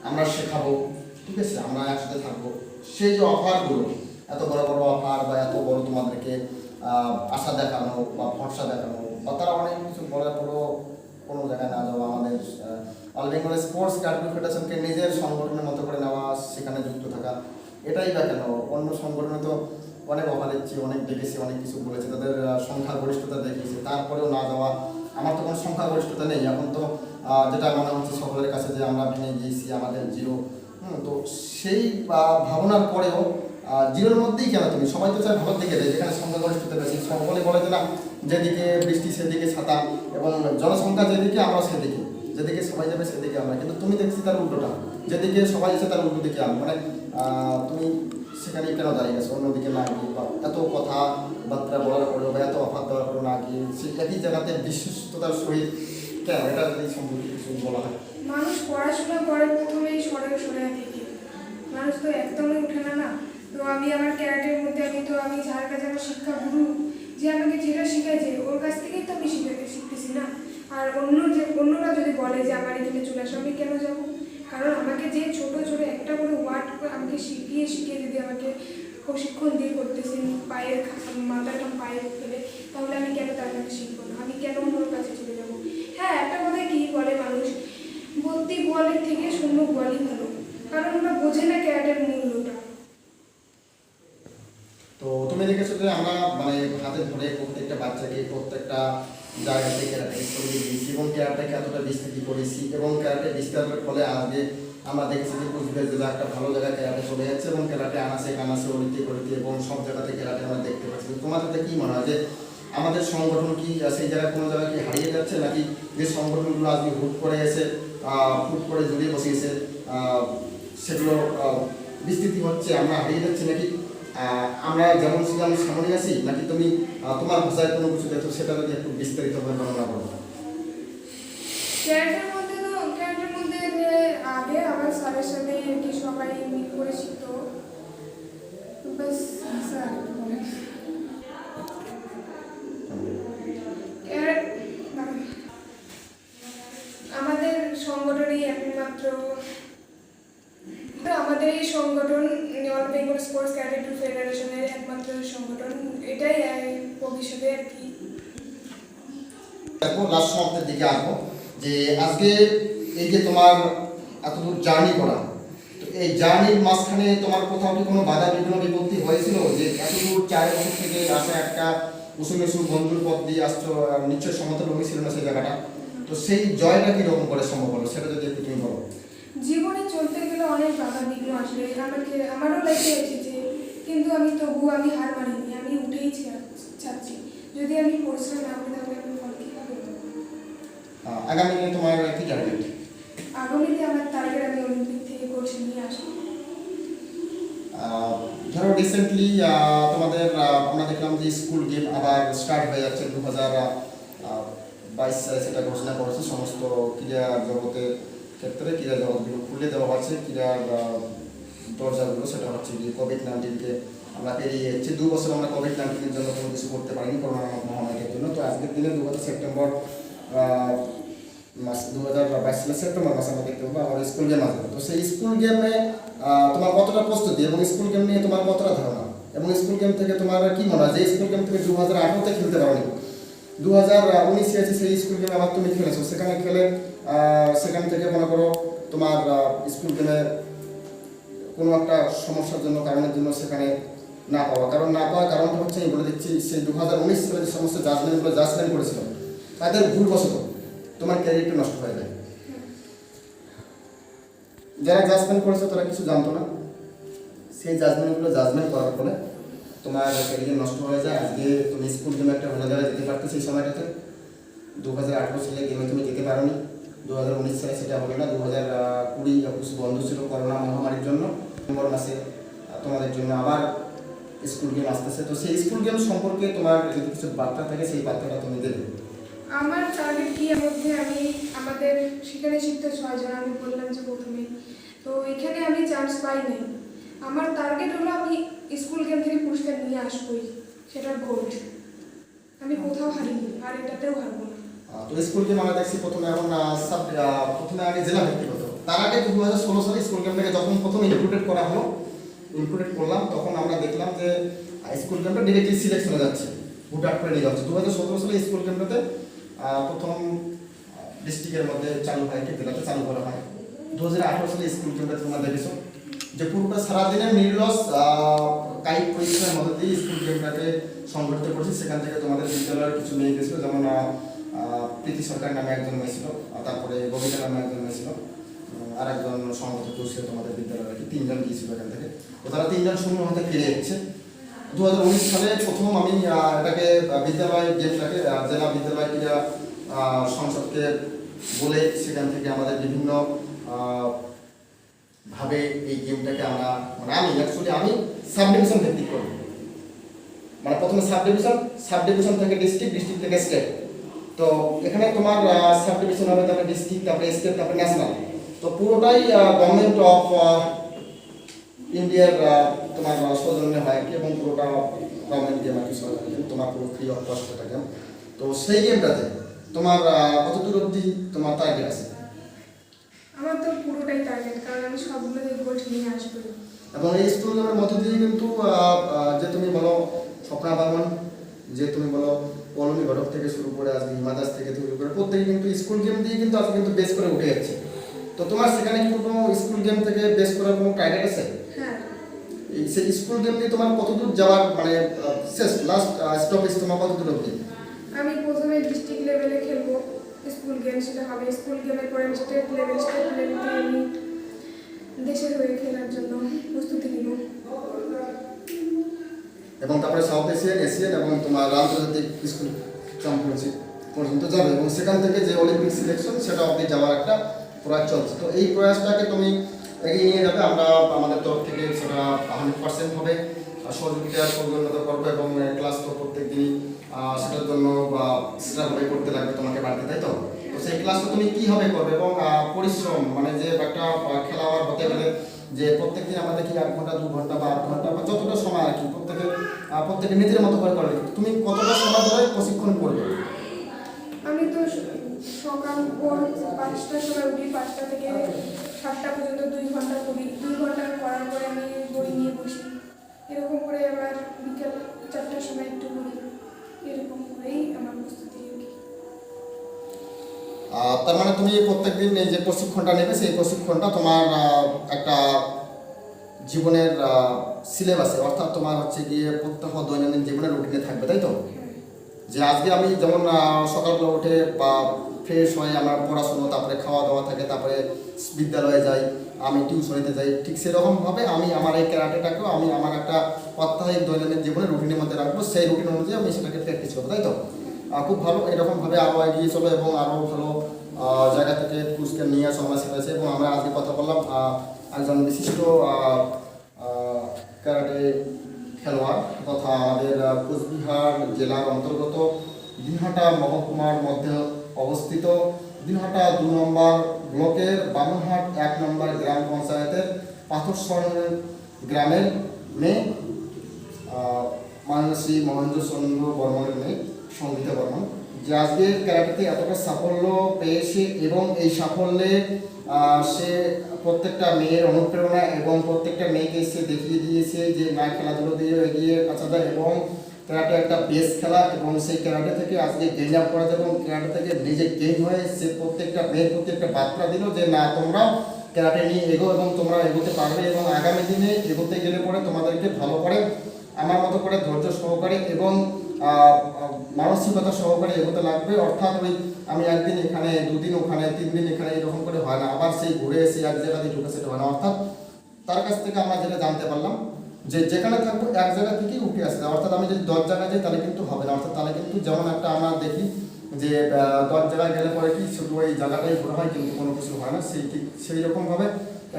আমরা শেখাবো, ঠিক আছে, আমরা একসাথে থাকবো। সেই যে অফারগুলো, এত বড় বড় অফার বা এত বড় তোমাদেরকে আশা দেখানো বা ভরসা দেখানো, বা তারা অনেক কিছু বড় বড় কোনো জায়গায় না যাওয়া, আমাদের অল বেঙ্গল স্পোর্টস কার্টুন ফেডারেশনকে নিজের সংগঠনের মতো করে নেওয়া, সেখানে যুক্ত থাকা, এটাই বা কেন? অন্য সংগঠনে তো অনেক অফার দিচ্ছি, অনেক দেখেছি, অনেক কিছু বলেছে, তাদের সংখ্যাগরিষ্ঠতা দেখিয়েছে, তারপরেও না যাওয়া। আমার তো কোনো সংখ্যাগরিষ্ঠতা নেই এখন, তো যেটা মনে হচ্ছে সকলের কাছে যে আমরা ভেঙে গিয়েছি, আমাদের জিরো। তো সেই ভাবনার পরেও জিরোর মধ্যেই কেন তুমি? সবাই তো চায় ভালোর দিকে দেয়, যেখানে সংখ্যাগরিষ্ঠতা বেশি। সকলে বলে যে না, যেদিকে বৃষ্টি সেদিকে ছাতা, এবং জনসংখ্যা যেদিকে আমরা সেদিকে, যেদিকে সবাই যাবে সেদিকে আমরা। কিন্তু তুমি দেখছি তার উল্টোটা, যেদিকে সবাই আছে তার উল্টো দিকে আমি, মানে তুমি সেখানে কেন দাঁড়িয়ে গেছো? অন্যদিকে না গিয়ে, বা এত কথাবার্তা বলার পরেও বা এত অফার দেওয়ার পরেও না গিয়ে সে একই জায়গাতে বিশ্বস্ততার সহিত কেন? এটা যদি সম্পর্কে কিছু বলা হয়। মানুষ পড়াশোনা করে প্রথমেই সরে থেকে, মানুষ তো একদমই উঠে না। না, তো আমি আমার ক্যারাটের মধ্যে আমি যার কাছে আমার শিক্ষা গুরু, যে আমাকে যেটা শিখেছে ওর কাছ থেকেই তো আমি শিখতেছি না। আর অন্যরা যদি বলে যে আমার এখানে চলে আসো, আমি কেন যাবো? কারণ আমাকে যে ছোট ছোট একটা করে ওয়ার্ড আমাকে শিখিয়ে যদি আমাকে প্রশিক্ষণ দিয়ে করতেছেন পায়ের মাথাটা পায়ে ফেলে, তাহলে আমি কেন তার কাছে শিখবো না? আমি কেন ওর কাছে চলে যাবো? হ্যাঁ, একটা কথা কি বলে মানুষ, ভর্তি গোয়ালের থেকে শূন্য গোয়ালই ভালো, কারণ ওরা বোঝে না ক্যারাটের মূল্যটা। তো তুমি দেখেছো যে আমরা মানে হাতে ধরে প্রত্যেকটা বাচ্চাকে প্রত্যেকটা জায়গাতে ক্যারাটে করিয়ে দিয়েছি, এবং ক্যারাটেকে এতটা বিস্তৃতি করেছি, এবং ক্যারাটে বিস্তারের ফলে আজকে আমরা দেখেছি যে কুচবিহার জেলা একটা ভালো জায়গায় ক্যারাটে চলে যাচ্ছে, এবং ক্যারাটে আনাসে কানাসে অলিতে গলিতে এবং সব জায়গাতে ক্যারাটে আমরা দেখতে পাচ্ছি। তোমাদের কি মনে হয় যে আমাদের সংগঠন কি সেই জায়গায় কোনো জায়গায় কি হারিয়ে যাচ্ছে, নাকি যে সংগঠনগুলো আজকে হুট করে এসে হুট করে জড়িয়ে বসিয়েছে সেগুলো বিস্তৃতি হচ্ছে, আমরা হারিয়ে যাচ্ছি, নাকি আমরা যেমন ছিলাম সামনে আছি, নাকি তুমি তোমার ভাষায় কোনো কিছু দেখো, সেটা যদি একটু বিস্তারিতভাবে বর্ণনা করো। ক্যারাটের মধ্যে যে আগে আমার স্যারের সাথে কি সবাই মিল করে শিখতো, বাস স্যার বলে আমাদের সংগঠনই একমাত্র, আমাদের এই সংগঠন অল বেঙ্গল স্পোর্টস ক্যাডেট ফেডারেশনের একমাত্র সংগঠন, এটাই ভবিষ্যতে আর কি। দেখো লাস্ট সমাপ্তের দিকে আসবো যে আজকে এই যে তোমার এতদূর জার্নি করা, তো এই জার্নির মাঝখানে তোমার কোথাও কি কোনো বাধা বিঘ্ন বিপত্তি হয়েছিল যে এতদূর 4 বছর থেকে আসা একটা উঁচু নিচু বন্ধুর পথ দিয়ে আসছো, নিশ্চয় সমতল ভূমি ছিল না সেই জায়গাটা, তো সেই জয়টা কিরকম করে সম্ভব হলো সেটা যদি একটু তুমি বলো। জীবনে চলতে গেলে অনেক বাধা বিঘ্ন আসলে আমারও লাইফে এসেছে, কিন্তু আমি তবুও হার মানিনি, আমি উঠেই চাচ্ছি। যদি আমি পরিশ্রম না করি তাহলে আমি ফল কী পাবো? আগামী দিনে তোমার কি টার্গেট? আগামীতে আমার টার্গেট আমি অলিম্পিক থেকে গোল্ড নিয়ে আসবো। ধরো রিসেন্টলি তোমাদের আমরা দেখলাম যে স্কুল গেম আবার স্টার্ট হয়ে যাচ্ছে 2022 সালে, সেটা ঘোষণা করেছে সমস্ত ক্রীড়া জগতের ক্ষেত্রে। ক্রীড়া জগৎগুলো খুলে দেওয়া হচ্ছে, ক্রীড়ার দরজাগুলো, সেটা হচ্ছে কি কোভিড-19কে আমরা পেরিয়ে যাচ্ছি। 2 বছর আমরা কোভিড-19-এর জন্য কোনো কিছু করতে পারিনি, করোনা মহামারীর জন্য। তো আজকের দিনে 2022 সালের সেপ্টেম্বর মাসে আমরা দেখতে পাবো আমাদের স্কুল গেম আসবে। তো সেই স্কুল গেমে তোমার কতটা প্রস্তুতি এবং স্কুল গেম নিয়ে তোমার কতটা ধারণা, এবং স্কুল গেম থেকে তোমার কি মনে হয় যে স্কুল গেম থেকে 2018-তে খেলতে পারোনি, 2019-এ আছে সেই স্কুল গেমে আবার তুমি খেলেছো, সেখানে খেলে সেখান থেকে মনে করো তোমার স্কুল গেমে কোনো একটা সমস্যার জন্য কারণের জন্য সেখানে না পাওয়ার কারণটা হচ্ছে আমি বলে দিচ্ছি, সেই 2019 সালে যে সমস্ত জাজমেন্ট করেছিল তাদের ভুলবশত তোমার ক্যারিয়ারটা নষ্ট হয়ে যায়। যারা জাজমেন্ট করেছে তারা কিছু জানতো না, সেই জাজমেন্ট করার ফলে তোমার ক্যারিয়ার নষ্ট হয়ে যায়। আজকে তুমি স্কুল গেমে একটা ভালো জায়গায় যেতে পারতো সেই সময়টাতে, 2018 সালে গেমে তুমি যেতে পারোনি, 2019 সালে সেটা হলো না, 2020-21 বন্ধ ছিল করোনা মহামারীর জন্য। নভেম্বর মাসে তোমাদের জন্য আবার স্কুল গেম আসতেছে। তো সেই স্কুল গেম সম্পর্কে তোমার যদি কিছু বার্তা থাকে সেই বার্তাটা তুমি দেবে। আমার টার্গেট কি, মধ্যে আমাদের সেখানে শিখতে 6 জন, আমি বললাম যে প্রথমে, তো এখানে আমি চান্স পাই নাই। আমার টার্গেট হলো আমি স্কুল গেম থেকে পুরস্কার নিয়ে আসবোই, সেটা গোল্ড। আমি কোথাও হারিনি, আর এটাতেও হারবো না। তো স্কুল গেম আমরা দেখছি প্রথমে প্রথমে আগে জেলা ভিত্তিক হতো, তার আগে 2016 সালে স্কুল গেমটাকে যখন প্রথম ইনক্লুডেড করলাম তখন আমরা দেখলাম যে স্কুল গেমটা ডিরেক্টলি সিলেকশনে যাচ্ছে, হুটহাট করে নিয়ে যাচ্ছে। 2017 সালে স্কুল গেমটাতে প্রথম ডিস্ট্রিক্টের মধ্যে চালু হয়, জেলাতে চালু করা হয়। 2018 সালে স্কুল গেমটা তোমরা দেখেছো যে পুরোটা সারাদিনের নির্লস কায়িক পরিশ্রমের মধ্যে দিয়ে স্কুল গেমটাকে সংগঠিত করেছে। সেখান থেকে তোমাদের বিদ্যালয়ের কিছু মেয়ে গেছিলো, যেমন প্রীতি সরকার নামে একজন মেয়ে ছিল, তারপরে ববিতা নামে একজন মেয়ে ছিল, আর একজন সংগঠিত ছিল তোমাদের বিদ্যালয়ের, 3 জন গিয়েছিল এখান থেকে। তো তারা 3 জন শূন্য মধ্যে ফিরে যাচ্ছে। 2019 সালে প্রথম আমি এটাকে বিদ্যালয় গেমটাকে জেলা বিদ্যালয় ক্রীড়া সংসদকে বলে সেখান থেকে আমাদের বিভিন্ন ভাবে এই গেমটাকে আমরা আমি সাব ডিভিশন ভিত্তিক করব। মানে প্রথমে সাব ডিভিশন থেকে ডিস্ট্রিক্ট থেকে স্টেট। তো এখানে তোমার সাব ডিভিশন হবে, তারপরে ডিস্ট্রিক্ট, তারপরে স্টেট, তারপরে ন্যাশনাল। তো পুরোটাই গভর্নমেন্ট অফ ইন্ডিয়ার তোমার সৌজন্যে হয় এবং পুরোটা গভর্নমেন্ট গেম আর কি, তোমার পুরো ফ্রি অফ কস্ট একটা গেম। তো সেই গেমটাতে তোমার কতদূর অবধি তোমার টার্গেট আছে? আমার তো পুরোটাই টার্গেট, কারণ আমি সবগুলো গোল্ড নিয়ে আসবো। এবং এই স্কুল গেমের মধ্য দিয়ে কিন্তু যে তুমি বলো স্বপ্না বর্মন, যে তুমি বলো পলমি ঘটক থেকে শুরু করে আজকে হিমা দাস থেকে শুরু করে প্রত্যেকে কিন্তু স্কুল গেম দিয়ে কিন্তু আজকে কিন্তু বেস করে উঠে যাচ্ছে। তো তোমার সেখানে কিন্তু কোনো স্কুল গেম থেকে বেস করার কোনো টার্গেট আছে? হ্যাঁ। সেই স্কুল গেম দিয়ে তোমার কতদূর যাওয়ার মানে শেষ লাস্ট স্টপেজ তোমার কতদূর অবধি? আমি প্রথমে ডিস্ট্রিক্ট লেভেলে খেলবো স্কুল গেম, সেটা হবে স্কুল গেমের পরে স্টেট লেভেলে আমি দেশের হয়ে খেলার জন্য প্রস্তুতি নিব। এবং তারপরে সাউথ এশিয়ান এবং তোমার আন্তর্জাতিক স্কুল চ্যাম্পিয়নশিপ পর্যন্ত যাবে, এবং সেখান থেকে যে অলিম্পিক সিলেকশন সেটা অবধি যাওয়ার একটা প্রয়াস চলছে। তো এই প্রয়াসটাকে তুমি এগিয়ে নিয়ে যাবে, আমরা আমাদের তরফ থেকে সেটা 100% হবে সহযোগিতা করবো, এবং ক্লাস তো প্রত্যেক দিনই সেটার জন্য এক্সট্রাভাবে করতে লাগবে তোমাকে বাড়তে, তাই তো? তো সেই ক্লাসটা তুমি কীভাবে করবে এবং পরিশ্রম, মানে যে একটা খেলোয়াড় হতে গেলে যে প্রত্যেকদিন আমাদের কি 1 ঘন্টা 2 ঘন্টা বা 8 ঘন্টা বা যতটা সময় আর কি প্রত্যেকে নিজের মতো করে করবে, তুমি কতটা সময় ধরে প্রশিক্ষণ করবে? আমি তো সকাল ভোর 5টার সময় উঠি, 5টা থেকে 7টা পর্যন্ত 2 ঘন্টা করি। 2 ঘন্টা করার পরে আমি বই নিয়ে বসি, এরকম করে আবার বিকেল 4টার সময় একটু করি। এরকম করেই আমার প্রস্তুতি আর কি। তার মানে তুমি প্রত্যেকদিন এই যে প্রশিক্ষণটা নেবে সেই প্রশিক্ষণটা তোমার একটা জীবনের সিলেবাসে, অর্থাৎ তোমার হচ্ছে গিয়ে প্রত্যহ দৈনন্দিন জীবনের রুটিনে থাকবে, তাই তো? হ্যাঁ। যে আজকে আমি যেমন সকালবেলা উঠে বা ফ্রেশ হয়ে আমার পড়াশুনো, তারপরে খাওয়া দাওয়া থাকে, তারপরে বিদ্যালয়ে যাই, আমি টিউশনিতে যাই, ঠিক সেরকমভাবে আমি আমার এই ক্যারাটেটাকেও আমি আমার একটা অত্যাধিক দৈনন্দিন জীবনের রুটিনের মধ্যে রাখবো, সেই রুটিন অনুযায়ী আমি সেটাকে প্র্যাকটিস করবো, তাই তো? খুব ভালো। এরকমভাবে আরও এগিয়ে চলো এবং আরও ভালো জায়গা থেকে পুরস্কার নিয়ে আসো আমার সাথে। এবং আমরা আজকে কথা বললাম একজন বিশিষ্ট ক্যারাটে খেলোয়াড় তথা আমাদের কোচবিহার জেলার অন্তর্গত দিনহাটা মহকুমার মধ্যে অবস্থিত দিনহাটা 2 নম্বর ব্লকের বামনহাট 1 নম্বর গ্রাম পঞ্চায়েতের পাথরসন গ্রামের মেয়ে মানসী মহেন্দ্র চন্দ্র বর্মনের মেয়ে সঙ্গীতা বর্মন, যে আজকে ক্যারাটেতে এতটা সাফল্য পেয়েছে এবং এই সাফল্যে সে প্রত্যেকটা মেয়ের অনুপ্রেরণা এবং প্রত্যেকটা মেয়েকে সে দেখিয়ে দিয়েছে যে না, খেলাধুলো দিয়ে এগিয়ে আসা যায় এবং ক্যারাটে একটা বেস খেলা, এবং সেই ক্যারাটে থেকে আজকে গেইন আপ করা যায় এবং ক্যারাটে থেকে নিজে গেইন হয়ে সে প্রত্যেকটা মেয়ের প্রতি একটা বার্তা দিল যে না, তোমরাও ক্যারাটে নিয়ে এগো এবং তোমরা এগোতে পারবে এবং আগামী দিনে এগোতে গেলে পরে তোমাদেরকে ভালো করে আমার মতো করে ধৈর্য সহকারে এবং মানসিকতা সহকারে এগোতে লাগবে। অর্থাৎ ওই আমি একদিন এখানে, 2 দিন ওখানে, 3 দিন এখানে, এরকম করে হয় না, আবার সেই ঘুরে এসে এক জায়গাতে ঢুকে সেটা হয় না। অর্থাৎ তার কাছ থেকে আমরা যেটা জানতে পারলাম যে যেখানে থাকবো এক জায়গা থেকেই উঠে আসতে, অর্থাৎ আমি যদি 10 জায়গায় যাই তাহলে কিন্তু হবে না। অর্থাৎ তাহলে কিন্তু যেমন একটা আমরা দেখি যে 10 জায়গায় গেলে পরে কি শুধু ওই জায়গাটাই ঘোরা হয় কিন্তু কোনো কিছু হয় না, সেই রকমভাবে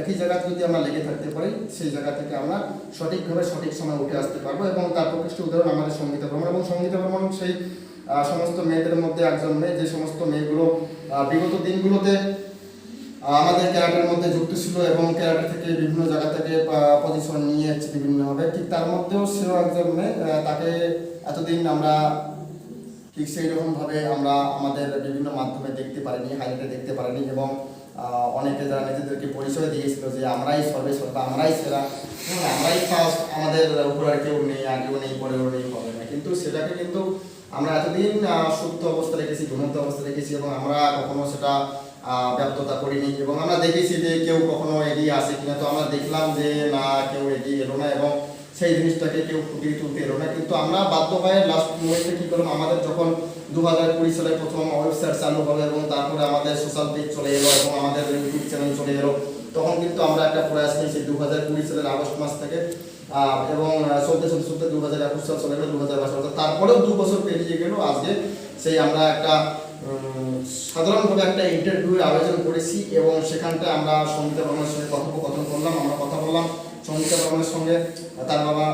একই জায়গাতে যদি আমরা লেগে থাকতে পারি সেই জায়গা থেকে আমরা সঠিকভাবে সঠিক সময় উঠে আসতে পারবো। এবং তার প্রকৃষ্ট উদাহরণ আমাদের সঙ্গীতা বর্মন, এবং সঙ্গীতা বর্মন সেই সমস্ত মেয়েদের মধ্যে একজন মেয়ে যে সমস্ত মেয়েগুলো বিগত দিনগুলোতে আমাদের ক্যারাটের মধ্যে যুক্ত ছিল এবং ক্যারাটে থেকে বিভিন্ন জায়গা থেকে পজিশন নিয়ে যাচ্ছে বিভিন্নভাবে, ঠিক তার মধ্যেও সেও একজন মেয়ে। তাকে এতদিন আমরা ঠিক সেই রকমভাবে আমরা আমাদের বিভিন্ন মাধ্যমে দেখতে পারিনি, হাইলাইটে দেখতে পারিনি, এবং অনেকে যারা নিজেদেরকে পরিচয় দিয়েছিল যে আমরাই সর্বে আমরাই সেরা, আমরাই ফার্স্ট, আমাদের উপর আর কেউ নেই, আগেও নেই, পরেও নেই, হবে না, কিন্তু সেটাকে কিন্তু আমরা এতদিন সুপ্ত অবস্থা রেখেছি, ঘুমন্ত অবস্থা রেখেছি এবং আমরা কখনো সেটা ব্যর্থতা করিনি এবং আমরা দেখেছি যে কেউ কখনো এগিয়ে আসে কিনা। তো আমরা দেখলাম যে না, কেউ এগিয়ে এলো না এবং সেই জিনিসটাকে কেউ ফুটিয়ে তুলতে এলো না, কিন্তু আমরা বাধ্য হয়ে লাস্ট মোমেন্টে কী করলাম, আমাদের যখন 2020 সালে প্রথম ওয়েবসাইট চালু হলো এবং তারপরে আমাদের সোশ্যাল পেজ চলে এলো এবং আমাদের ইউটিউব চ্যানেল চলে এলো, তখন কিন্তু আমরা একটা প্রয়াস নিয়েছি 2020 সালের আগস্ট মাস থেকে এবং চলতে 2021 সাল চলে গেলো, 2022 সাল, তারপরেও 2 বছর পেরিয়ে গেল। আজকে সেই আমরা একটা সাধারণভাবে একটা ইন্টারভিউর আয়োজন করেছি এবং সেখানটা আমরা সঙ্গীতা বর্মনের সঙ্গে কথোপকথন করলাম। আমরা কথা বললাম সঙ্গীতা বর্মনের সঙ্গে, তার বাবা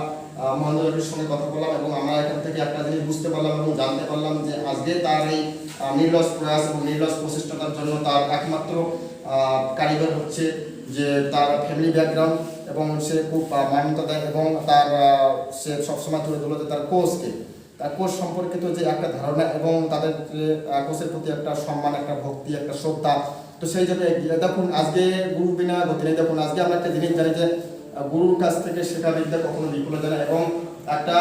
মহেন্দ্র রবির সঙ্গে কথা বললাম এবং আমরা এখান থেকে একটা জিনিস বুঝতে পারলাম এবং জানতে পারলাম যে আজকে তার এই নির্লস প্রয়াস এবং নির্লস প্রচেষ্টার জন্য তার একমাত্র কারিগর হচ্ছে যে তার ফ্যামিলি ব্যাকগ্রাউন্ড, এবং সে খুব মান্যতা দেয় এবং তার সে সবসময় তুলে ধরে তার কোচকে, তার কোচ সম্পর্কিত যে একটা ধারণা এবং তাদের যে কোচের প্রতি একটা সম্মান, একটা ভক্তি, একটা শ্রদ্ধা। তো সেই জন্য দেখুন আজকে গুরু বিনা গতি নেই। দেখুন আজকে আমরা একটা জিনিস জানি যে গুরুর কাছ থেকে শেখা বিদ্যা কখনো বিফলে যায় না, এবং একটা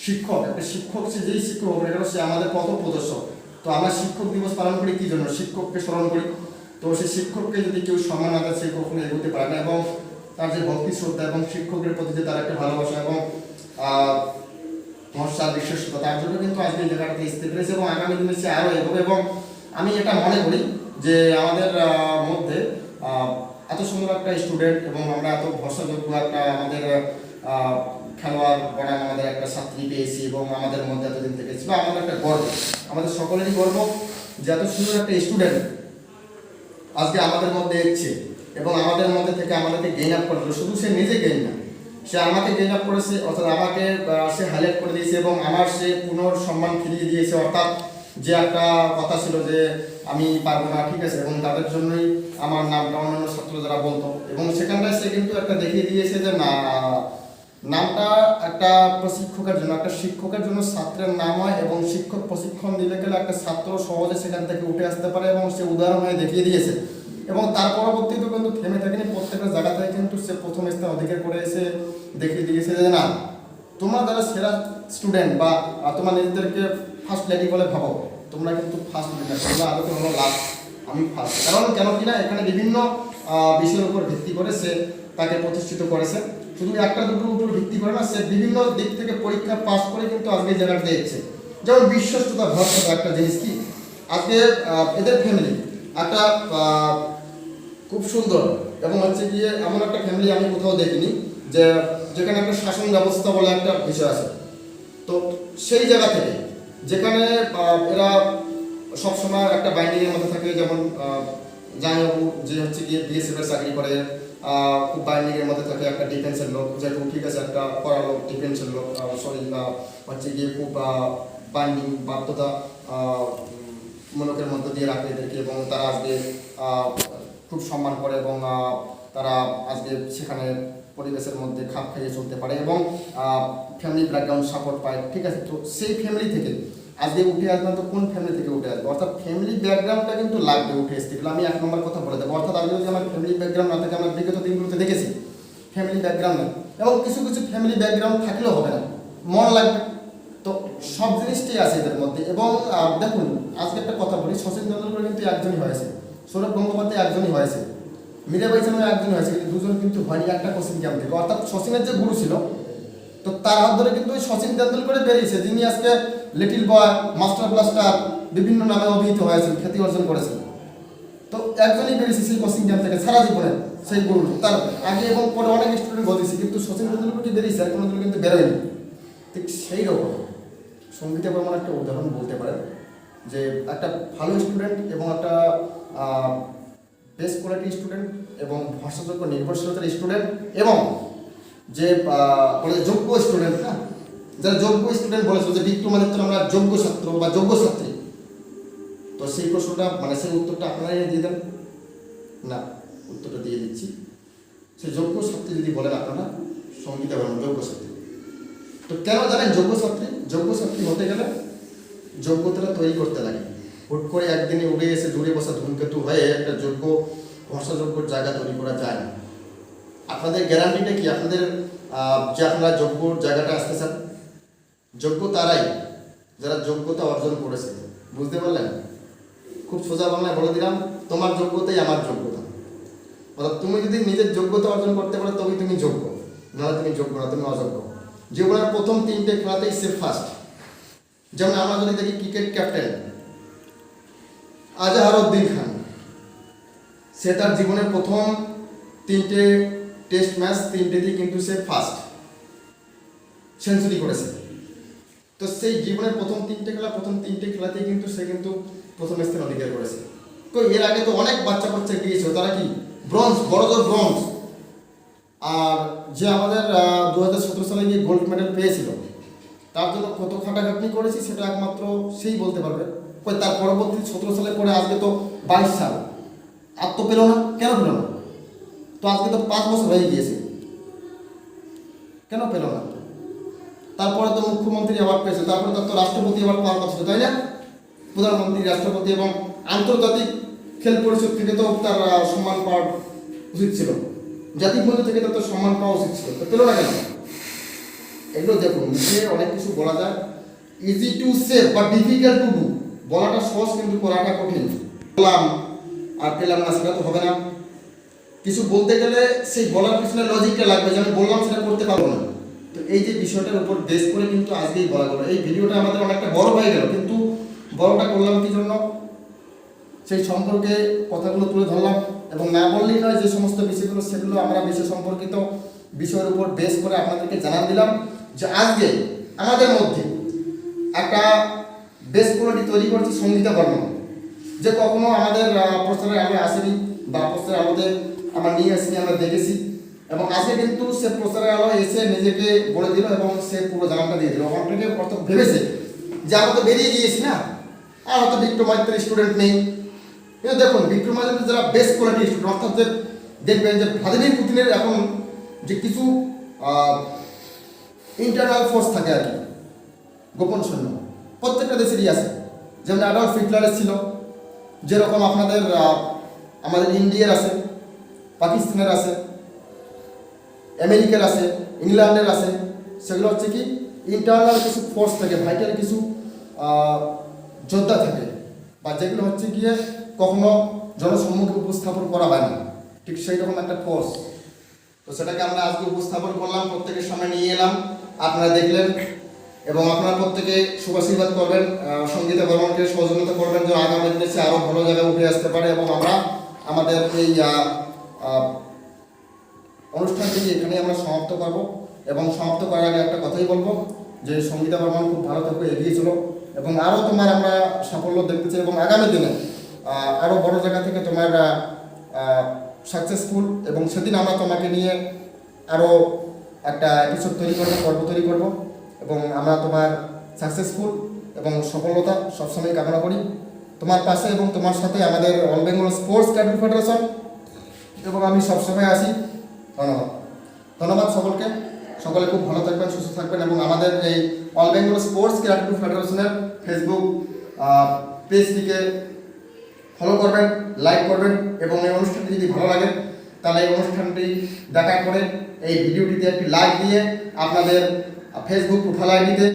শিক্ষক সে যেই শিক্ষক হবে না সে আমাদের পথ প্রদর্শক। তো আমরা শিক্ষক দিবস পালন করি কী জন্য? শিক্ষককে স্মরণ করি। তো সেই শিক্ষককে যদি কেউ সম্মান না দেয় সে কখনো এগোতে পারে না, এবং তার যে ভক্তি শ্রদ্ধা এবং শিক্ষকের প্রতি যে তার একটা ভালোবাসা এবং ভরসা বিশ্বস্ততা, তার জন্য কিন্তু আজকে এই জায়গাটাতে স্থির রয়েছে এবং আগামী দিনে সে আরও এগোবে। এবং আমি এটা মনে করি যে আমাদের মধ্যে এত সুন্দর একটা স্টুডেন্ট এবং আমরা এত ভরসাযোগ্য একটা আমাদের খেলোয়াড় বনাম আমাদের একটা ছাত্রী পেয়েছি এবং আমাদের মধ্যে এতদিন থেকে ছিল, আমাদের একটা গর্ব, আমাদের সকলেরই গর্ব যে এত সুন্দর একটা স্টুডেন্ট আজকে আমাদের মধ্যে এসছে এবং আমাদের মধ্যে থেকে আমাদেরকে গেইন আপ করলো। শুধু সে নিজে গেইন না, সে আমাকে গেইন আপ করেছে, অর্থাৎ আমাকে সে হাইলাইট করে দিয়েছে এবং আমার সে পুনর্সম্মান ফিরিয়ে দিয়েছে। অর্থাৎ যে একটা কথা ছিল যে আমি পারবো না, ঠিক আছে, এবং তাদের জন্যই আমার নামটা অন্যান্য ছাত্র যারা বলতো, এবং সেখানটায় সে কিন্তু একটা দেখিয়ে দিয়েছে যে না, নামটা একটা প্রশিক্ষকের জন্য, একটা শিক্ষকের জন্য ছাত্রের নাম হয় এবং শিক্ষক প্রশিক্ষণ দিলে গেলে একটা ছাত্র সহজে সেখান থেকে উঠে আসতে পারে, এবং সে উদাহরণ হয়ে দেখিয়ে দিয়েছে। এবং তার পরবর্তীতে কিন্তু থেমে থাকেনি, প্রত্যেকটা জায়গা থেকে কিন্তু সে প্রথম স্থান অধিকার করে এসে দেখিয়ে দিয়েছে যে না, তোমরা যারা সেরা স্টুডেন্ট বা তোমার নিজেদেরকে ফার্স্ট লেডি বলে ভাবো, তোমরা কিন্তু ফার্স্ট লিডার, তোমরা আদতে হলো লাস্ট, আমি ফার্স্ট। কারণ কেন কিনা এখানে বিভিন্ন বিষয়ের উপর ভিত্তি করে সে তাকে প্রতিষ্ঠিত করেছে, শুধু একটা দুটোর উপর ভিত্তি করে না, সে বিভিন্ন দিক থেকে পরীক্ষা পাস করে কিন্তু আজকে এই জায়গাটা দিয়েছে। যেমন বিশ্বস্ততা ভরসা একটা জিনিস কি, আজকে এদের ফ্যামিলি একটা খুব সুন্দর এবং হচ্ছে গিয়ে এমন একটা ফ্যামিলি আমি কোথাও দেখিনি যে যেখানে একটা শাসন ব্যবস্থা বলে একটা বিষয় আছে। তো সেই জায়গা থেকে যেখানে এরা সবসময় একটা বাইন্ডিংয়ের মধ্যে থাকে, যেমন জামাইবাবু যে হচ্ছে গিয়ে বিএসএফ এর চাকরি করে, খুব বাইন্ডিংয়ের মধ্যে থাকে, একটা ডিফেন্সের লোক, যেহেতু ঠিক আছে একটা পড়া লোক, ডিফেন্সের লোক, সরি হচ্ছে গিয়ে খুব বাইন্ডিং বাধ্যতা মূলকের মধ্যে দিয়ে রাখে এদেরকে, এবং তারা আজকে খুব সম্মান করে এবং তারা আজকে সেখানে পরিবেশের মধ্যে খাপ খাইয়ে চলতে পারে এবং ফ্যামিলি ব্যাকগ্রাউন্ড সাপোর্ট পায়, ঠিক আছে। তো সেই ফ্যামিলি থেকে আজকে উঠে আসবে না, তো কোন ফ্যামিলি থেকে উঠে আসবে, অর্থাৎ ফ্যামিলি ব্যাকগ্রাউন্ডটা কিন্তু লাগবে উঠে আসতে গেলে। আমি 1 নম্বর কথা বলে দেবো, অর্থাৎ আগে যদি আমার ফ্যামিলি ব্যাকগ্রাউন্ড না থাকে, আমরা বিগত দিনগুলোতে দেখেছি ফ্যামিলি ব্যাকগ্রাউন্ড নেই, এবং কিছু কিছু ফ্যামিলি ব্যাকগ্রাউন্ড থাকলেও হবে না, মন লাগবে। তো সব জিনিসটাই আছে এদের মধ্যে। এবং দেখুন আজকে একটা কথা বলি, শচীন তেন্ডুলকর কিন্তু একজনই হয়েছে, সৌরভ গঙ্গোপাধ্যায় একজনই হয়েছে, মীরাবাই চানু একজনই হয়েছে, কিন্তু দুজন কিন্তু হয়নি একটা কোচিং ক্যাম্প থেকে। অর্থাৎ শচীনের যে গুরু ছিল, তো তার হাত ধরে কিন্তু ওই শচীন তেন্ডুলকরে বেরিয়েছে, যিনি আজকে লিটিল বয়, মাস্টার ব্লাস্টার বিভিন্ন নামে অভিহিত হয়েছেন, খ্যাতি অর্জন করেছেন। তো একজনই বেরিয়েছে সেই কোচিং ক্যাম্প থেকে সারা জীবনে, সেই গুরু। তার আগে এবং পরে অনেক স্টুডেন্ট বলেছে, কিন্তু শচীন তেন্ডুলকর কি বেরিয়েছে, আর কোনোদিন কিন্তু বেরোয়নি। ঠিক সেই রকম সঙ্গীতে বর্মন একটা উদাহরণ বলতে পারেন, যে একটা ভালো স্টুডেন্ট এবং একটা বেস্ট কোয়ালিটি স্টুডেন্ট এবং ভরসাযোগ্য নির্ভরশীলতার স্টুডেন্ট এবং যে বলে যোগ্য স্টুডেন্ট, না যারা যোগ্য স্টুডেন্ট বলেছিল যে বিক্রমাদিত্য আমরা যোগ্য ছাত্র বা যোগ্য ছাত্রী, তো সেই প্রশ্নটা মানে সেই উত্তরটা আপনারাই দিয়ে দেন না, উত্তরটা দিয়ে দিচ্ছি। সেই যোগ্য ছাত্রী যদি বলেন আপনারা, সঙ্গীতা বর্মন যোগ্য ছাত্রী। তো কেন জানেন যোগ্য ছাত্রী? যোগ্য ছাত্রী হতে গেলে যোগ্যতাটা তৈরি করতে লাগে। হুট করে একদিনে উড়ে এসে দূরে বসা ধূমকেতু হয়ে একটা যোগ্য ভরসাযোগ্য জায়গা তৈরি করা যায় না। আপনাদের গ্যারান্টিটা কি, আপনাদের যে আপনারা যোগ্য জায়গাটা আসতে চান? যোগ্য তারাই যারা যোগ্যতা অর্জন করেছে, বুঝতে পারলেন? খুব সোজা বাংলায় বলে দিলাম, তোমার যোগ্যতাই আমার যোগ্যতা। অর্থাৎ তুমি যদি নিজের যোগ্যতা অর্জন করতে পারো তবেই তুমি যোগ্য, নাহলে তুমি যোগ্য না, তুমি অযোগ্য। জীবনের প্রথম 3টে খেলাতেই সে ফার্স্ট। যেমন আমরা যদি দেখি ক্রিকেট ক্যাপ্টেন আজহারউদ্দিন খান, সে তার জীবনের প্রথম 3টে টেস্ট ম্যাচ 3টেতেই কিন্তু সে ফার্স্ট, সেঞ্চুরি করেছে। তো সেই জীবনের প্রথম 3টে খেলাতেই কিন্তু সে কিন্তু প্রথম স্থান অধিকার করেছে। তো এর আগে তো অনেক বাচ্চা গিয়েছিল, তারা কি ব্রোঞ্জ, বড়জোর ব্রোঞ্জ। আর যে আমাদের 2017 সালে গিয়ে গোল্ড মেডেল পেয়েছিল, তার জন্য কত খাটাখাটনি করেছি সেটা একমাত্র সেই বলতে পারবে। তার পরবর্তী 17 সালে পরে আজকে তো 22 সাল, আর তো পেল না। কেন পেল না? তো আজকে তো 5 বছর হয়ে গিয়েছে, কেন পেল না? তারপরে তো মুখ্যমন্ত্রী অ্যাওয়ার্ড পেয়েছে, তারপরে তার তো রাষ্ট্রপতি অ্যাওয়ার্ড পাওয়ার কথা ছিল, তাই না? প্রধানমন্ত্রী, রাষ্ট্রপতি এবং আন্তর্জাতিক খেল পরিষদ থেকে তো তার সম্মান পাওয়ার উচিত ছিল, জাতিপুঞ্জ থেকে তার তো সম্মান পাওয়া উচিত ছিল, তো পেল না কেন? এগুলো দেখুন, মুখে অনেক কিছু বলা যায়, ইজি টু সে বা ডিফিকাল্ট টু ডু। বলাটা সহজ কিন্তু করাটা কঠিন। বললাম আর পেলাম না, সেটা তো হবে না। কিছু বলতে গেলে সেই বলার পিছনে লজিকটা লাগবে, যে আমি বললাম সেটা করতে পারবো না। তো এই যে বিষয়টার উপর বেস করে কিন্তু আজকেই বলা গেল। এই ভিডিওটা আমাদের অনেকটা বড় হয়ে গেল, কিন্তু বড়টা করলাম কি জন্য, সেই সম্পর্কে কথাগুলো তুলে ধরলাম। এবং না বললেই নয়, যে সমস্ত বিষয়গুলো সেগুলো আমরা বিষয় সম্পর্কিত বিষয়ের উপর বেস করে আপনাদেরকে জানান দিলাম, যে আজকে আমাদের মধ্যে একটা বেস কোয়ালিটি তৈরি করছি সঙ্গীতা বর্মন, যে কখনো আমাদের প্রচারের আলো আসেনি বা প্রচারের আলোতে আমরা নিয়ে আসিনি, আমরা দেখেছি। এবং আজকে কিন্তু সে প্রচারের আলো এসে নিজেকে বলে দিল এবং সে পুরো জানানটা দিয়ে দিল। অনেকে অর্থ ভেবেছে যে আমরা তো বেরিয়ে গিয়েছি না, আর হয়তো বিক্রমাদিত্যের স্টুডেন্ট নেই। কিন্তু দেখুন, বিক্রমাদিত্যের যারা বেস্ট কোয়ালিটি স্টুডেন্ট, অর্থাৎ যে দেখবেন যে ভ্লাদিমির পুতিনের এখন যে কিছু ইন্টারনাল ফোর্স থাকে আর কি, গোপন সৈন্য প্রত্যেকটা দেশেরই আছে। যেমন অ্যাডলফ হিটলারের ছিল, যেরকম আমাদের ইন্ডিয়ার আছে, পাকিস্তানের আছে, আমেরিকার আছে, ইংল্যান্ডের আছে, সেগুলো হচ্ছে কি ইন্টারনাল কিছু ফোর্স থাকে, ভাইটাল কিছু যোদ্ধা থাকে, বা যেগুলো হচ্ছে গিয়ে কখনো জনসম্মুখে উপস্থাপন করা হয় না, ঠিক সেই রকম একটা ফোর্স। তো সেটাকে আমরা আজকে উপস্থাপন করলাম, প্রত্যেকের সামনে নিয়ে এলাম, আপনারা দেখলেন, এবং আপনারা প্রত্যেকে শুভাশীর্বাদ করবেন, সঙ্গীতা বর্মনকে সহযোগিতা করবেন যে আগামী দিনে সে আরও ভালো জায়গায় উঠে আসতে পারে। এবং আমরা আমাদের এই অনুষ্ঠানটি এখানে আমরা সমাপ্ত করব, এবং সমাপ্ত করার আগে একটা কথাই বলবো যে সঙ্গীতা বর্মন খুব ভালো থেকে এগিয়ে ছিল, এবং আরও তোমার আমরা সাফল্য দেখতে চাই, এবং আগামী দিনে আরও বড় জায়গা থেকে তোমার সাকসেসফুল, এবং সেদিন আমরা তোমাকে নিয়ে আরও একটা এপিসোড তৈরি করবো, পর্ব তৈরি করবো, এবং আমরা তোমার সাকসেসফুল এবং সফলতা সবসময় কামনা করি। তোমার পাশে এবং তোমার সাথে আমাদের all Bengal sports cadet federation, এবং আমি সবসময় আসি। ধন্যবাদ, ধন্যবাদ সকলকে। সকলে খুব ভালো থাকবেন, সুস্থ থাকবেন, এবং আমাদের এই অল বেঙ্গল স্পোর্টস ক্যাডেট ফেডারেশনের ফেসবুক পেজটিকে ফলো করবেন, লাইক করবেন, এবং এই অনুষ্ঠানটি যদি ভালো লাগে তাহলে এই অনুষ্ঠানটি দেখার পরে এই ভিডিওটিতে একটি লাইক দিয়ে আপনাদের ফেসবুক প্রোফাইল আইডিতে